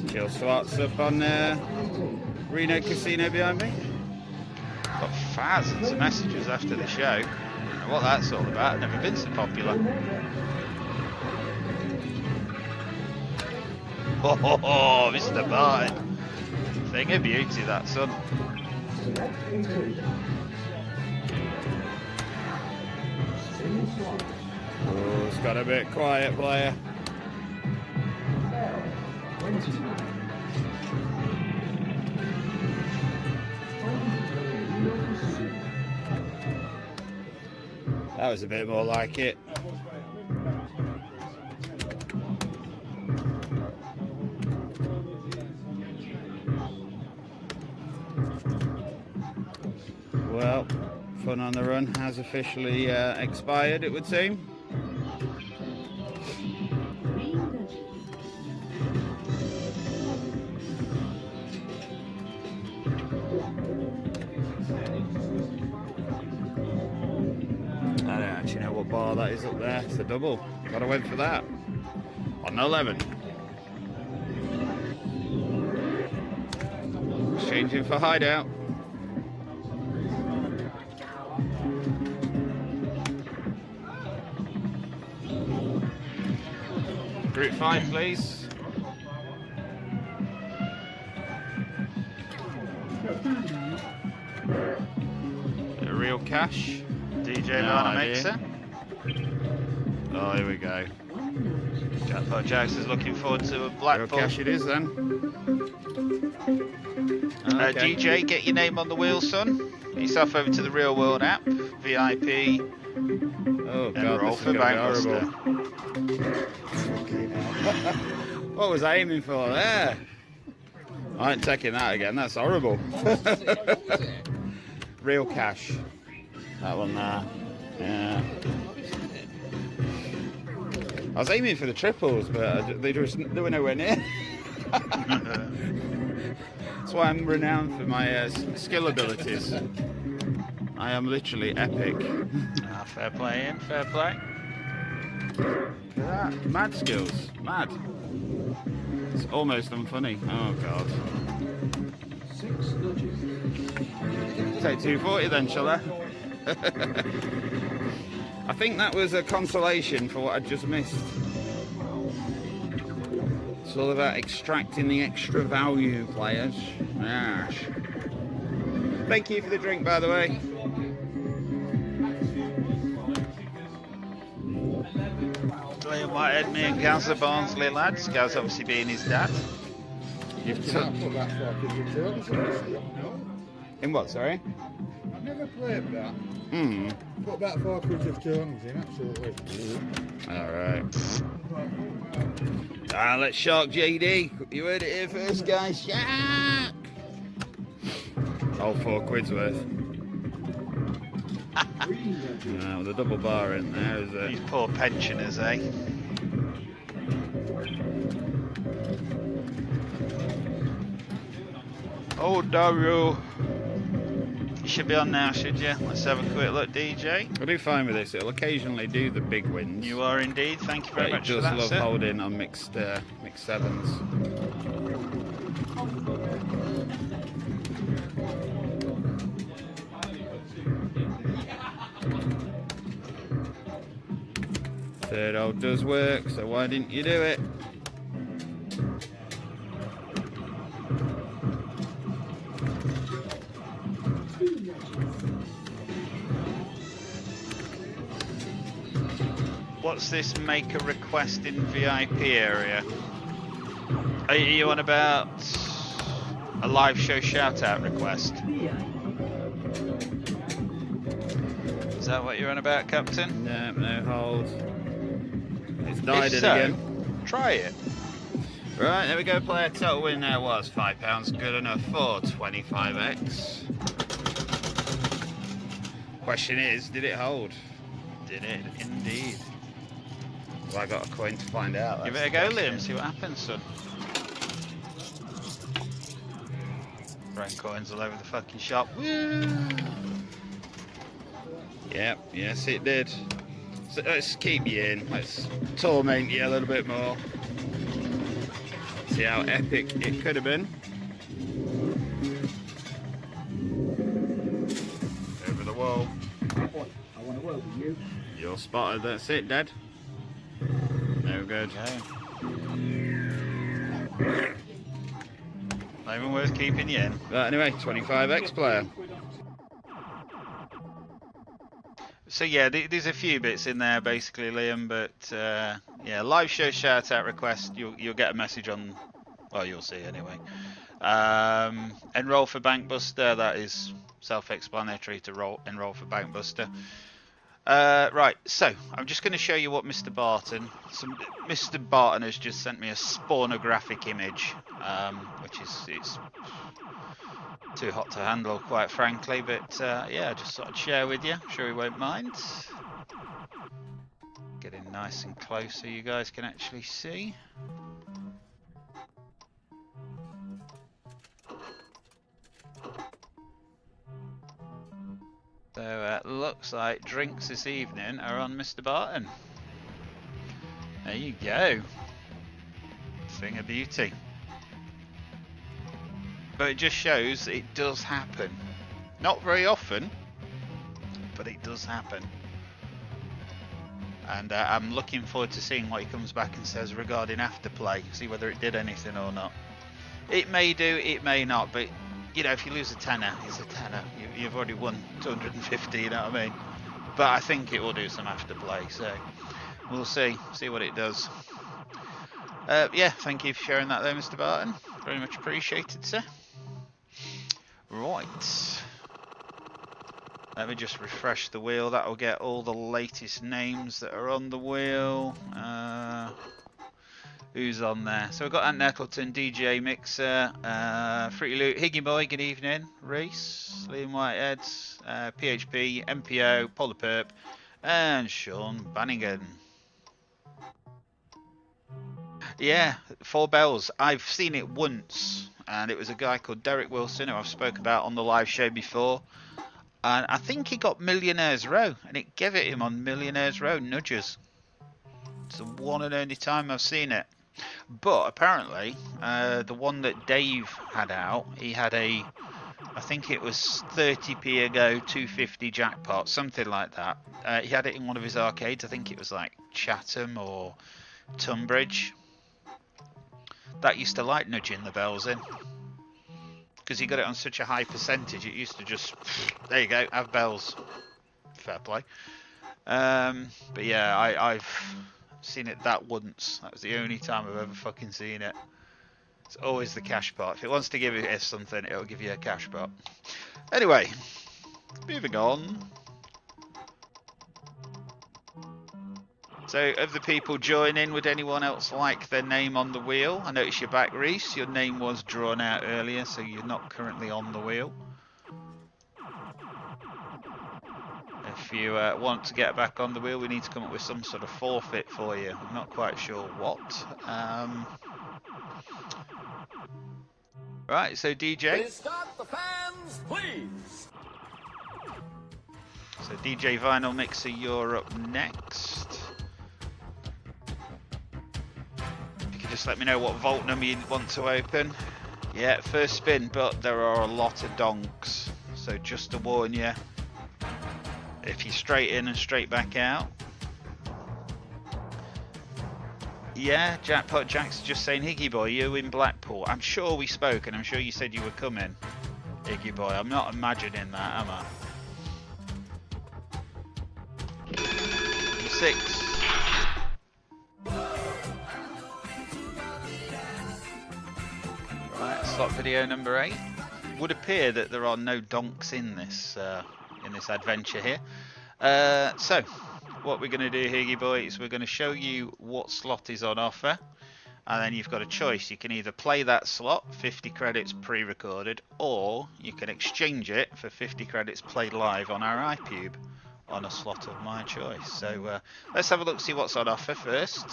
Chill slots up on Reno Casino behind me. Got thousands of messages after the show. I don't know what that's all about. Never been so popular. Oh, Mr. Martin. Thing of beauty, that son. Oh, it's got a bit quiet, player. That was a bit more like it. Well, Fun on the Run has officially expired, it would seem. I don't actually know what bar that is up there. It's a double. Gotta wait for that. On 11. Changing for hideout. Group 5, please. Bit of real cash. DJ Lana Mixer. Oh, here we go. Jackpot Jax is looking forward to a Blackpool. Real cash it is then. Okay. DJ, get your name on the wheel, son. Get yourself over to the Real World app. VIP. Oh, God, ENROL for BUSTER. What was I aiming for there? I ain't taking that again, that's horrible. Real cash. That one there. Yeah. I was aiming for the triples, but they were nowhere near. That's why I'm renowned for my skill abilities. I am literally epic. Fair play, Ian. Fair play. Look at that. Mad skills. Mad. It's almost unfunny. Oh, God. Take 240 then, shall I? I think that was a consolation for what I just missed. It's all about extracting the extra value, players. Yes. Thank you for the drink, by the way. Liam Whitehead, me and Gazza Barnsley lads. Gaz obviously being his dad. In what, sorry? I've never played that. Put about 4 quids of tongues in, absolutely. Alright. Let's shark JD. You heard it here first, guys. Shark! All 4 quid's worth. With a double bar in there, is it? These poor pensioners, eh? Oh, Daru. You should be on now, should you? Let's have a quick look, DJ. I'll do fine with this. It'll occasionally do the big wins. You are indeed. Thank you very much for that, that, does love sir. holding on mixed sevens. Third hold does work, so why didn't you do it? What's this make a request in VIP area? Are you on about a live show shout out request? Is that what you're on about, Captain? No, no hold. It's died If it so, again. try it. Right, there we go. Player total win there was £5. Good enough for 25x. Question is, did it hold? Did it indeed? Well, I got a coin to find out. Give it a go, Liam. See what happens, son. Throwing coins all over the fucking shop. Woo! Yep, yes it did. So let's keep you in. Let's torment you a little bit more. See how epic it could have been. Over the wall. I want to work with you. You're spotted. That's it, Dad. No good. Not even worth keeping you in. But anyway, 25x player. So yeah, there's a few bits in there basically, Liam. But yeah, live show shout out request. You'll get a message on. Well, you'll see anyway. Enroll for Bank Buster. That is self-explanatory to enroll for Bank Buster. Right, so I'm just going to show you what Mr. Barton. Mr. Barton has just sent me a spawnographic image, which it's too hot to handle, quite frankly. But yeah, I just thought I'd share with you. I'm sure he won't mind. Getting nice and close so you guys can actually see. So looks like drinks this evening are on Mr. Barton. There you go. Thing of beauty. But it just shows it does happen. Not very often, but it does happen. And I'm looking forward to seeing what he comes back and says regarding afterplay. See whether it did anything or not. It may do, it may not, but you know, if you lose a tenner, it's a tenner. You've already won 250, you know what I mean? But I think it will do some afterplay, so we'll see what it does. Yeah, thank you for sharing that there, Mr. Barton. Very much appreciated, sir. Right. Let me just refresh the wheel. That will get all the latest names that are on the wheel. Who's on there? So we've got Ant Nettleton, DJ Mixer, Fruity Loot, Higgy Boy, good evening, Reese, Liam Whitehead, PHP, MPO, Polyperp, and Sean Bannigan. Yeah, 4 bells. I've seen it once, and it was a guy called Derek Wilson, who I've spoke about on the live show before. And I think he got Millionaire's Row, and it gave it him on Millionaire's Row nudges. It's the one and only time I've seen it. But apparently, the one that Dave had out, he had a, I think it was 30p a go, 250 jackpot, something like that. He had it in one of his arcades. I think it was like Chatham or Tunbridge. That used to like nudging the bells in, because he got it on such a high percentage. It used to just, there you go, have bells. Fair play. But yeah, I've seen it that once. That was the only time I've ever fucking seen it. It's always the cash pot. If it wants to give you something, it'll give you a cash pot. Anyway, moving on. So, of the people joining, would anyone else like their name on the wheel? I noticed you're back, Reese. Your name was drawn out earlier, so you're not currently on the wheel. If you want to get back on the wheel, we need to come up with some sort of forfeit for you. I'm not quite sure what. Right, so DJ. Please stop the fans, please. So DJ Vinyl Mixer, you're up next. If you could just let me know what vault number you want to open. Yeah, first spin, but there are a lot of donks. So just to warn you, if you're straight in and straight back out. Yeah, Jackpot Jack's just saying, Higgy Boy, you in Blackpool. I'm sure we spoke and I'm sure you said you were coming, Higgy Boy. I'm not imagining that, am I? 6. Right, slot video number 8. Would appear that there are no donks in this adventure here. So, what we're going to do here, you boys, we're going to show you what slot is on offer. And then you've got a choice. You can either play that slot, 50 credits pre-recorded, or you can exchange it for 50 credits played live on our iPube on a slot of my choice. So let's have a look, see what's on offer first.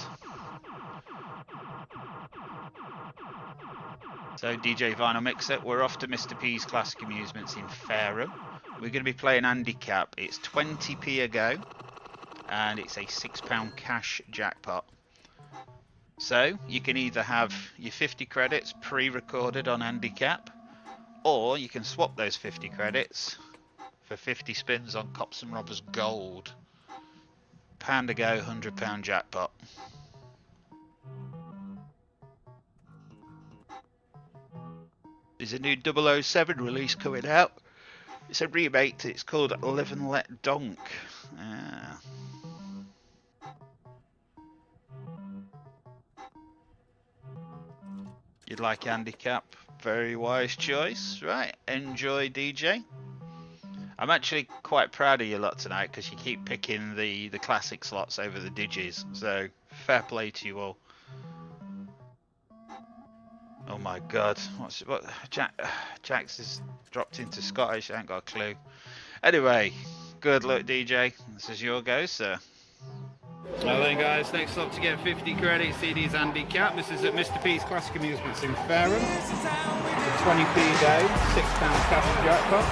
So DJ Vinyl Mixer, we're off to Mr. P's Classic Amusements in Fareham. We're going to be playing Handicap. It's 20p a go, and it's a £6 cash jackpot. So you can either have your 50 credits pre-recorded on Handicap, or you can swap those 50 credits for 50 spins on Cops and Robbers Gold. £1 a go, £100 jackpot. There's a new 007 release coming out. It's a remake. It's called Live and Let Donk. You'd like Handicap? Very wise choice. Right, enjoy, DJ. I'm actually quite proud of you lot tonight because you keep picking the classic slots over the digis. So fair play to you all. Oh my God! What? Jax has dropped into Scottish. I ain't got a clue. Anyway, good luck, DJ. This is your go, sir. Well then, guys, next up to get 50 credits, CD's Handicap. This is at Mr. P's Classic Amusements in Fareham. It's a 20p a day, £6 cash jackpot.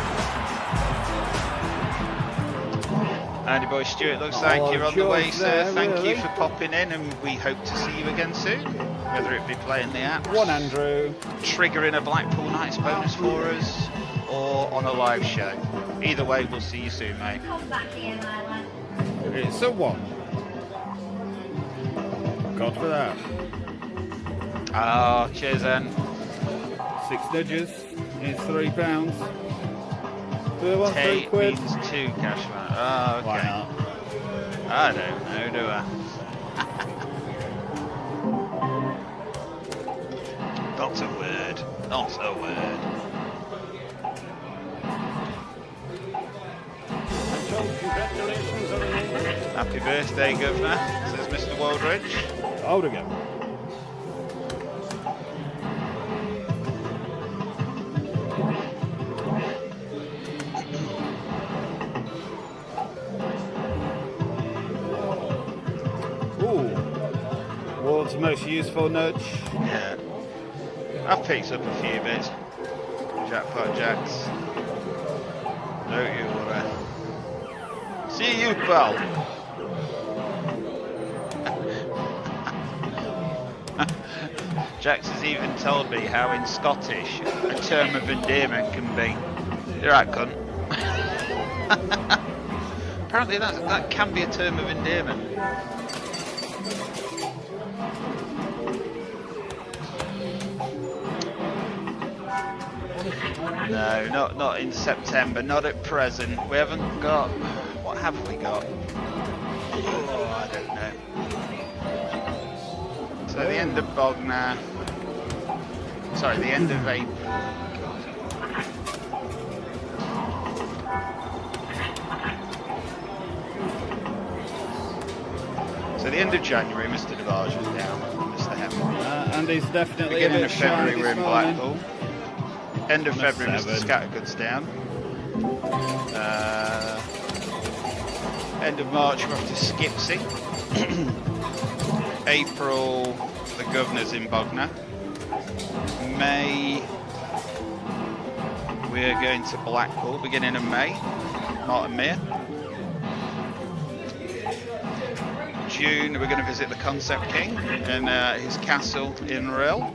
Andy Boy Stewart, looks like you're on the way, sir. Thank you for popping in, and we hope to see you again soon. Whether it be playing the app, Andrew, triggering a Blackpool Nights bonus for us, or on a live show. Either way, we'll see you soon, mate. It's a 1. God for that. Oh, cheers then. 6 digits is £3. Do I want Tate 3 quid? means 2 cash man. Oh, okay. Why not? I don't know, do I? Not a word. Not a word. Happy birthday, Governor, says Mr. Waldridge. Hold again. Ooh. World's most useful nudge. Yeah. I've picked up a few bits. Jackpot Jacks. Don't you worry. See you, pal. Jax has even told me how in Scottish a term of endearment can be. You're right, cunt. Apparently that can be a term of endearment. No, not in September, not at present. We haven't got... What have we got? Oh, I don't know. So the end of Bognor. Sorry, the end of April. So the end of January, Mr. DeBarge was down, Mr. Hemel. And he's definitely beginning a of bit February, shy we're in this morning. Blackpool. End of February, Mr. Scattergood's down. End of March, we're off to Skipsy. April, the Governor's in Bognor. May, we're going to Blackpool, beginning of May, Martinmere. June, we're going to visit the Concept King and his castle, ENROL.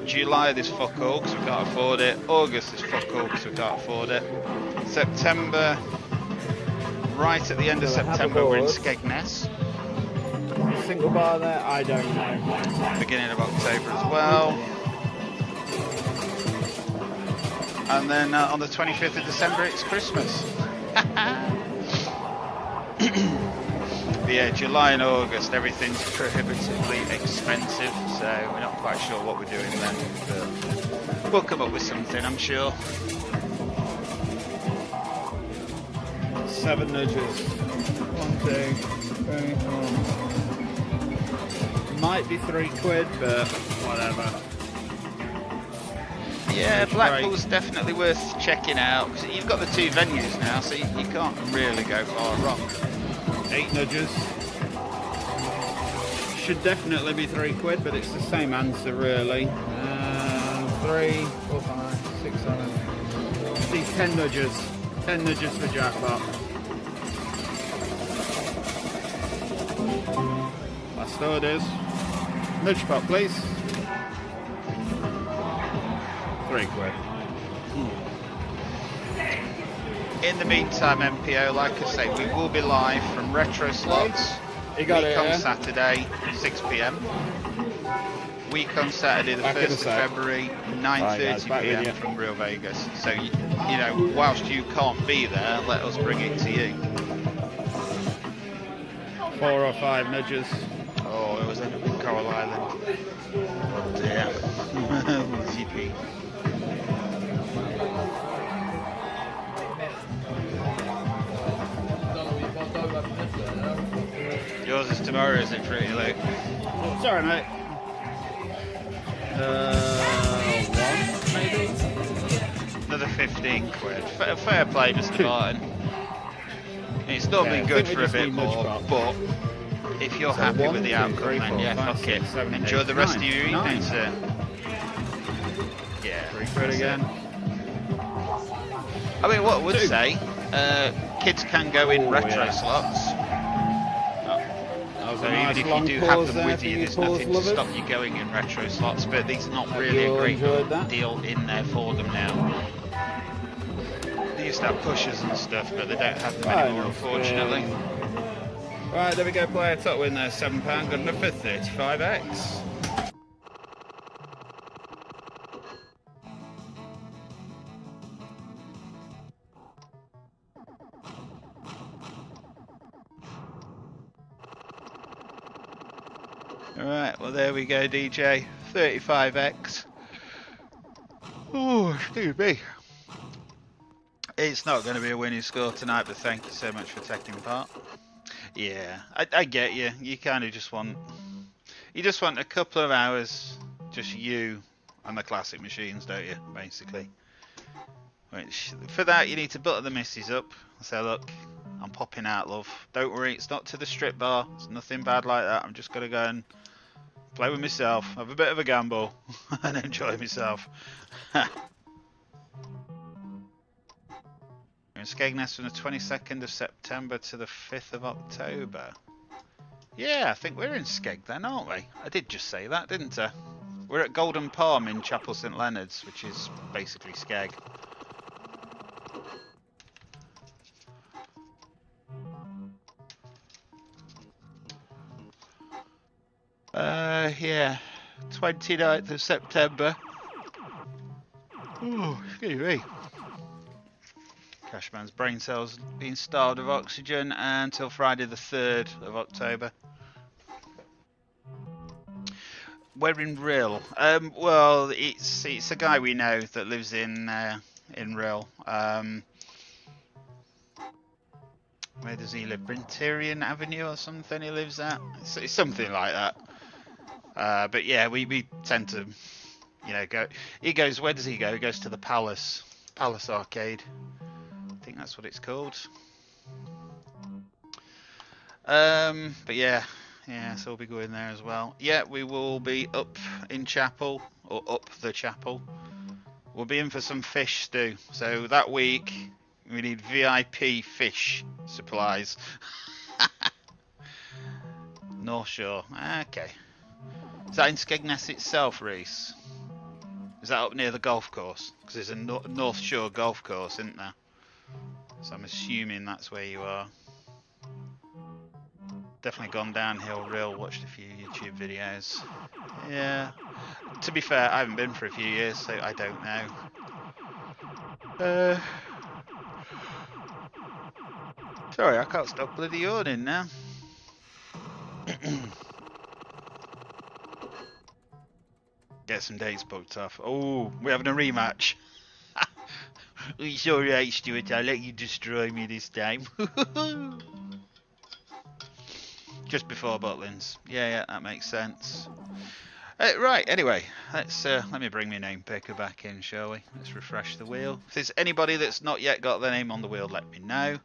July, there's fuck all because we can't afford it. August, there's fuck all because we can't afford it. September, right at the end of September, we're in Skegness. Single bar there? I don't know. Beginning of October as well. And then on the 25th of December, it's Christmas. But yeah, July and August, everything's prohibitively expensive, so we're not quite sure what we're doing then, but we'll come up with something, I'm sure. 7 nudges. 1, 2, 3, 4. Might be £3, but whatever. Yeah, Blackpool's definitely worth checking out because you've got the 2 venues now, so you can't really go far wrong. 8 nudges. Should definitely be £3, but it's the same answer really. 3, 4, 5, 6, 7. See, 10 nudges. 10 nudges for jackpot. Last orders. Nudge pot, please. £3. In the meantime, MPO, like I say, we will be live from Retro Slots. You got it, on yeah? Saturday, 6 PM. Week on Saturday, the 1st of February, 9:30 PM from Real Vegas. So, you know, whilst you can't be there, let us bring it to you. 4 or 5 nudges. Oh, it was in Coral Island. Oh dear. GP. Yours is tomorrow, is it, Fruity Luke? Sorry, mate. 1, maybe? Another £15. Fair play, Mr. Martin. It's normally good for a bit more, but if you're happy with the outcome, then yeah, fuck it. Enjoy the rest of your evening, sir. Yeah. £3 again. I mean, what I would say, kids can go in retro slots. So even if you do have them with you, there's nothing to stop you going in retro slots, but there's not really a great deal in there for them now. They used to have pushers and stuff, but they don't have them anymore, unfortunately. Right, there we go, player top win there, £7, good enough for 35x. Alright, well there we go, DJ. 35x. Oh, excuse me. It's not going to be a winning score tonight, but thank you so much for taking part. Yeah, I get you. You kind of just want... You just want a couple of hours, just you and the classic machines, don't you, basically. Which, for that, you need to butter the missus up. Say, look, I'm popping out, love. Don't worry, it's not to the strip bar. It's nothing bad like that. I'm just going to go and play with myself, have a bit of a gamble, and enjoy myself. We're in Skegness from the 22nd of September to the 5th of October. Yeah, I think we're in Skeg then, aren't we? I did just say that, didn't I? We're at Golden Palm in Chapel St Leonard's, which is basically Skeg. Yeah, 29th of September. Oh, excuse me. Cashman's brain cells being starved of oxygen until Friday the 3rd of October. We're in Rill. Well, it's a guy we know that lives in Rill. Where does he live? Brintarian Avenue or something he lives at? It's something like that. But yeah, we tend to, you know, go. He goes. Where does he go? He goes to the Palace Arcade. I think that's what it's called. But yeah, so we'll be going there as well. Yeah, we will be up in Chapel, or up the Chapel. We'll be in for some fish stew. So that week we need VIP fish supplies. North Shore. Okay. Is that in Skegness itself, Reese? Is that up near the golf course? Because there's a North Shore golf course, isn't there? So I'm assuming that's where you are. Definitely gone downhill real, watched a few YouTube videos. Yeah. To be fair, I haven't been for a few years, so I don't know. Sorry, I can't stop bloody yawning now. Get some dates booked off. Oh, we're having a rematch. It's alright, Stuart, I'll let you destroy me this time. Just before Butlins. Yeah, that makes sense. Right, anyway, let me bring my name picker back in, shall we? Let's refresh the wheel. If there's anybody that's not yet got their name on the wheel, let me know.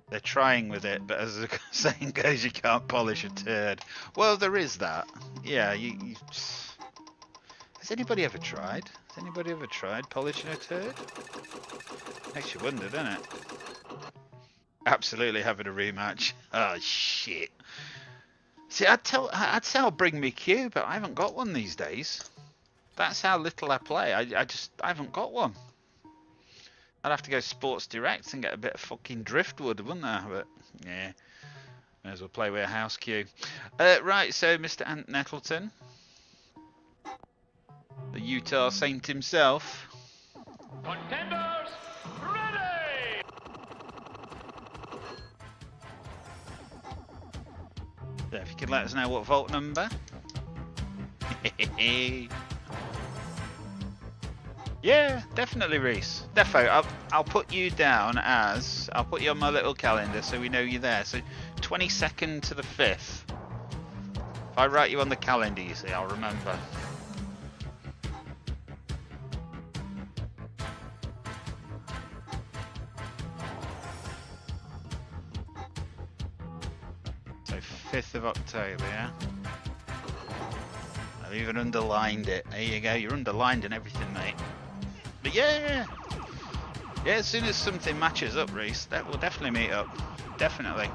They're trying with it, but as the saying goes, you can't polish a turd. Well, there is that. Yeah, you has anybody ever tried? Has anybody ever tried polishing a turd? Makes you wonder, doesn't it? Absolutely having a rematch. Oh, shit. See, I'd say I'll bring me cue, but I haven't got one these days. That's how little I play. I haven't got one. I'd have to go Sports Direct and get a bit of fucking driftwood, wouldn't I? But yeah, may as well play with a house cue. Right, so Mr. Ant Nettleton, the Utah Saint himself. Contenders, ready! So if you could let us know what vault number. Yeah, definitely, Reese. Defo, I'll put you down as... I'll put you on my little calendar so we know you're there. So, 22nd to the 5th. If I write you on the calendar, you see, I'll remember. So, 5th of October, yeah? I've even underlined it. There you go, you're underlined and everything, mate. But yeah, as soon as something matches up, Reese, that will definitely meet up. Definitely.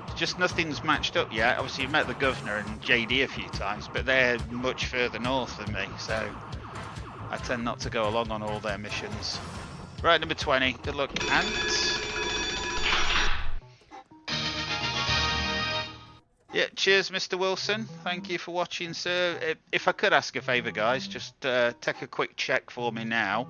It's just nothing's matched up yet. Obviously, you've met the governor and JD a few times, but they're much further north than me, so I tend not to go along on all their missions. Right, number 20. Good luck, Ant. Yeah, cheers, Mr. Wilson. Thank you for watching, sir. If I could ask a favour, guys, just take a quick check for me now.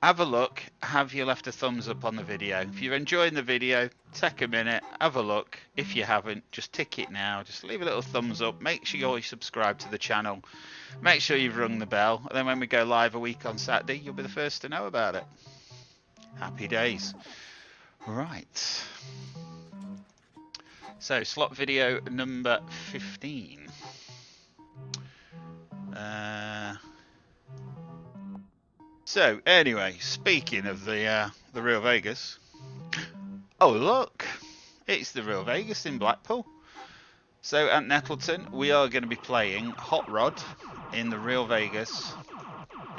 Have a look. Have you left a thumbs up on the video? If you're enjoying the video, take a minute, have a look. If you haven't, just tick it now. Just leave a little thumbs up. Make sure you're subscribed to the channel. Make sure you've rung the bell. And then when we go live a week on Saturday, you'll be the first to know about it. Happy days. Right. So, slot video number 15. So, anyway, speaking of the Real Vegas. Oh, look! It's the Real Vegas in Blackpool. So, at Nettleton, we are going to be playing Hot Rod in the Real Vegas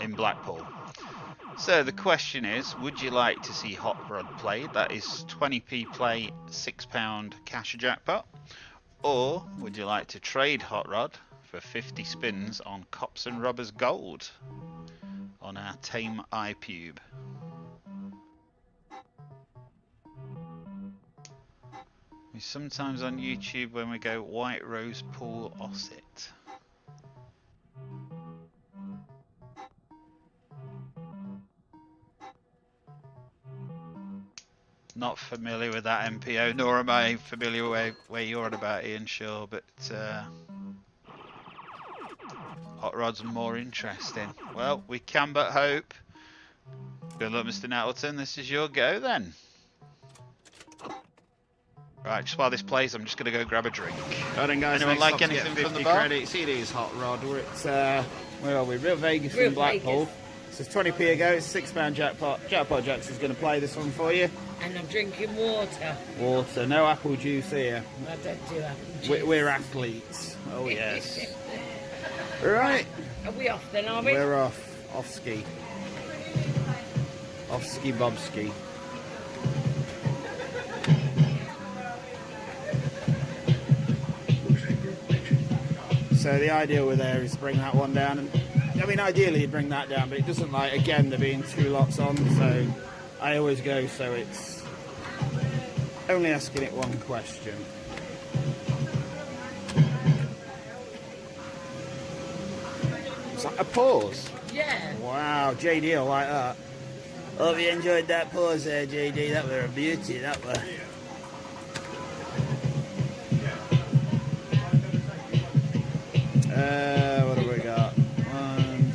in Blackpool. So the question is, would you like to see Hot Rod played? That is 20p play, £6 cash jackpot. Or would you like to trade Hot Rod for 50 spins on Cops and Robbers Gold on our Tame iPube? We sometimes on YouTube when we go White Rose Pool Osset. Not familiar with that MPO, nor am I familiar with where you're on about, Ian Shaw, but Hot Rod's more interesting. Well, we can but hope. Good luck, Mr. Nettleton. This is your go then. Right, just while this plays, I'm just going to go grab a drink. Right then, guys, anyone like anything from the bar? Credits. It is Hot Rod. We're at, where are we? Real Vegas in Blackpool. This is 20p a go. It's £6 jackpot. Jackpot Jackson's going to play this one for you. And I'm drinking water. Water. No apple juice here. I don't do apple juice. We're athletes. Oh, yes. Right. Are we off then, are we? We're off. Off ski. Off ski bob ski. So the idea with there is bring that one down, and I mean ideally you'd bring that down, but it doesn't like, again, there being two lots on, so I always go so it's only asking it one question. Is that a pause? Yeah. Wow, JD will like that. Hope you enjoyed that pause there, JD. That were a beauty, that were. What have we got? 1,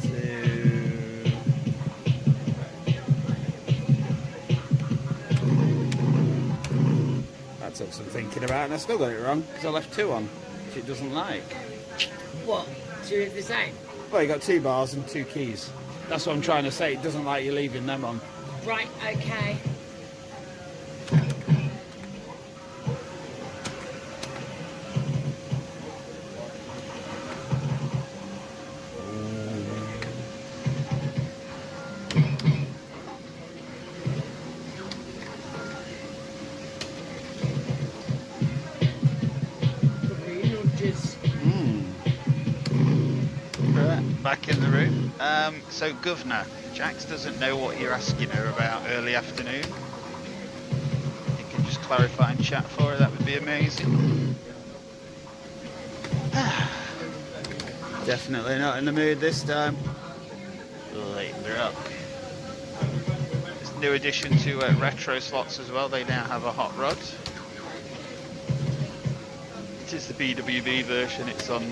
shortcuts I'm thinking about, and I still got it wrong because I left 2 on, which it doesn't like. What? 2 of the same? Well, you got 2 bars and 2 keys. That's what I'm trying to say. It doesn't like you leaving them on. Right, okay. Back in the room. So, Governor, Jax doesn't know what you're asking her about early afternoon. You can just clarify in chat for her, that would be amazing. Definitely not in the mood this time. Later up. There's a new addition to retro slots as well. They now have a hot rod. It is the BWB version. It's on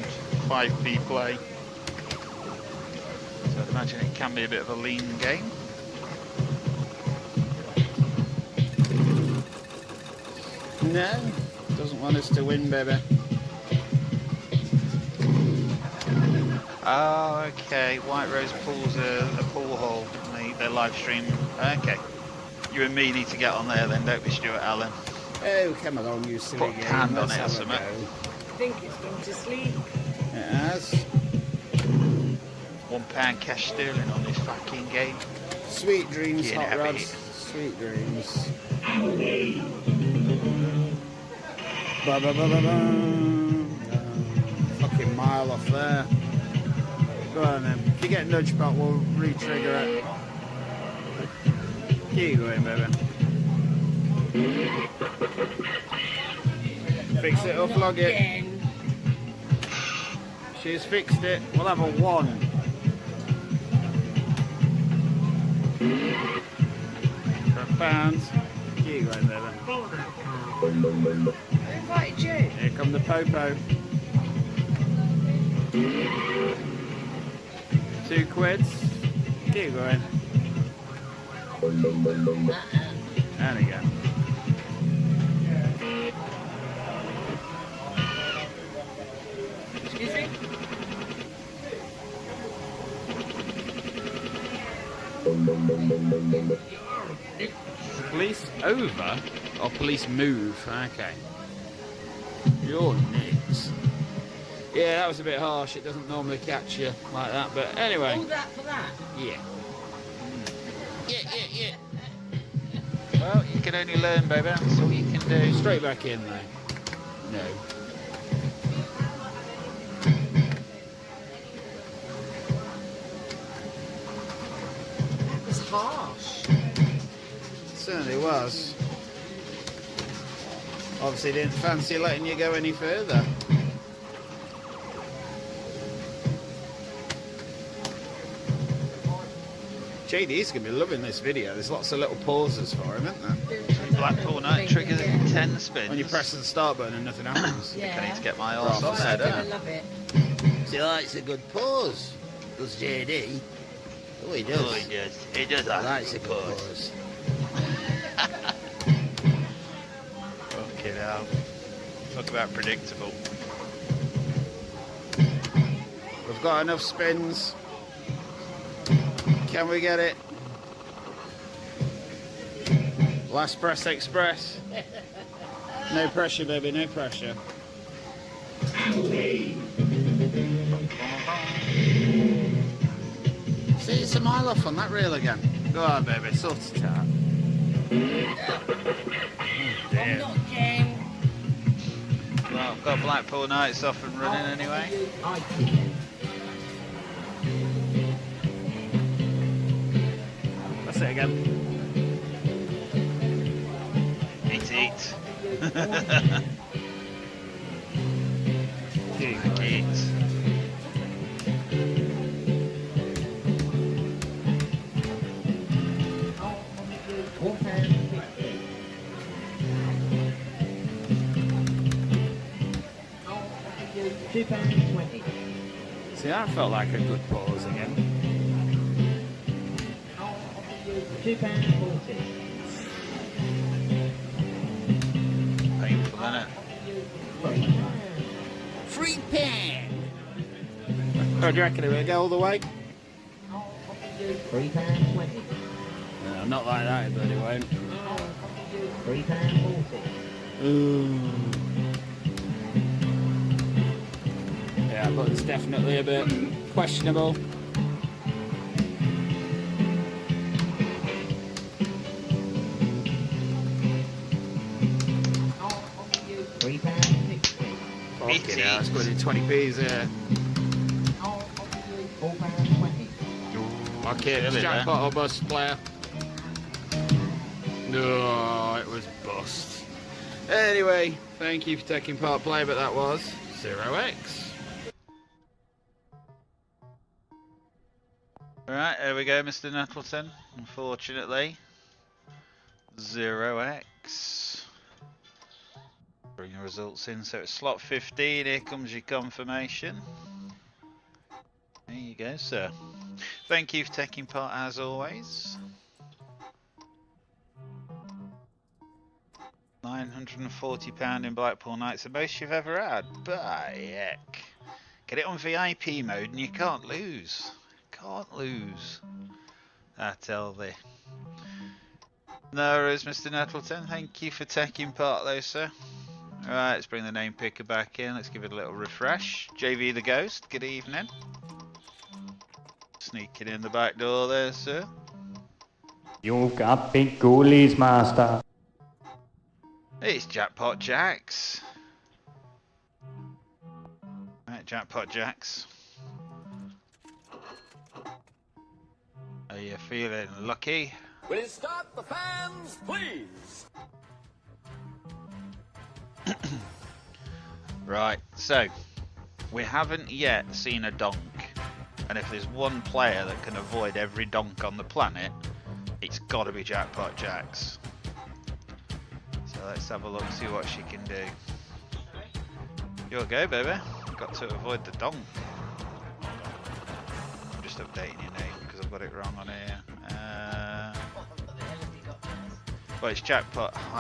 5p play. So I'd imagine it can be a bit of a lean game. No, doesn't want us to win, baby. Oh, okay. White Rose pulls a pool hall in their live stream. Okay. You and me need to get on there then, don't we, Stuart Allen? Oh, come along, you silly Put a hand on it or something. I think it's gone to sleep. It has. £1 cash sterling on this fucking game. Sweet dreams, Getting hot happy. rods. Sweet dreams. Ba ba ba ba ba. Fucking mile off there. Go on then. If you get nudge back, we'll re-trigger it. Keep going, baby. Fix it up, log it. She's fixed it. We'll have a 1. For £1. Keep going, baby. I invited you. Here come the popo. 2 quids. Keep going. There we go. Excuse me? Police over or police move? Okay. You're nits. Yeah, that was a bit harsh. It doesn't normally catch you like that, but anyway. All that for that? Yeah. Yeah. Well, you can only learn, baby. That's all you can do. Straight back in, though. No. It was harsh. It certainly was. Obviously didn't fancy letting you go any further. JD's going to be loving this video. There's lots of little pauses for him, isn't there? Blackpool night triggers in 10 spins. When you press the start button and nothing happens. Yeah. I need to get my arse on there, I'm don't gonna I? love it. He likes a good pause. Does JD? Oh, he does. Oh, he does. He does like Likes a good pause. Fucking hell. Talk about predictable. We've got enough spins. Can we get it? Last press express. No pressure, baby, no pressure. See, it's a mile off on that reel again. Go on, baby, sort it out. I'm not game. Well, I've got Blackpool nights off and running anyway. That's it again. Eat. Eat. £2.20. See, that felt like a good pause again. £2.40. Painful. isn't it? Free pen! Oh, do you reckon it will go all the way? £3.20. No, not like that, but it won't. £3.40. Ooh. Yeah, but it's definitely a bit questionable. Okay, now it's good in 20p's here. Okay, it's jackpot or bust, player. No, it was bust. Anyway, thank you for taking part, player, but that was 0x. Alright, there we go, Mr. Nettleton. Unfortunately, 0x. Bring your results in. So it's slot 15. Here comes your confirmation. There you go, sir. Thank you for taking part as always. £940 in Blackpool nights, the most you've ever had. By heck. Get it on VIP mode and you can't lose. Can't lose. I tell thee. No worries, Mr. Nettleton. Thank you for taking part though, sir. Alright, let's bring the name picker back in. Let's give it a little refresh. JV the Ghost, good evening. Sneaking in the back door there, sir. You've got big ghoulies, master. It's Jackpot Jacks. Right, Jackpot Jacks. Are you feeling lucky? Will you start the fans, please? Right, so we haven't yet seen a donk, and if there's one player that can avoid every donk on the planet, it's got to be Jackpot Jacks. So let's have a look, see what she can do. You'll go, baby. Got to avoid the donk. I'm just updating your name because I've got it wrong on here. Well, it's Jackpot -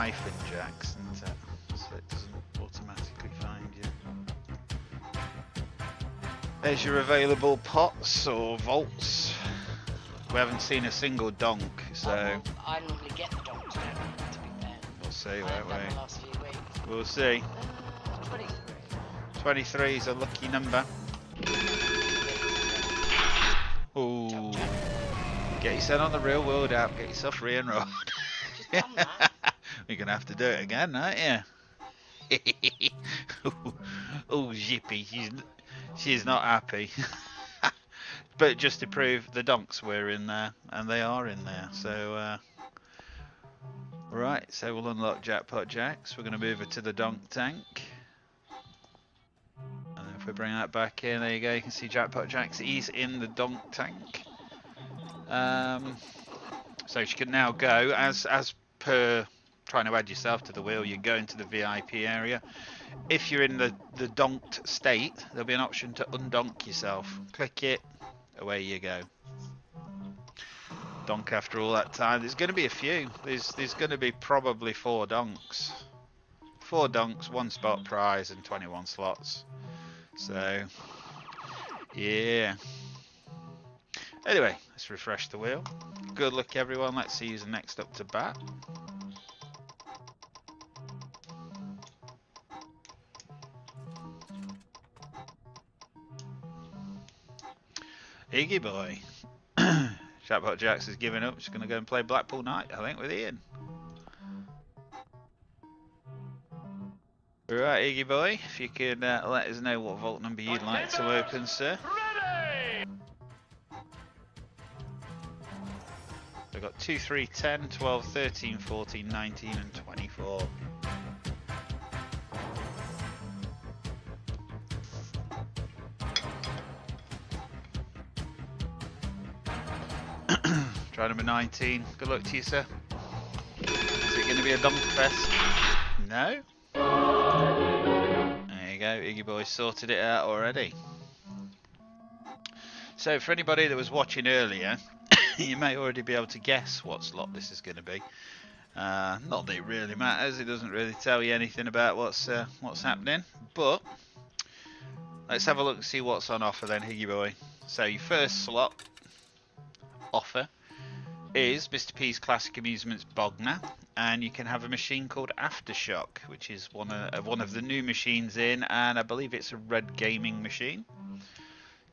Jacks, isn't it? So it doesn't automatically find you. There's your available pots or vaults. We haven't seen a single donk, so I normally get the donks now, to be fair. we'll see, won't The we? last few weeks. We'll see. 23. 23 is a lucky number. Ooh. Get yourself on the real world app, get yourself re-enrolled. You're going to have to do it again, aren't you? Oh, Zippy, she's not happy. But just to prove the donks were in there, and they are in there. So, right, so we'll unlock Jackpot Jacks. We're going to move it to the donk tank. And if we bring that back in, there you go, you can see Jackpot Jacks. He's in the donk tank. So she can now go, as per trying to add yourself to the wheel, you go into the VIP area. If you're in the donked state, there'll be an option to undonk yourself. Click it, away you go. Donk after all that time. There's going to be a few. There's going to be probably 4 donks. 4 donks, 1 spot prize and 21 slots. So, yeah. Anyway, let's refresh the wheel. Good luck everyone. Let's see who's next up to bat. Iggy boy. Jackpot Jacks is giving up. She's going to go and play Blackpool night, I think, with Ian. Right, Iggy boy, if you could let us know what vault number you'd like to open, sir. We've got 2, 3, 10, 12, 13, 14, 19 and 24. Try number 19. Good luck to you, sir. Is it going to be a donk fest? No? There you go. Iggy boy sorted it out already. So for anybody that was watching earlier, you may already be able to guess what slot this is going to be. Not that it really matters. It doesn't really tell you anything about what's happening. But let's have a look and see what's on offer then, Higgy boy. So your first slot offer is Mr. P's Classic Amusements Bognor, and you can have a machine called Aftershock, which is one of the new machines in, and I believe it's a red gaming machine.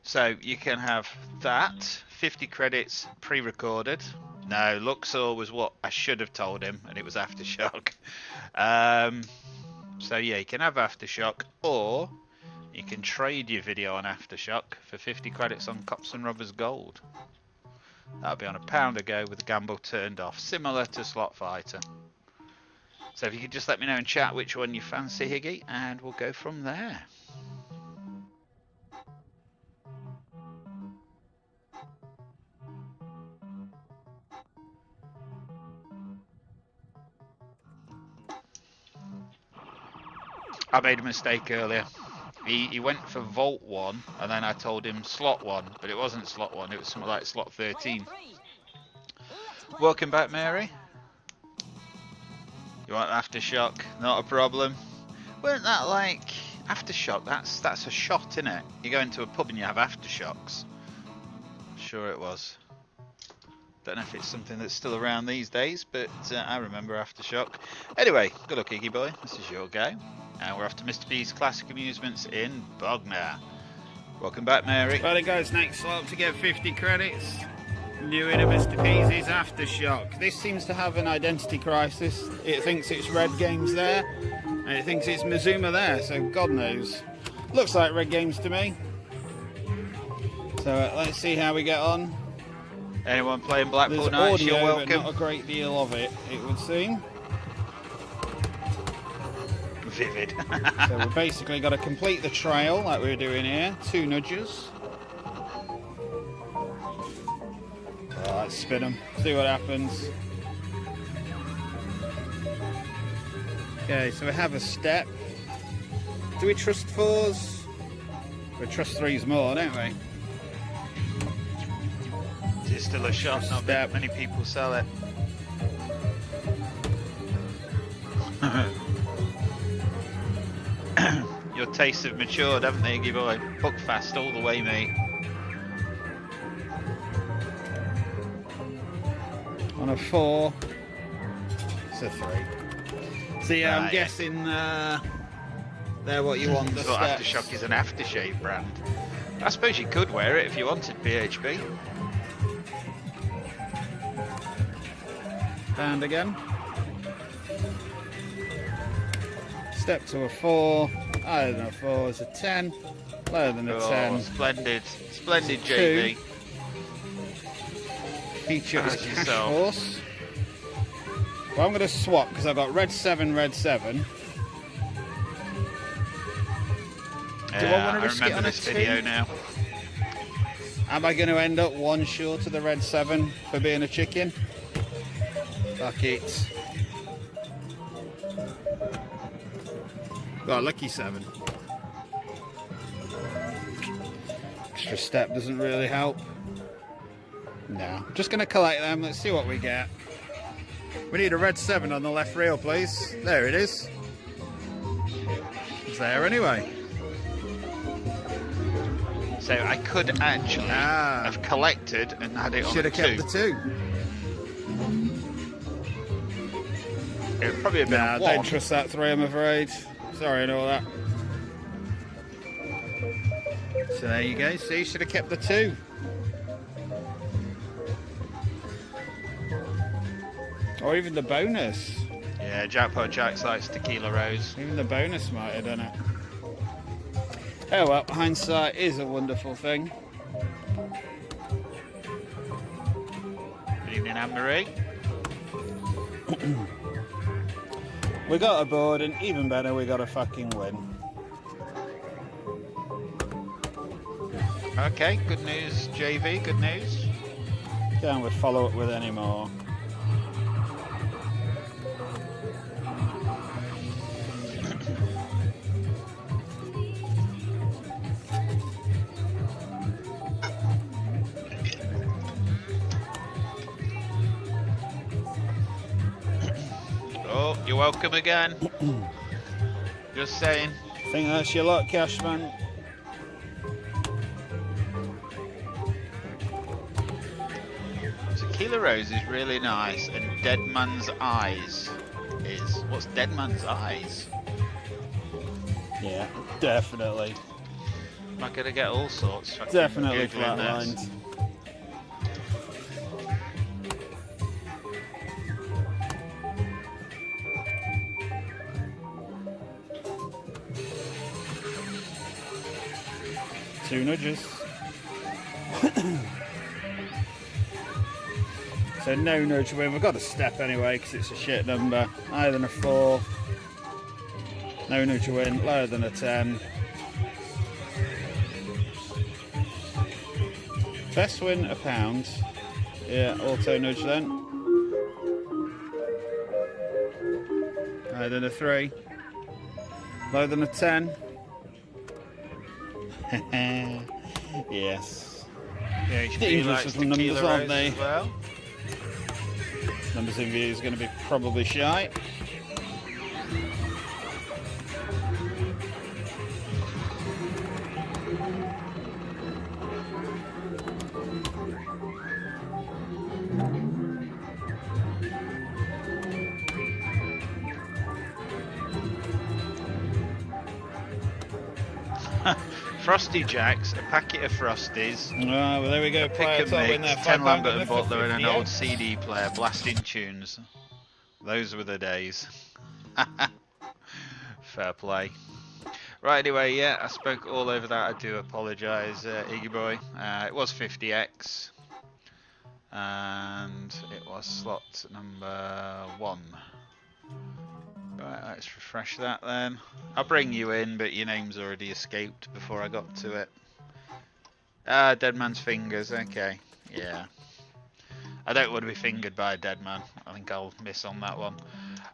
So you can have that, 50 credits pre-recorded. No, Luxor was what I should have told him, and it was Aftershock. So yeah, you can have Aftershock, or you can trade your video on Aftershock for 50 credits on Cops and Robbers Gold. That'll be on £1 a go with the gamble turned off, similar to Slot Fighter. So if you could just let me know in chat which one you fancy, Higgy, and we'll go from there. I made a mistake earlier. He went for Vault 1, and then I told him Slot 1, but it wasn't Slot 1, it was something like Slot 13. Welcome back, Mary. You want Aftershock? Not a problem. Weren't that like... Aftershock, that's a shot, innit? You go into a pub and you have Aftershocks. Sure it was. Don't know if it's something that's still around these days, but I remember Aftershock. Anyway, good luck, Iggy boy. This is your go. And we're off to Mr. P's Classic Amusements in Bognor. Welcome back, Mary. Well, it goes next slot to get 50 credits. New in Mr. P's is Aftershock. This seems to have an identity crisis. It thinks it's Red Games there, and it thinks it's Mizuma there, so God knows. Looks like Red Games to me. So let's see how we get on. Anyone playing Blackpool There's Nights, audio, you're welcome. but not a great deal of it, it would seem. Vivid. So we've basically got to complete the trail like we're doing here. 2 nudges. Let's spin them, see what happens. Okay, so we have a step. Do we trust 4s? We trust 3s more, don't we? It's still a shot, not that many people sell it. Your tastes have matured, haven't they, Iggy boy? Book fast all the way, mate. On a 4, it's a 3. So yeah, I'm Right. guessing they're what you want. The So steps. Aftershock is an aftershave brand. I suppose you could wear it if you wanted, PHP. And again. Step to a 4. Higher than a 4 is a 10. Lower than a 10. Splendid. Splendid, 2. JB. Feature is As Cash yourself. Horse. Well, I'm going to swap because I've got red 7, red 7. Do I want to risk it remember on a this video 2? now. Am I going to end up 1 short of the red 7 for being a chicken? Fuck it. Got a lucky 7. Extra step doesn't really help. No. Just going to collect them. Let's see what we get. We need a red 7 on the left reel, please. There it is. It's there anyway. So I could actually have collected and had it on Should a have kept 2. the 2. It would probably have been Nah, a 1. don't trust that 3, I'm afraid. Sorry and all that. So there you go. See, should have kept the 2. Or even the bonus. Yeah, Jackpot Jacks likes Tequila Rose. Even the bonus might have done it. Oh well, hindsight is a wonderful thing. Good evening, Anne-Marie. We got a board, and even better, we got a fucking win. Okay, good news, JV, good news. Can't we follow up with any more? Oh, you're welcome again. Just saying. I think that's your luck, Cashman. Tequila Rose is really nice, and Dead Man's Eyes is... What's Dead Man's Eyes? Yeah, definitely. Am I going to get all sorts? Definitely flatlined. Two nudges. So no nudge win. We've got a step anyway because it's a shit number. Higher than a 4. No nudge win. Lower than a 10. Best win £1. Yeah, auto nudge then. Higher than a 3. Lower than a 10. Yes. Dangerous little numbers, aren't they? Well. Numbers in view is going to be probably shy. Frosty Jacks, a packet of Frosties. Well, there we go. Pick and mix, 10 Lambert and Butler, and an old CD player blasting tunes. Those were the days. Fair play. Right, anyway, yeah, I spoke all over that. I do apologise, Iggy Boy. It was 50x. And it was slot number 1. Right, let's refresh that then. I'll bring you in, but your name's already escaped before I got to it. Ah, Dead Man's Fingers, okay. Yeah. I don't want to be fingered by a dead man. I think I'll miss on that one.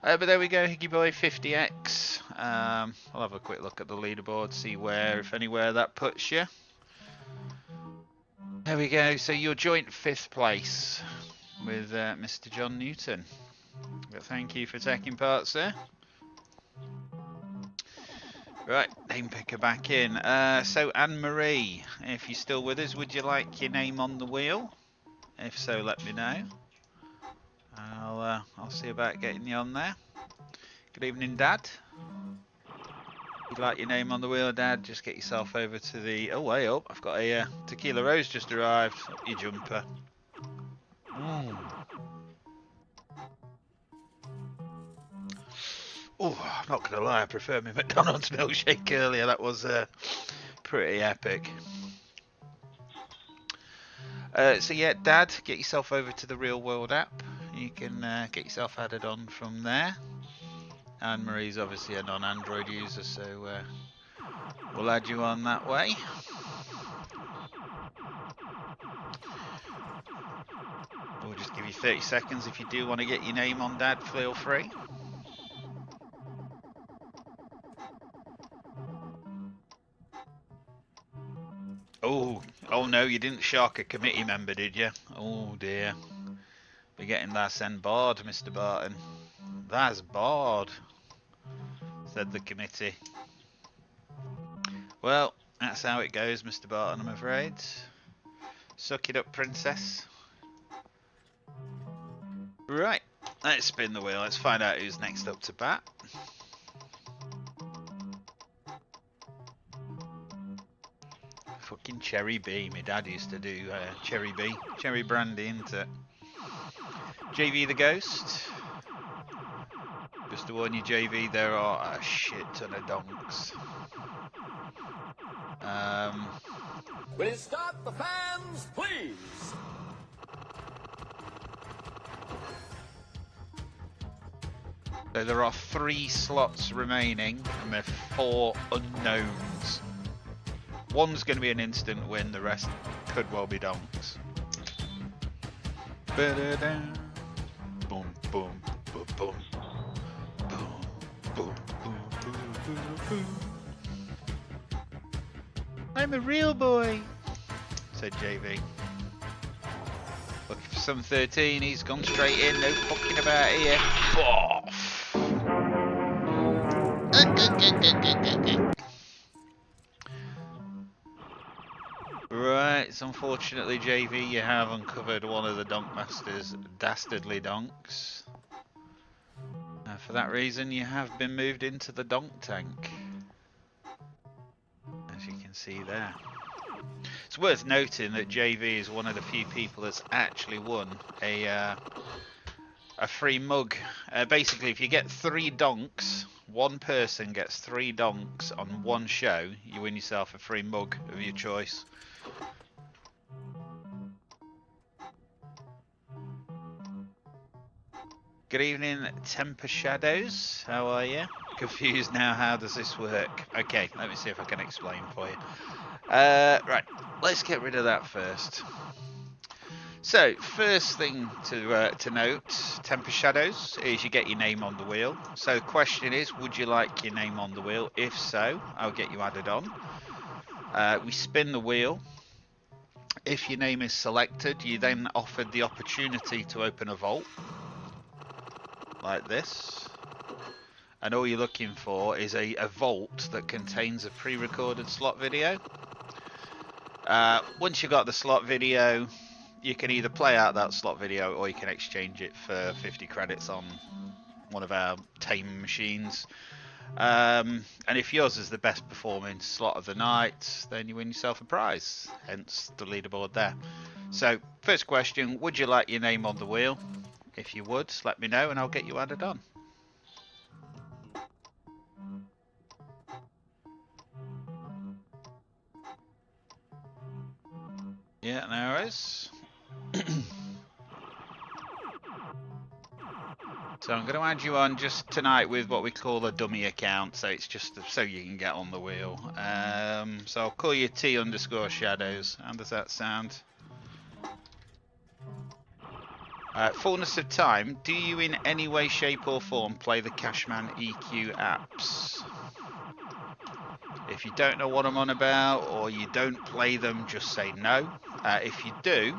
But there we go, Higgy Boy, 50x. I'll have a quick look at the leaderboard, see where, if anywhere, that puts you. There we go, so you're joint 5th place with Mr. John Newton. But thank you for taking part, sir. Right, name picker back in. So Anne-Marie, if you're still with us, would you like your name on the wheel? If so, let me know. I'll see about getting you on there. Good evening, Dad. If you'd like your name on the wheel, Dad, just get yourself over to the... Oh, way up. I've got a Tequila Rose just arrived. Up your jumper. Oh, I'm not going to lie, I prefer my McDonald's milkshake earlier. That was pretty epic. So yeah, Dad, get yourself over to the Real World app. You can get yourself added on from there. Anne-Marie's obviously a non-Android user, so we'll add you on that way. We'll just give you 30 seconds if you do want to get your name on, Dad, feel free. Oh no, you didn't shark a committee member, did you? Oh dear. We're getting that send bored, Mr. Barton. That's bored, said the committee. Well, that's how it goes, Mr. Barton, I'm afraid. Suck it up, princess. Right, let's spin the wheel. Let's find out who's next up to bat. Fucking Cherry B. My dad used to do Cherry B. Cherry brandy, isn't it? JV the Ghost. Just to warn you, JV, there are a shit ton of donks. Will you start the fans, please? So there are 3 slots remaining, and there are 4 unknowns. One's going to be an instant win, the rest could well be donks. Boom, boom, boom, boom. Boom, boom, boom, boom, boom. I'm a real boy, said JV. Looking for some 13, he's gone straight in, no fucking about here. Boff. Right, so unfortunately, JV, you have uncovered one of the Donk Master's dastardly donks. For that reason, you have been moved into the Donk tank, as you can see there. It's worth noting that JV is one of the few people that's actually won a free mug. Basically, if you get 3 donks, one person gets 3 donks on one show, you win yourself a free mug of your choice. Good evening, Temper Shadows. How are you? Confused now, how does this work? Okay, let me see if I can explain for you. Right, let's get rid of that first. So, first thing to note, Temper Shadows, is you get your name on the wheel. So the question is, would you like your name on the wheel? If so, I'll get you added on. We spin the wheel. If your name is selected, you then offered the opportunity to open a vault. Like this. And all you're looking for is a vault that contains a pre-recorded slot video. Once you've got the slot video, you can either play out that slot video or you can exchange it for 50 credits on one of our tame machines. And if yours is the best performing slot of the night, then you win yourself a prize, hence the leaderboard there. So, first question, would you like your name on the wheel? If you would, let me know and I'll get you added on. Yeah, there is. So I'm going to add you on just tonight with what we call a dummy account, so it's just so you can get on the wheel. So I'll call you T_Shadows. How does that sound? Fullness of time, do you in any way, shape or form play the Cashman EQ apps? If you don't know what I'm on about or you don't play them, just say no. If you do,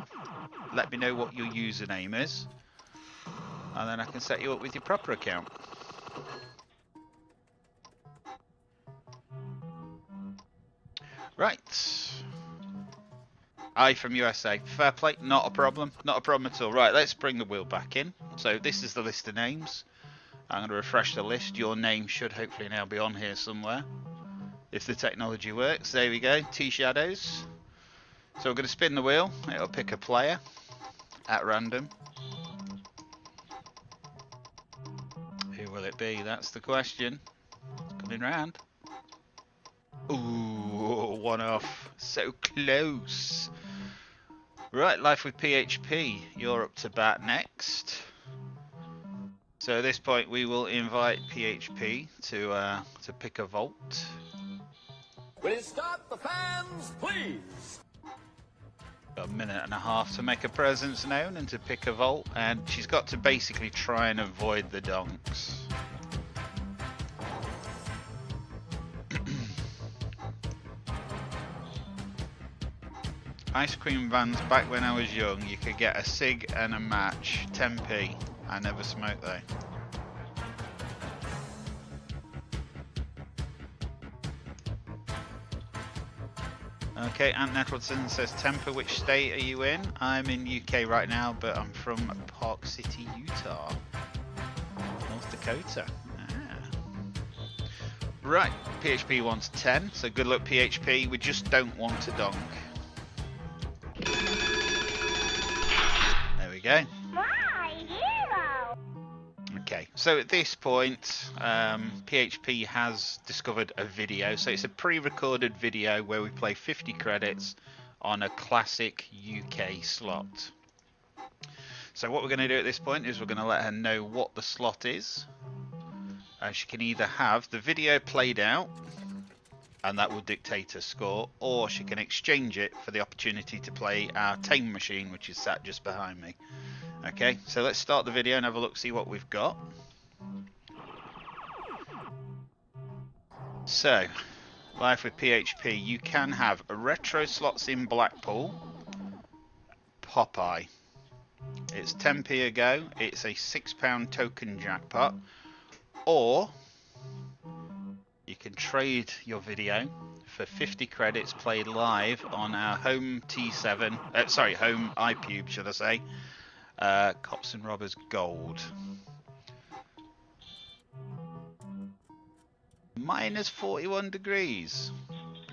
let me know what your username is and then I can set you up with your proper account. Right. I from USA. Fair play, not a problem. Not a problem at all. Right, let's bring the wheel back in. So this is the list of names. I'm going to refresh the list. Your name should hopefully now be on here somewhere. If the technology works. There we go. T-Shadows. So we're going to spin the wheel. It'll pick a player at random. Who will it be? That's the question. It's coming round. Ooh, one off. So close. Right, Life with PHP. You're up to bat next. So at this point we will invite PHP to pick a vault. Will you start the fans, please? Got a minute and a half to make a presence known and to pick a vault, and she's got to basically try and avoid the donks. Ice cream vans, back when I was young, you could get a cig and a match, 10p. I never smoked though. Okay, Ant Nettleton says, Temper, which state are you in? I'm in UK right now, but I'm from Park City, Utah. North Dakota. Ah. Right, PHP wants 10, so good luck PHP. We just don't want a donk. There we go. My hero. Okay, so at this point, PHP has discovered a video. So it's a pre-recorded video where we play 50 credits on a classic UK slot. So what we're going to do at this point is we're going to let her know what the slot is. She can either have the video played out, and that will dictate a score, or she can exchange it for the opportunity to play our tame machine, which is sat just behind me. Okay, so let's start the video and have a look, see what we've got. So, Life with PHP, you can have retro slots in Blackpool, Popeye. It's 10p a go, it's a £6 token jackpot, or can trade your video for 50 credits played live on our home T7, home iPube, should I say, Cops and Robbers Gold. Minus 41 degrees.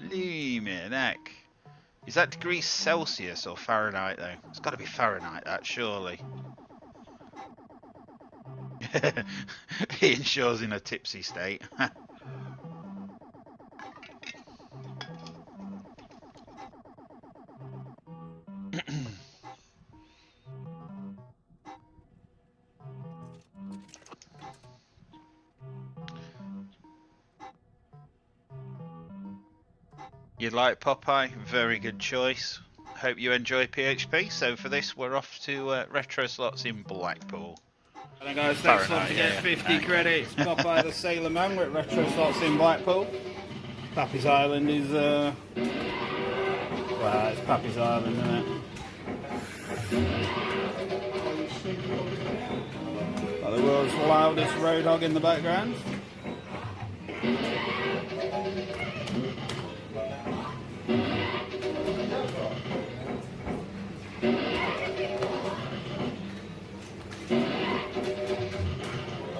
Blimey heck. Is that degrees Celsius or Fahrenheit though? It's got to be Fahrenheit, that surely. Ian Shaw's in a tipsy state. You'd like Popeye? Very good choice. Hope you enjoy PHP. So for this, we're off to retro slots in Blackpool. And guys, next one to get 50 credits. Popeye the Sailor Man with retro slots in Blackpool. Pappy's Island is well, it's Pappy's Island, isn't it? Got the world's loudest Road Hog in the background.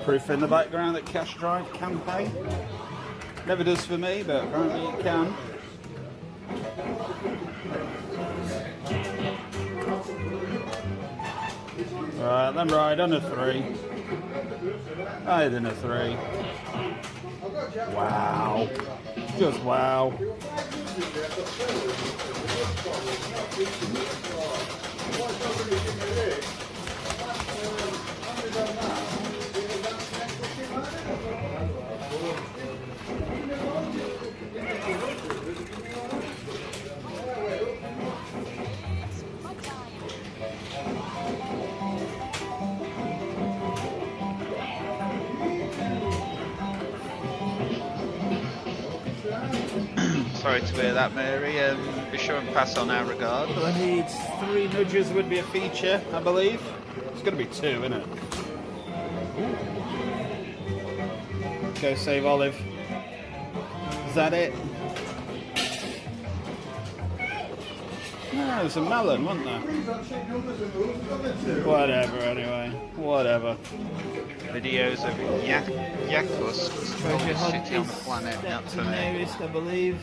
Proof in the background that Cash Drive can pay. Never does for me, but apparently it can. Right, then ride on a 3. Higher than a 3. Wow. Just wow. Sorry to hear that, Mary. Be sure and pass on our regards. I need 3 nudges would be a feature, I believe. It's going to be 2, isn't it? Go save Olive. Is that it? No, there's a melon, wasn't there? Whatever, anyway. Whatever. Videos of Yakutsk, the oldest city on the planet, not to me. Nearest, I believe.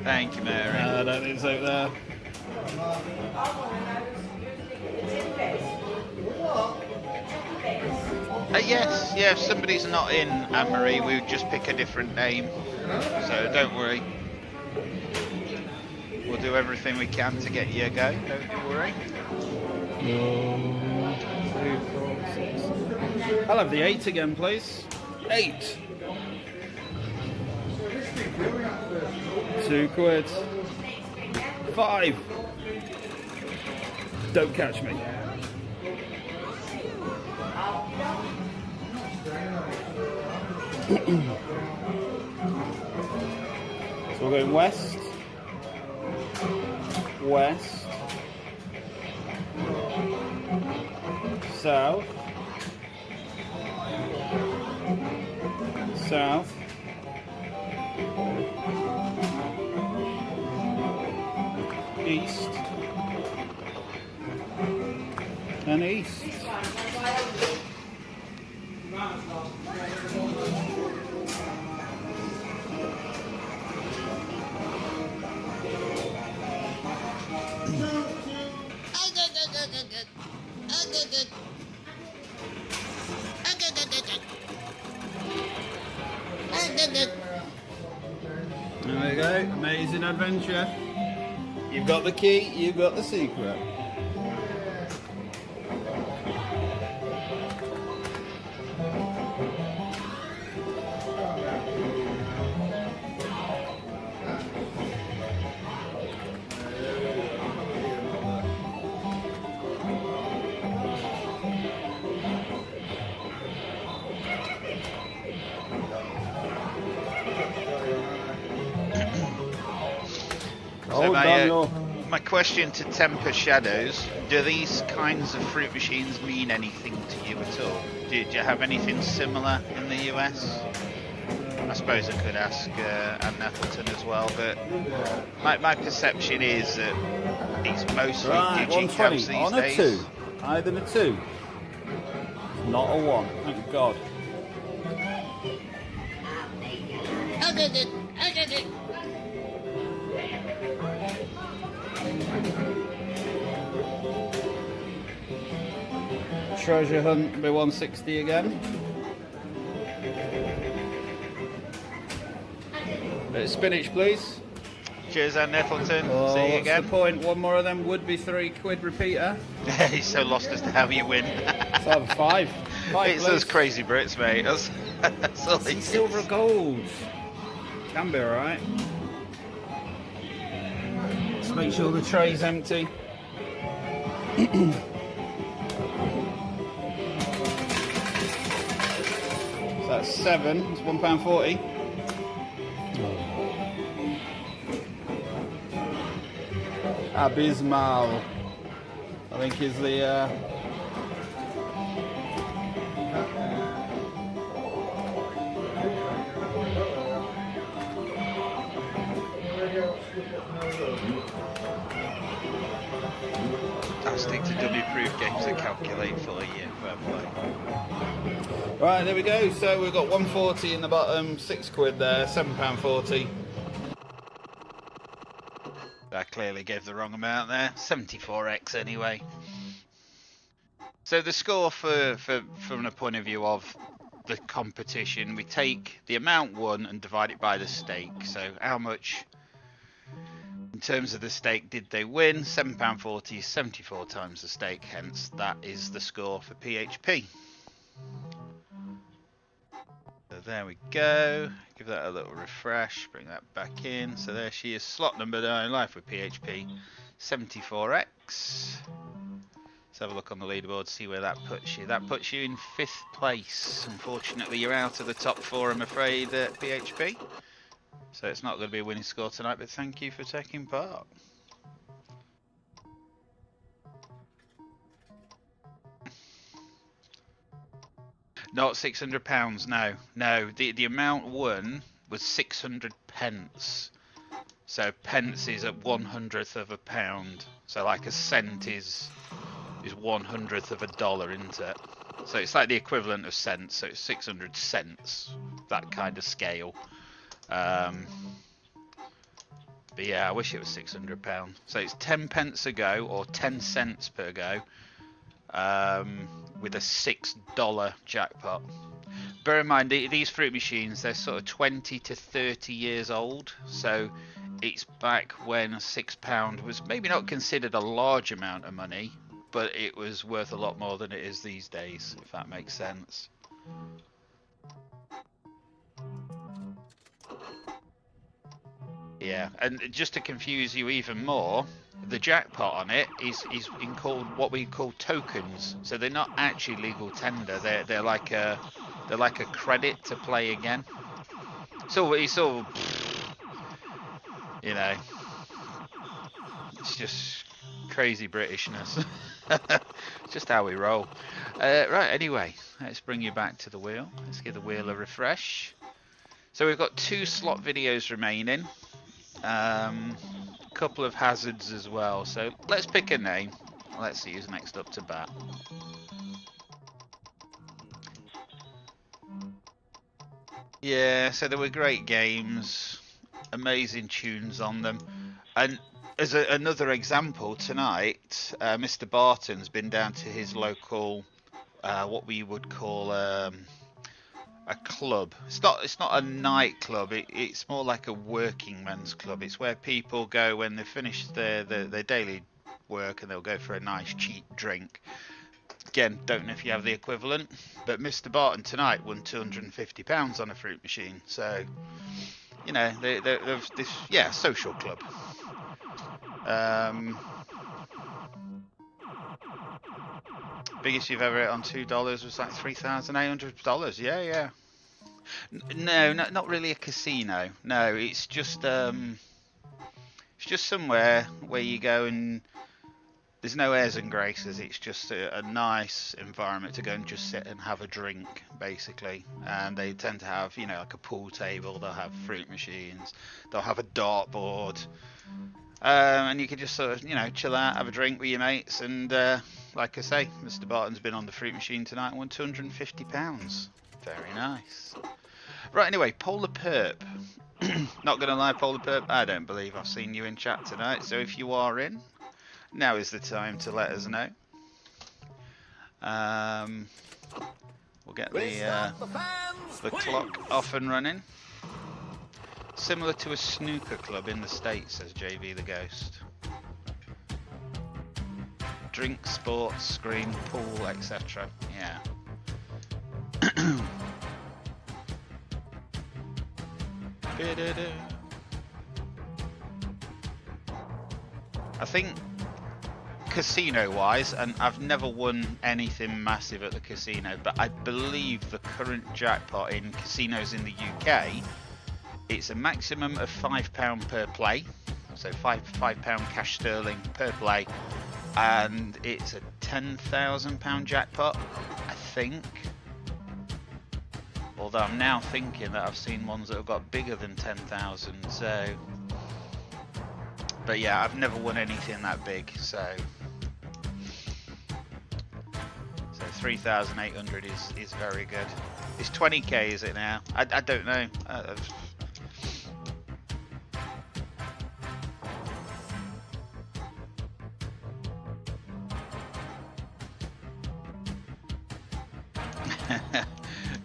Thank you, Mary. I don't think so there. Yes, yeah, if somebody's not in Anne-Marie, we would just pick a different name. So don't worry. We'll do everything we can to get you a go, don't you worry. I'll have the 8 again, please. 8. 2 quid. 5. Don't catch me. So we're going west. West. South. South. East. And east. There we go, amazing adventure. You've got the key, you've got the secret. So my question to Temper Shadows, do these kinds of fruit machines mean anything to you at all? Do you have anything similar in the US? I suppose I could ask Anne Nettleton as well, but my perception is that it's mostly Right, digicabs 120 these on a days. 2. Higher than a 2. Not a 1, thank God. I did it! I did it! Treasure hunt be 160 again. Bit of spinach, please. Cheers, Anne Nettleton. Oh, See you what's again. the point? One more of them would be £3 repeater. He's so lost as to how you win. Let's have 5. 5, It's those crazy Brits, mate. That's all See, silver or gold. Can be alright. Let's make sure the tray's empty. So that's 7. It's £1.40. Abysmal, I think is the Fantastic to dummy-proof games that calculate for you. Fair play. Right, there we go. So we've got 140 in the bottom, £6 there, £7.40. I clearly gave the wrong amount there. 74x anyway. So the score from the point of view of the competition, we take the amount won and divide it by the stake. So how much in terms of the stake did they win? £7.40 is 74 times the stake, hence that is the score for PHP. So there we go. Give that a little refresh, bring that back in. So there she is, slot number 9, live with PHP, 74x. Let's have a look on the leaderboard, see where that puts you. That puts you in 5th place. Unfortunately, you're out of the top 4, I'm afraid, at PHP. So it's not going to be a winning score tonight, but thank you for taking part. Not £600, no. No, the amount won was 600 pence. So pence is a 1/100th of a pound. So like a cent is 1/100th of a dollar, isn't it? So it's like the equivalent of cents. So it's 600 cents, that kind of scale. But yeah, I wish it was £600. So it's 10 pence a go, or 10 cents per go, with a $6 jackpot. Bear in mind, these fruit machines, they're sort of 20 to 30 years old. So it's back when £6 was maybe not considered a large amount of money, but it was worth a lot more than it is these days, if that makes sense. Yeah, and just to confuse you even more, the jackpot on it is in called what we call tokens. So they're not actually legal tender. They're like a credit to play again. So it's all, you know, it's just crazy Britishness. It's just how we roll. Right. Anyway, let's bring you back to the wheel. Let's give the wheel a refresh. So we've got 2 slot videos remaining. Couple of hazards as well, so let's pick a name. Let's see who's next up to bat. Yeah, so there were great games, amazing tunes on them, and as another example tonight, Mr. Barton's been down to his local what we would call a club. It's not a nightclub. It's more like a working men's club. It's where people go when they finish their daily work, and they'll go for a nice cheap drink. Again, don't know if you have the equivalent, but Mr. Barton tonight won £250 on a fruit machine. So, you know, there's this, yeah, social club. Biggest you've ever hit on $2 was like $3,800. Yeah. No, not really a casino. No, it's just somewhere where you go and There's no airs and graces. It's just a nice environment to go and just sit and have a drink, basically. And they tend to have, you know, like a pool table. They'll have fruit machines. They'll have a dartboard. And you can just sort of, you know, chill out, have a drink with your mates. And like I say, Mr. Barton's been on the fruit machine tonight and won £250. Very nice. Right, anyway, Polar Perp. Not going to lie, Polar Perp, I don't believe I've seen you in chat tonight. So if you are in, now is the time to let us know. We'll get the clock off and running. Similar to a snooker club in the States, says JV the Ghost. Drink, sports, screen, pool, etc. Yeah. I think casino-wise, and I've never won anything massive at the casino, but I believe the current jackpot in casinos in the UK, it's a maximum of £5 per play, so £5 cash sterling per play, and it's a £10,000 jackpot, I think. Although I'm now thinking that I've seen ones that have got bigger than 10,000, so... But yeah, I've never won anything that big, so 3,800 is very good. It's 20k, is it now? I don't know.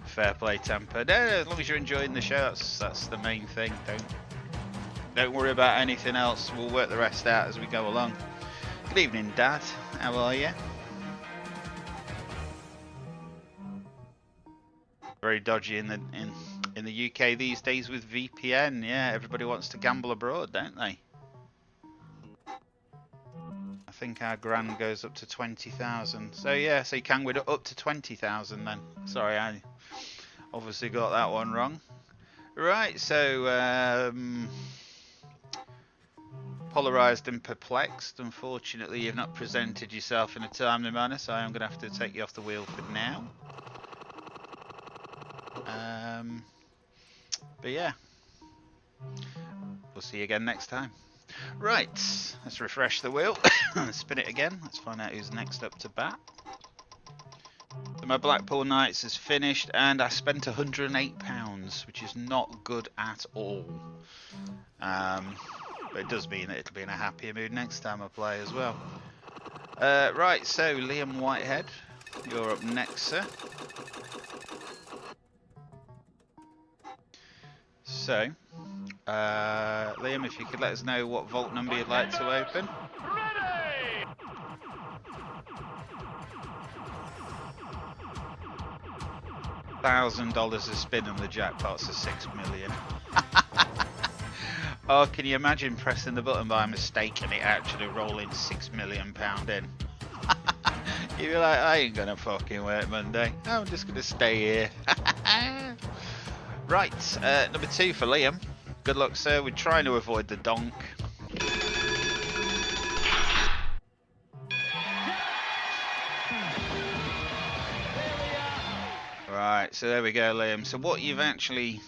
Fair play, Tampa. No, as long as you're enjoying the show, that's the main thing. Don't worry about anything else. We'll work the rest out as we go along. Good evening, Dad. How are you? Very dodgy in the UK these days with VPN. Yeah, everybody wants to gamble abroad, don't they? I think our grand goes up to 20,000. So yeah, so you can win up to 20,000 then. Sorry, I obviously got that one wrong. Right, so polarised and perplexed. Unfortunately, you've not presented yourself in a timely manner, so I am going to have to take you off the wheel for now. But yeah, we'll see you again next time. Right, let's refresh the wheel. Spin it again. Let's find out who's next up to bat. So my Blackpool Nights is finished, and I spent £108, which is not good at all. But it does mean that it'll be in a happier mood next time I play as well. Right, so Liam Whitehead, you're up next, sir. So, Liam, if you could let us know what vault number you'd like to open. $1,000 a spin and the jackpot's a 6 million. Oh, can you imagine pressing the button by mistake and it actually rolling £6 million in? You'd be like, I ain't gonna fucking work Monday. I'm just gonna stay here. Right, number 2 for Liam. Good luck, sir. We're trying to avoid the donk. Right, so there we go, Liam. So what you've actually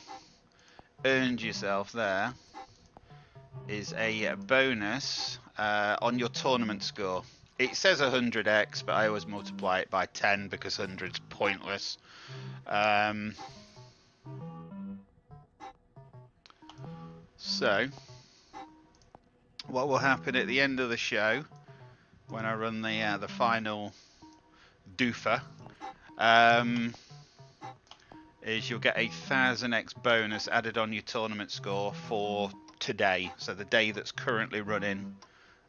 earned yourself there is a bonus on your tournament score. It says 100x, but I always multiply it by 10 because 100's pointless. So, what will happen at the end of the show, when I run the final DEFO, is you'll get a 1000x bonus added on your tournament score for today. So the day that's currently running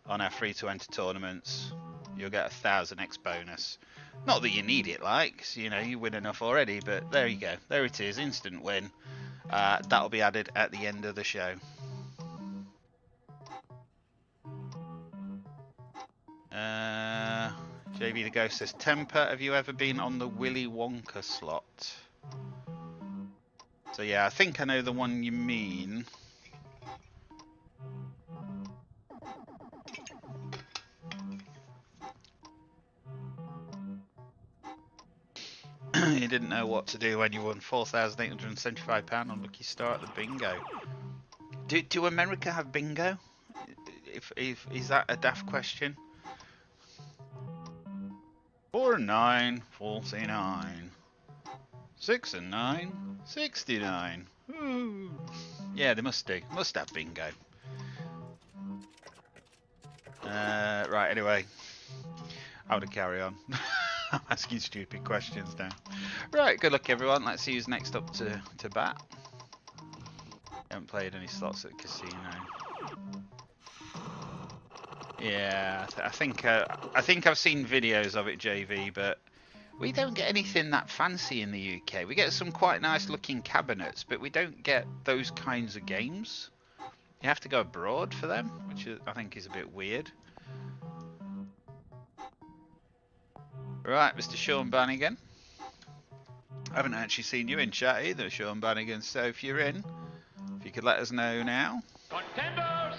on our free to enter tournaments, you'll get a 1000x bonus. Not that you need it, like, 'cause, you know, you win enough already, but there you go. There it is, instant win. That'll be added at the end of the show. JB the Ghost says, Temper, have you ever been on the Willy Wonka slot? So yeah, I think I know the one you mean. You didn't know what to do when you won £4,875 on Lucky Star at the bingo. Do America have bingo? If is that a daft question? 4 and 9, 49. 6 and 9, 69. Ooh. Yeah, they must do. Must have bingo. Right, anyway. I'm going to carry on. I'm asking stupid questions now. Right, good luck everyone. Let's see who's next up to bat. Haven't played any slots at the casino. Yeah, I think I've seen videos of it, JV, but we don't get anything that fancy in the UK. We get some quite nice looking cabinets, but we don't get those kinds of games. You have to go abroad for them, which I think is a bit weird. Right, Mr. Sean Bannigan. I haven't actually seen you in chat either, Sean Bannigan, so if you're in, if you could let us know now. Contenders,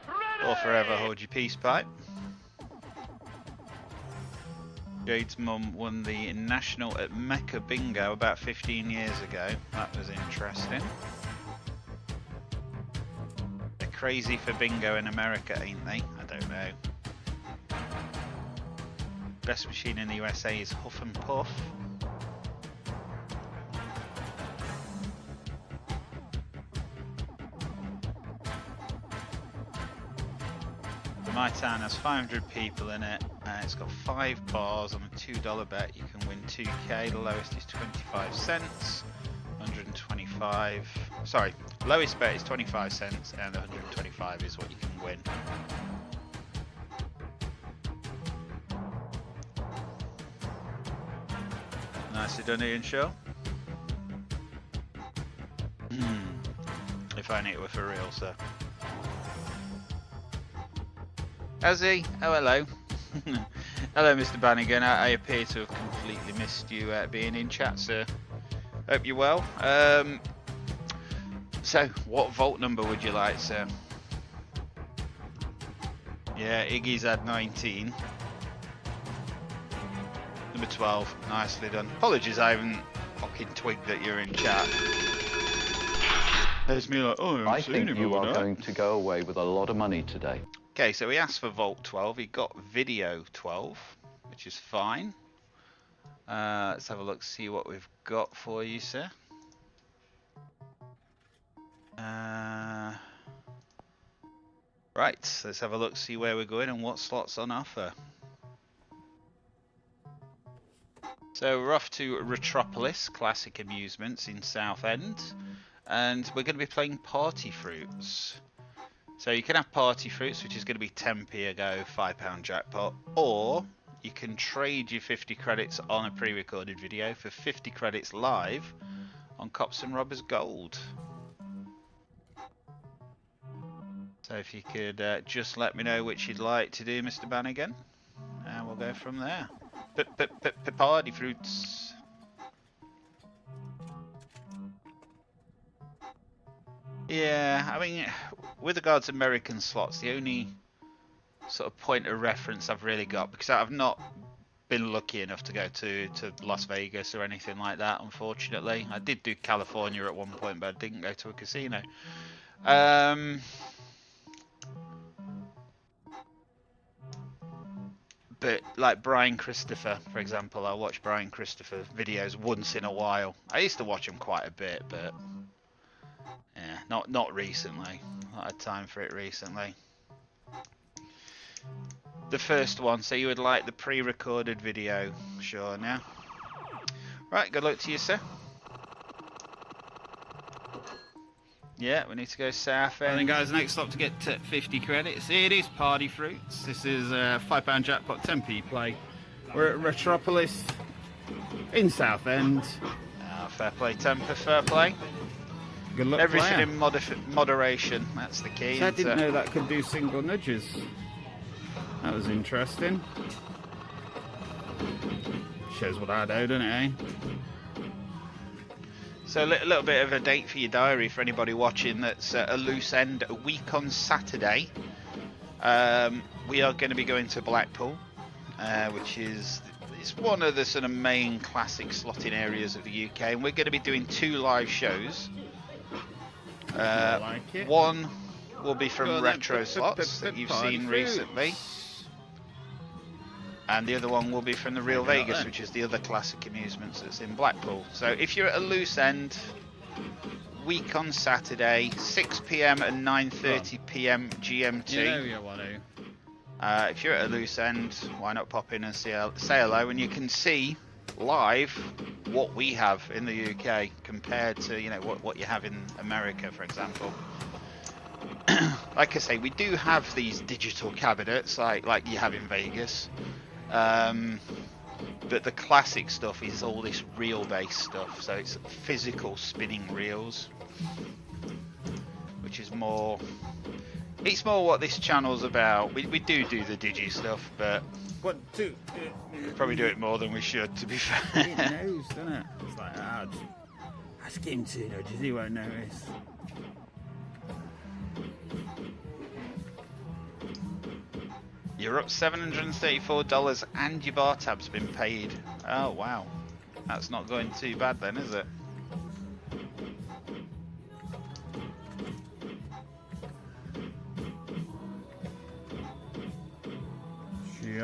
ready! Or forever hold your peace pipe. Jade's mum won the national at Mecca Bingo about 15 years ago. That was interesting. They're crazy for bingo in America, ain't they? I don't know. Best machine in the USA is Huff and Puff. My town has 500 people in it. It's got 5 bars. On a $2 bet, you can win 2k. The lowest is 25 cents. 125. Sorry, lowest bet is 25 cents, and 125 is what you can win. Nicely done, Ian Shaw. If only it were for real, sir. How's he? Oh, hello. Hello, Mr. Bannigan. I appear to have completely missed you being in chat, sir. Hope you're well. So, what vault number would you like, sir? Yeah, Iggy's had 19. Number 12. Nicely done. Apologies, I haven't fucking twigged that you're in chat. There's me like, oh, I think you are going to go away with a lot of money today. Okay, so he asked for Vault 12. He got Video 12, which is fine. Let's have a look, see what we've got for you, sir. Right, let's have a look, see where we're going and what slots on offer. So we're off to Retropolis, Classic Amusements in Southend, and we're going to be playing Party Fruits. So you can have Party Fruits, which is going to be 10p a go, £5 jackpot, or you can trade your 50 credits on a pre-recorded video for 50 credits live on Cops and Robbers Gold. So if you could just let me know which you'd like to do, Mr. Bannigan, and we'll go from there. Party Fruits. Yeah, I mean, with regards to American slots, the only sort of point of reference I've really got, because I've not been lucky enough to go to Las Vegas or anything like that, unfortunately. I did do California at one point, but I didn't go to a casino. But like Brian Christopher, for example, I watch Brian Christopher videos once in a while. I used to watch them quite a bit, but yeah, not recently. Not had time for it recently. The first one, so you would like the pre-recorded video, sure, now. Right, good luck to you, sir. Yeah, we need to go south. And then, guys, next stop to get 50 credits. It is Party Fruits. This is a £5 jackpot, 10p play. We're at Retropolis in Southend. Fair play, temper, fair play. Good luck. Everything in moderation. That's the key. So I didn't know that could do single nudges. That was interesting. Shows what I do, doesn't it, eh? So a little bit of a date for your diary for anybody watching that's a loose end. A week on Saturday, we are going to be going to Blackpool, which is it's one of the sort of main classic slotting areas of the UK, and we're going to be doing 2 live shows. One will be from retro slots that you've seen recently, and the other one will be from the Real Vegas, which is the other classic amusements that's in Blackpool. So if you're at a loose end, week on Saturday, 6 PM and 9:30 PM GMT. You know you want to. If you're at a loose end, why not pop in and say hello, and you can see live what we have in the UK compared to, you know, what you have in America, for example. Like I say, we do have these digital cabinets like you have in Vegas, but the classic stuff is all this reel-based stuff, so it's physical spinning reels, which is more... It's more what this channel's about. We do the digi stuff, but probably do it more than we should, to be fair. It knows, doesn't it? It's like, ask him to nudges, he won't notice. You're up $734 and your bar tab's been paid. Oh, wow. That's not going too bad then, is it? So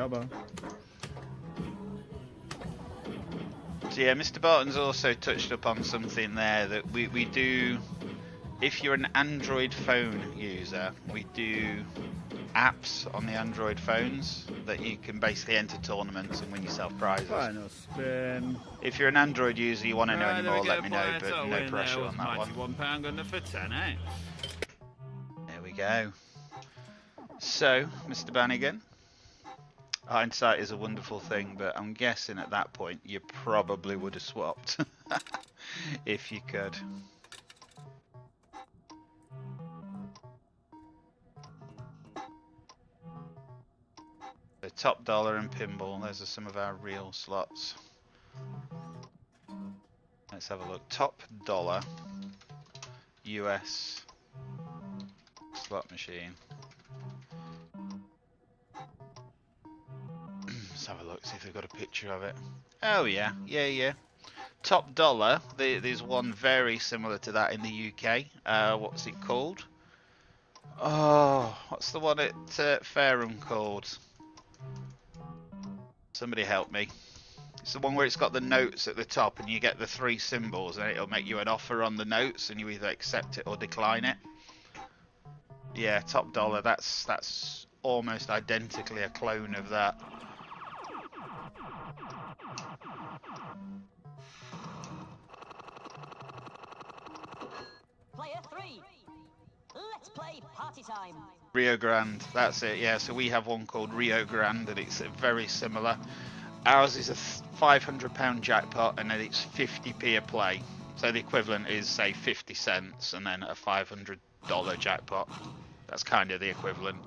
yeah, Mr. Barton's also touched upon something there that we do. If you're an Android phone user, we do apps on the Android phones that you can basically enter tournaments and win yourself prizes. Final spin. If you're an Android user, you want to know any more, let me know, but no pressure on that one. £91 going for 10, There we go. So, Mr. Bannigan, hindsight is a wonderful thing, but I'm guessing at that point you probably would have swapped if you could. So top dollar and pinball, those are some of our real slots. Let's have a look. Top dollar US slot machine. Let's have a look, see if they've got a picture of it. Oh yeah. Top dollar, there's one very similar to that in the UK. What's it called? Oh, what's the one at Fareham called? Somebody help me. It's the one where it's got the notes at the top and you get the 3 symbols and it'll make you an offer on the notes and you either accept it or decline it. Yeah, top dollar, that's almost identically a clone of that. Player 3. Let's play party time. Rio Grande, that's it, yeah. So we have one called Rio Grande and it's very similar. Ours is a £500 jackpot and then it's 50p a play. So the equivalent is, say, 50 cents and then a $500 jackpot. That's kind of the equivalent.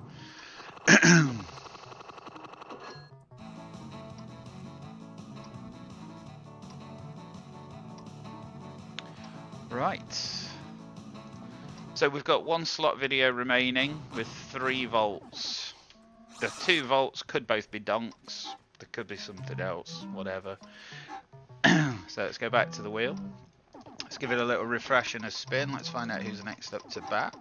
Right. So we've got 1 slot video remaining with 3 vaults. The 2 vaults could both be donks. There could be something else, whatever. So let's go back to the wheel. Let's give it a little refresh and a spin. Let's find out who's next up to bat.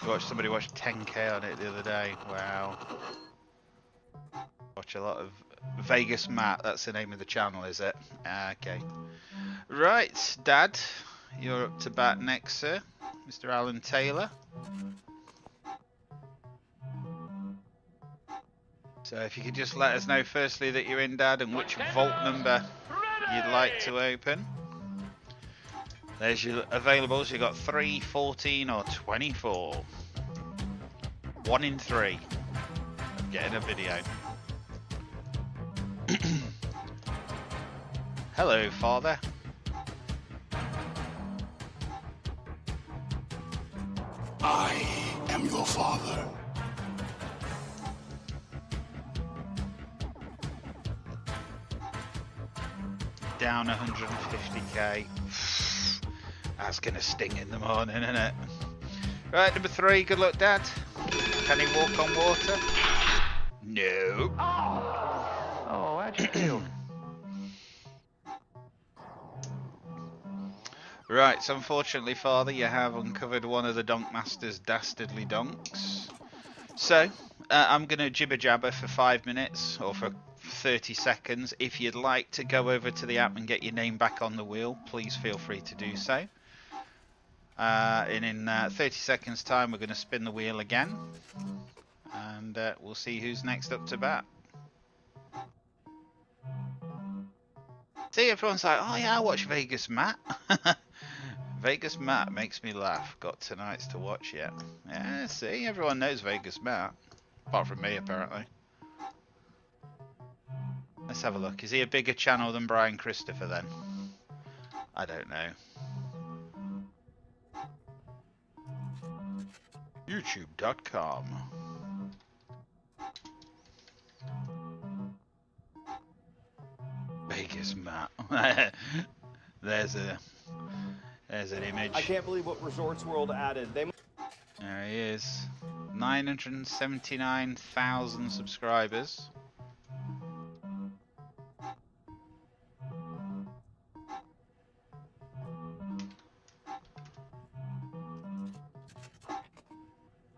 I watched somebody watch 10k on it the other day. Wow. Watch a lot of Vegas Matt, that's the name of the channel, is it? Okay. Right, Dad, you're up to bat next, sir. Mr. Alan Taylor. So if you could just let us know firstly that you're in, Dad, and which vault number you'd like to open. There's your availables. You've got 3, 14 or 24. 1 in 3 of getting a video. Hello, Father. I am your father. Down 150k. That's gonna sting in the morning, isn't it? Right, number 3, good luck, Dad. Can he walk on water? No. Oh, how'd you feel? Right, so unfortunately, Father, you have uncovered one of the Donk Master's dastardly donks. So, I'm going to jibber jabber for 5 minutes, or for 30 seconds. If you'd like to go over to the app and get your name back on the wheel, please feel free to do so. And in 30 seconds time, we're going to spin the wheel again. And we'll see who's next up to bat. See, everyone's like, oh yeah, I watch Vegas Matt. Vegas Matt makes me laugh. Got tonight's to watch yet. Yeah, see, everyone knows Vegas Matt. Apart from me, apparently. Let's have a look. Is he a bigger channel than Brian Christopher then? I don't know. YouTube.com. Vegas Matt. There's an image. I can't believe what Resorts World added. There he is. 979,000 subscribers.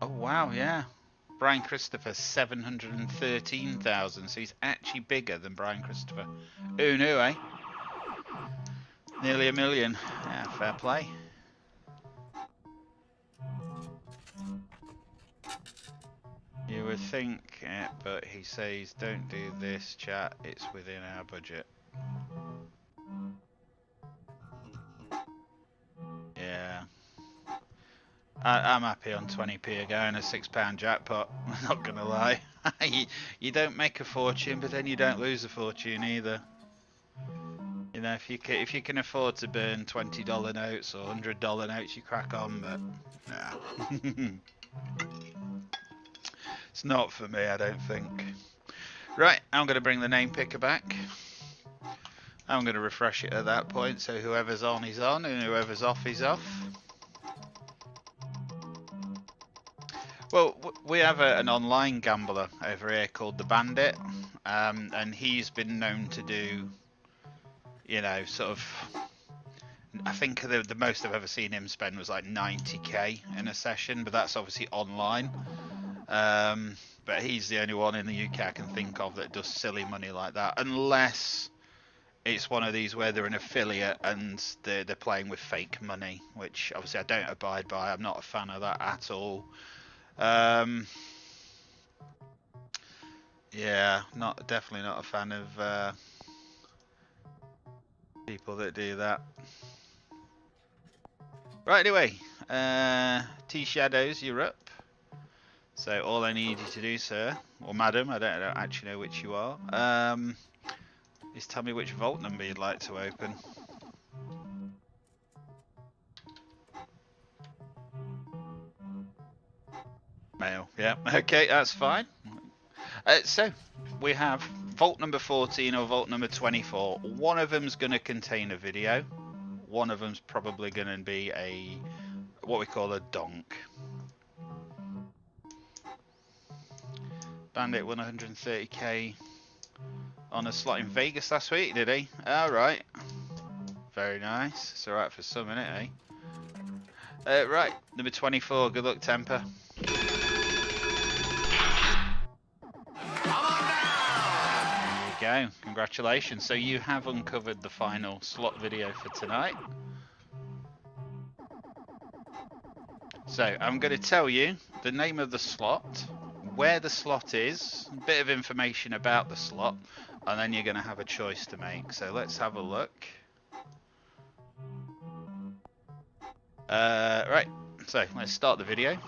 Oh wow, yeah. Brian Christopher 713,000, so he's actually bigger than Brian Christopher. Who knew, eh? Nearly 1 million. Yeah, fair play. You would think it, but he says, don't do this, chat, it's within our budget. Yeah. I'm happy on 20p a go and a £6 jackpot, I'm not gonna lie. you don't make a fortune, but then you don't lose a fortune either. You know, if you can afford to burn $20 notes or $100 notes, you crack on, but nah. It's not for me, I don't think. Right, I'm going to bring the name picker back. I'm going to refresh it at that point, so whoever's on is on, and whoever's off is off. Well, we have an online gambler over here called the Bandit, and he's been known to do, you know, sort of, I think the most I've ever seen him spend was like 90k in a session, but that's obviously online. But he's the only one in the UK I can think of that does silly money like that, unless it's one of these where they're an affiliate and they're playing with fake money, which obviously I don't abide by. I'm not a fan of that at all. Yeah, definitely not a fan of people that do that. Right, anyway, T-Shadows, you're up. So all I need you to do, sir, or madam, I don't actually know which you are, is tell me which vault number you'd like to open. Male, yeah, okay, that's fine. So we have vault number 14 or vault number 24. One of them's going to contain a video. One of them's probably going to be what we call a donk. Bandit won 130k on a slot in Vegas last week, did he? Alright. Very nice. It's alright for some, innit, eh? Right, number 24, good luck, Temper. There you go, congratulations. So you have uncovered the final slot video for tonight. So I'm going to tell you the name of the slot, where the slot is, a bit of information about the slot, and then you're going to have a choice to make. So let's have a look. Right, so let's start the video.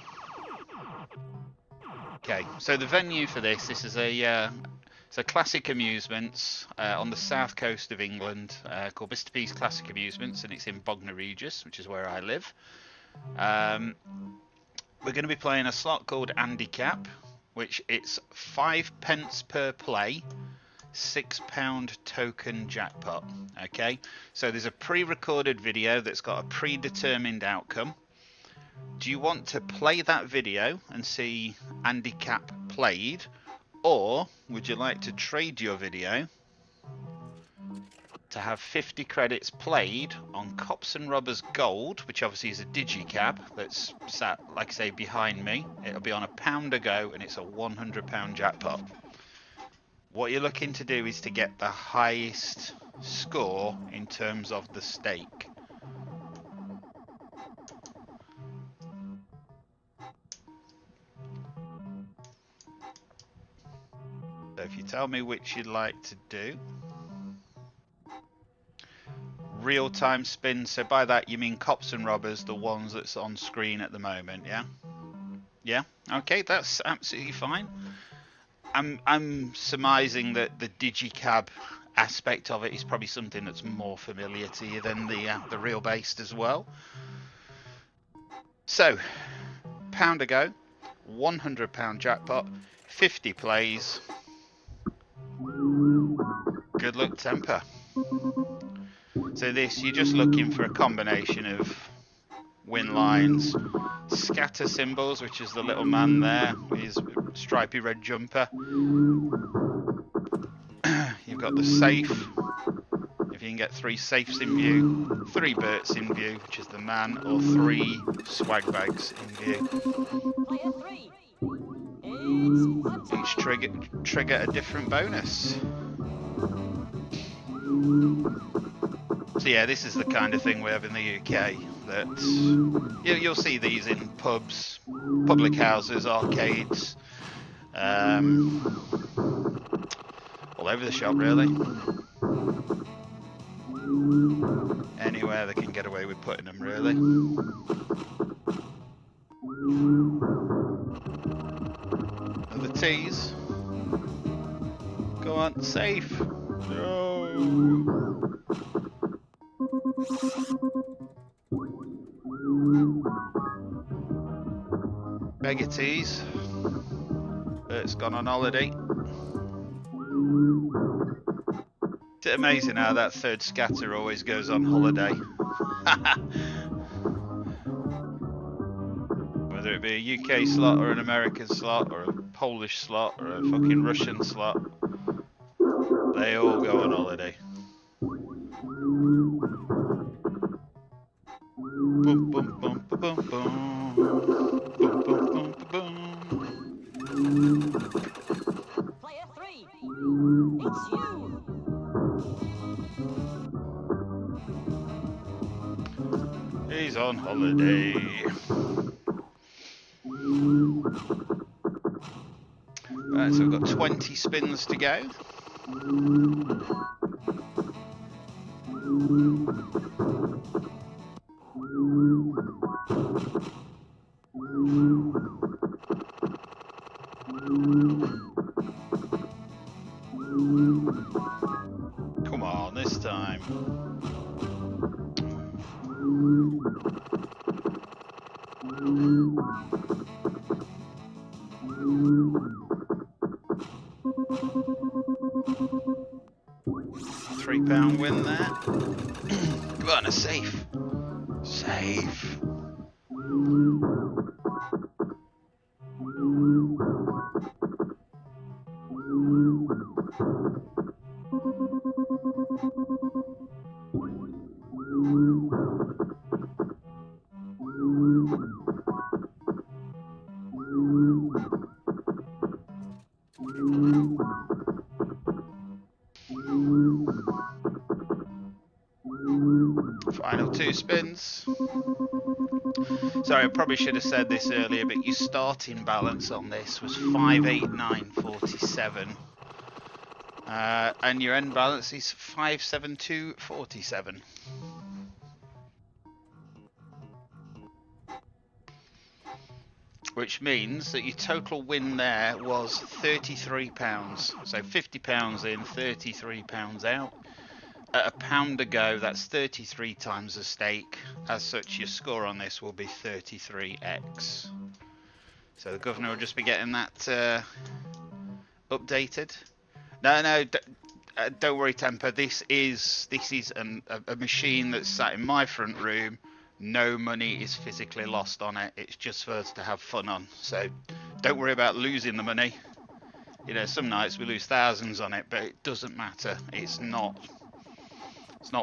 Okay, so the venue for this is it's a classic amusements on the south coast of England called Mr. P's Classic Amusements, and it's in Bognor Regis, which is where I live. We're going to be playing a slot called Handicap, which it's 5p per play, £6 token jackpot. Okay, so there's a pre-recorded video that's got a predetermined outcome. Do you want to play that video and see Handicap played, or would you like to trade your video to have 50 credits played on Cops and Robbers Gold, which obviously is a digicab that's sat, like I say, behind me. It'll be on a pound a go, and it's a £100 jackpot. What you're looking to do is to get the highest score in terms of the stake. So if you tell me which you'd like to do. Real-time spin, so by that you mean Cops and Robbers, the ones that's on screen at the moment, yeah? Yeah? Okay, that's absolutely fine. I'm surmising that the digicab aspect of it is probably something that's more familiar to you than the real based as well. So, pound a go, £100 jackpot, 50 plays. Good luck, Temper. So this, you're just looking for a combination of win lines, scatter symbols, which is the little man there with his stripy red jumper. You've got the safe, if you can get 3 safes in view, 3 Berts in view, which is the man, or 3 swag bags in view. Each trigger a different bonus. So yeah, this is the kind of thing we have in the UK, that you'll see these in pubs, public houses, arcades, all over the shop really. Anywhere they can get away with putting them really. Another tease. Go on, safe. No. Mega tease. Bert's gone on holiday. Is it amazing how that third scatter always goes on holiday? Whether it be a UK slot or an American slot or a Polish slot or a fucking Russian slot, they all go on holiday. Boom, boom, boom, boom, boom, boom. Boom, boom, boom, boom. Player 3, it's you. He's on holiday. Right, so we've got 20 spins to go. Come on, this time. £3 win there. Come on, a safe. Safe. Final 2 spins. Sorry, I probably should have said this earlier, but your starting balance on this was 589.47, and your end balance is 572.47. Which means that your total win there was £33. So £50 in, £33 out. At a pound a go, that's 33 times the stake. As such, your score on this will be 33x. So the governor will just be getting that updated. No, don't worry, Temper. This is a machine that's sat in my front room, No money is physically lost on it. It's just for us to have fun on. So don't worry about losing the money. You know, some nights we lose thousands on it, but it doesn't matter. It's not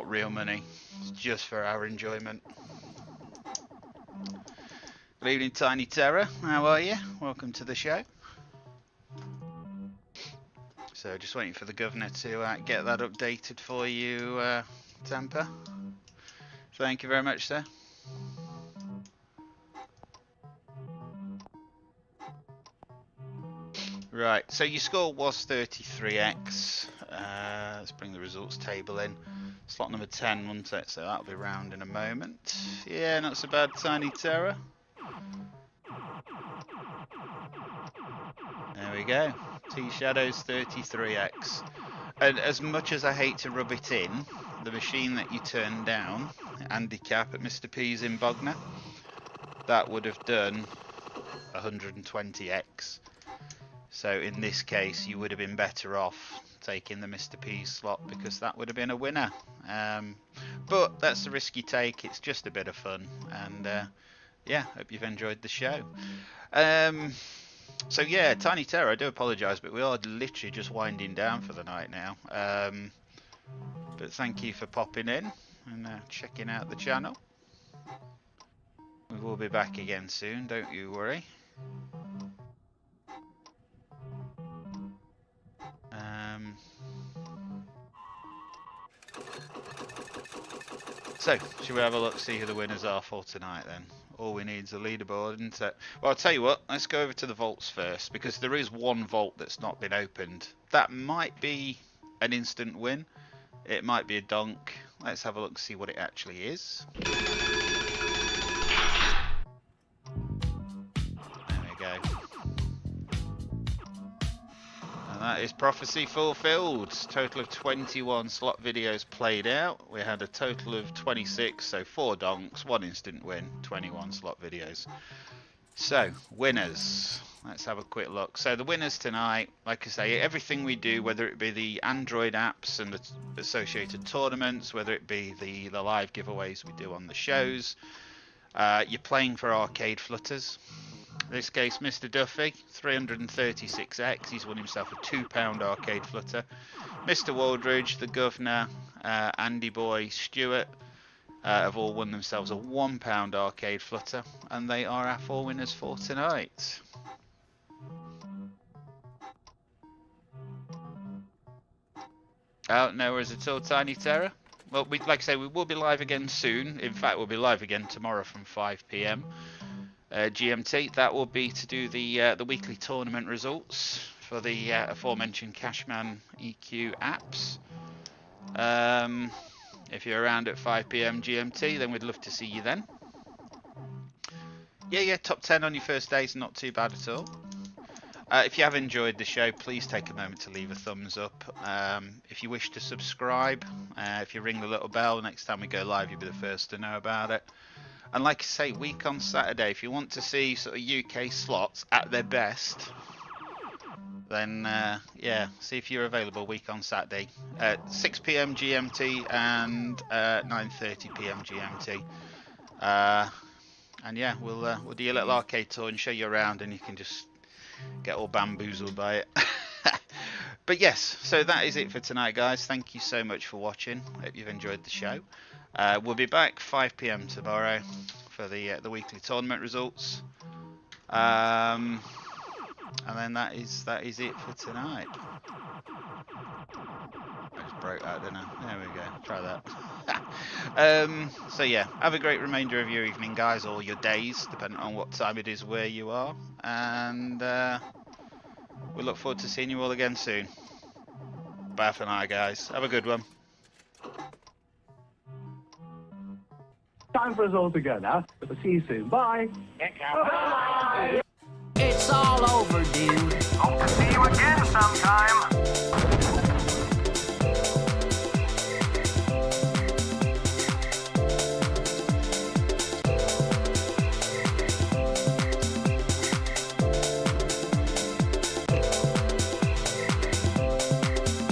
real money. It's just for our enjoyment. Good evening, Tiny Terror. How are you? Welcome to the show. So just waiting for the governor to get that updated for you, Tampa. Thank you very much, sir. Right, so your score was 33x. Let's bring the results table in. Slot number 10, wasn't it? So that'll be round in a moment. Yeah, not so bad, Tiny Terror. There we go. T-Shadows 33x. And as much as I hate to rub it in, the machine that you turned down, Handicap at Mr. P's in Bognor, that would have done 120x. So in this case, you would have been better off taking the Mr. P's slot because that would have been a winner. But that's the risk you take. It's just a bit of fun. And yeah, hope you've enjoyed the show. So yeah, Tiny Terror, I do apologise, but we are literally just winding down for the night now. But thank you for popping in and checking out the channel. We will be back again soon, don't you worry. So, should we have a look, see who the winners are for tonight then? All we need is a leaderboard, isn't it? Well, I'll tell you what, let's go over to the vaults first, because there is one vault that's not been opened. That might be an instant win. It might be a donk. Let's have a look, see what it actually is. There we go. That is prophecy fulfilled. Total of 21 slot videos played out. We had a total of 26, so 4 donks, 1 instant win, 21 slot videos. So, winners. Let's have a quick look. So the winners tonight, like I say, everything we do, whether it be the Android apps and the associated tournaments, whether it be the live giveaways we do on the shows, you're playing for arcade flutters. In this case, Mr. Duffy, 336x. He's won himself a £2 arcade flutter. Mr. Waldridge, the Governor, Andy Boy, Stuart have all won themselves a £1 arcade flutter, and they are our 4 winners for tonight. No worries at all, Tiny Terror. Well, like I say, we will be live again soon. In fact, we'll be live again tomorrow from 5 PM. GMT. That will be to do the weekly tournament results for the aforementioned Cashman EQ apps. If you're around at 5 PM GMT, then we'd love to see you then. Yeah, top 10 on your first day is not too bad at all. If you have enjoyed the show, please take a moment to leave a thumbs up. If you wish to subscribe, if you ring the little bell, next time we go live, you'll be the first to know about it. And like I say, week on Saturday, if you want to see sort of UK slots at their best, then yeah, see if you're available week on Saturday at 6 PM GMT and 9:30 PM GMT. And yeah, we'll do your little arcade tour and show you around, and you can just get all bamboozled by it. But yes, so that is it for tonight, guys. Thank you so much for watching. Hope you've enjoyed the show. We'll be back 5 PM tomorrow for the weekly tournament results. And then that is it for tonight. I just broke that, didn't I? There we go. Try that. So yeah, have a great remainder of your evening, guys, or your days, depending on what time it is where you are. And we look forward to seeing you all again soon. Bye for now, guys. Have a good one. Time for us all to go now. But see you soon. Bye. It's all over, dude. Hope to see you again sometime.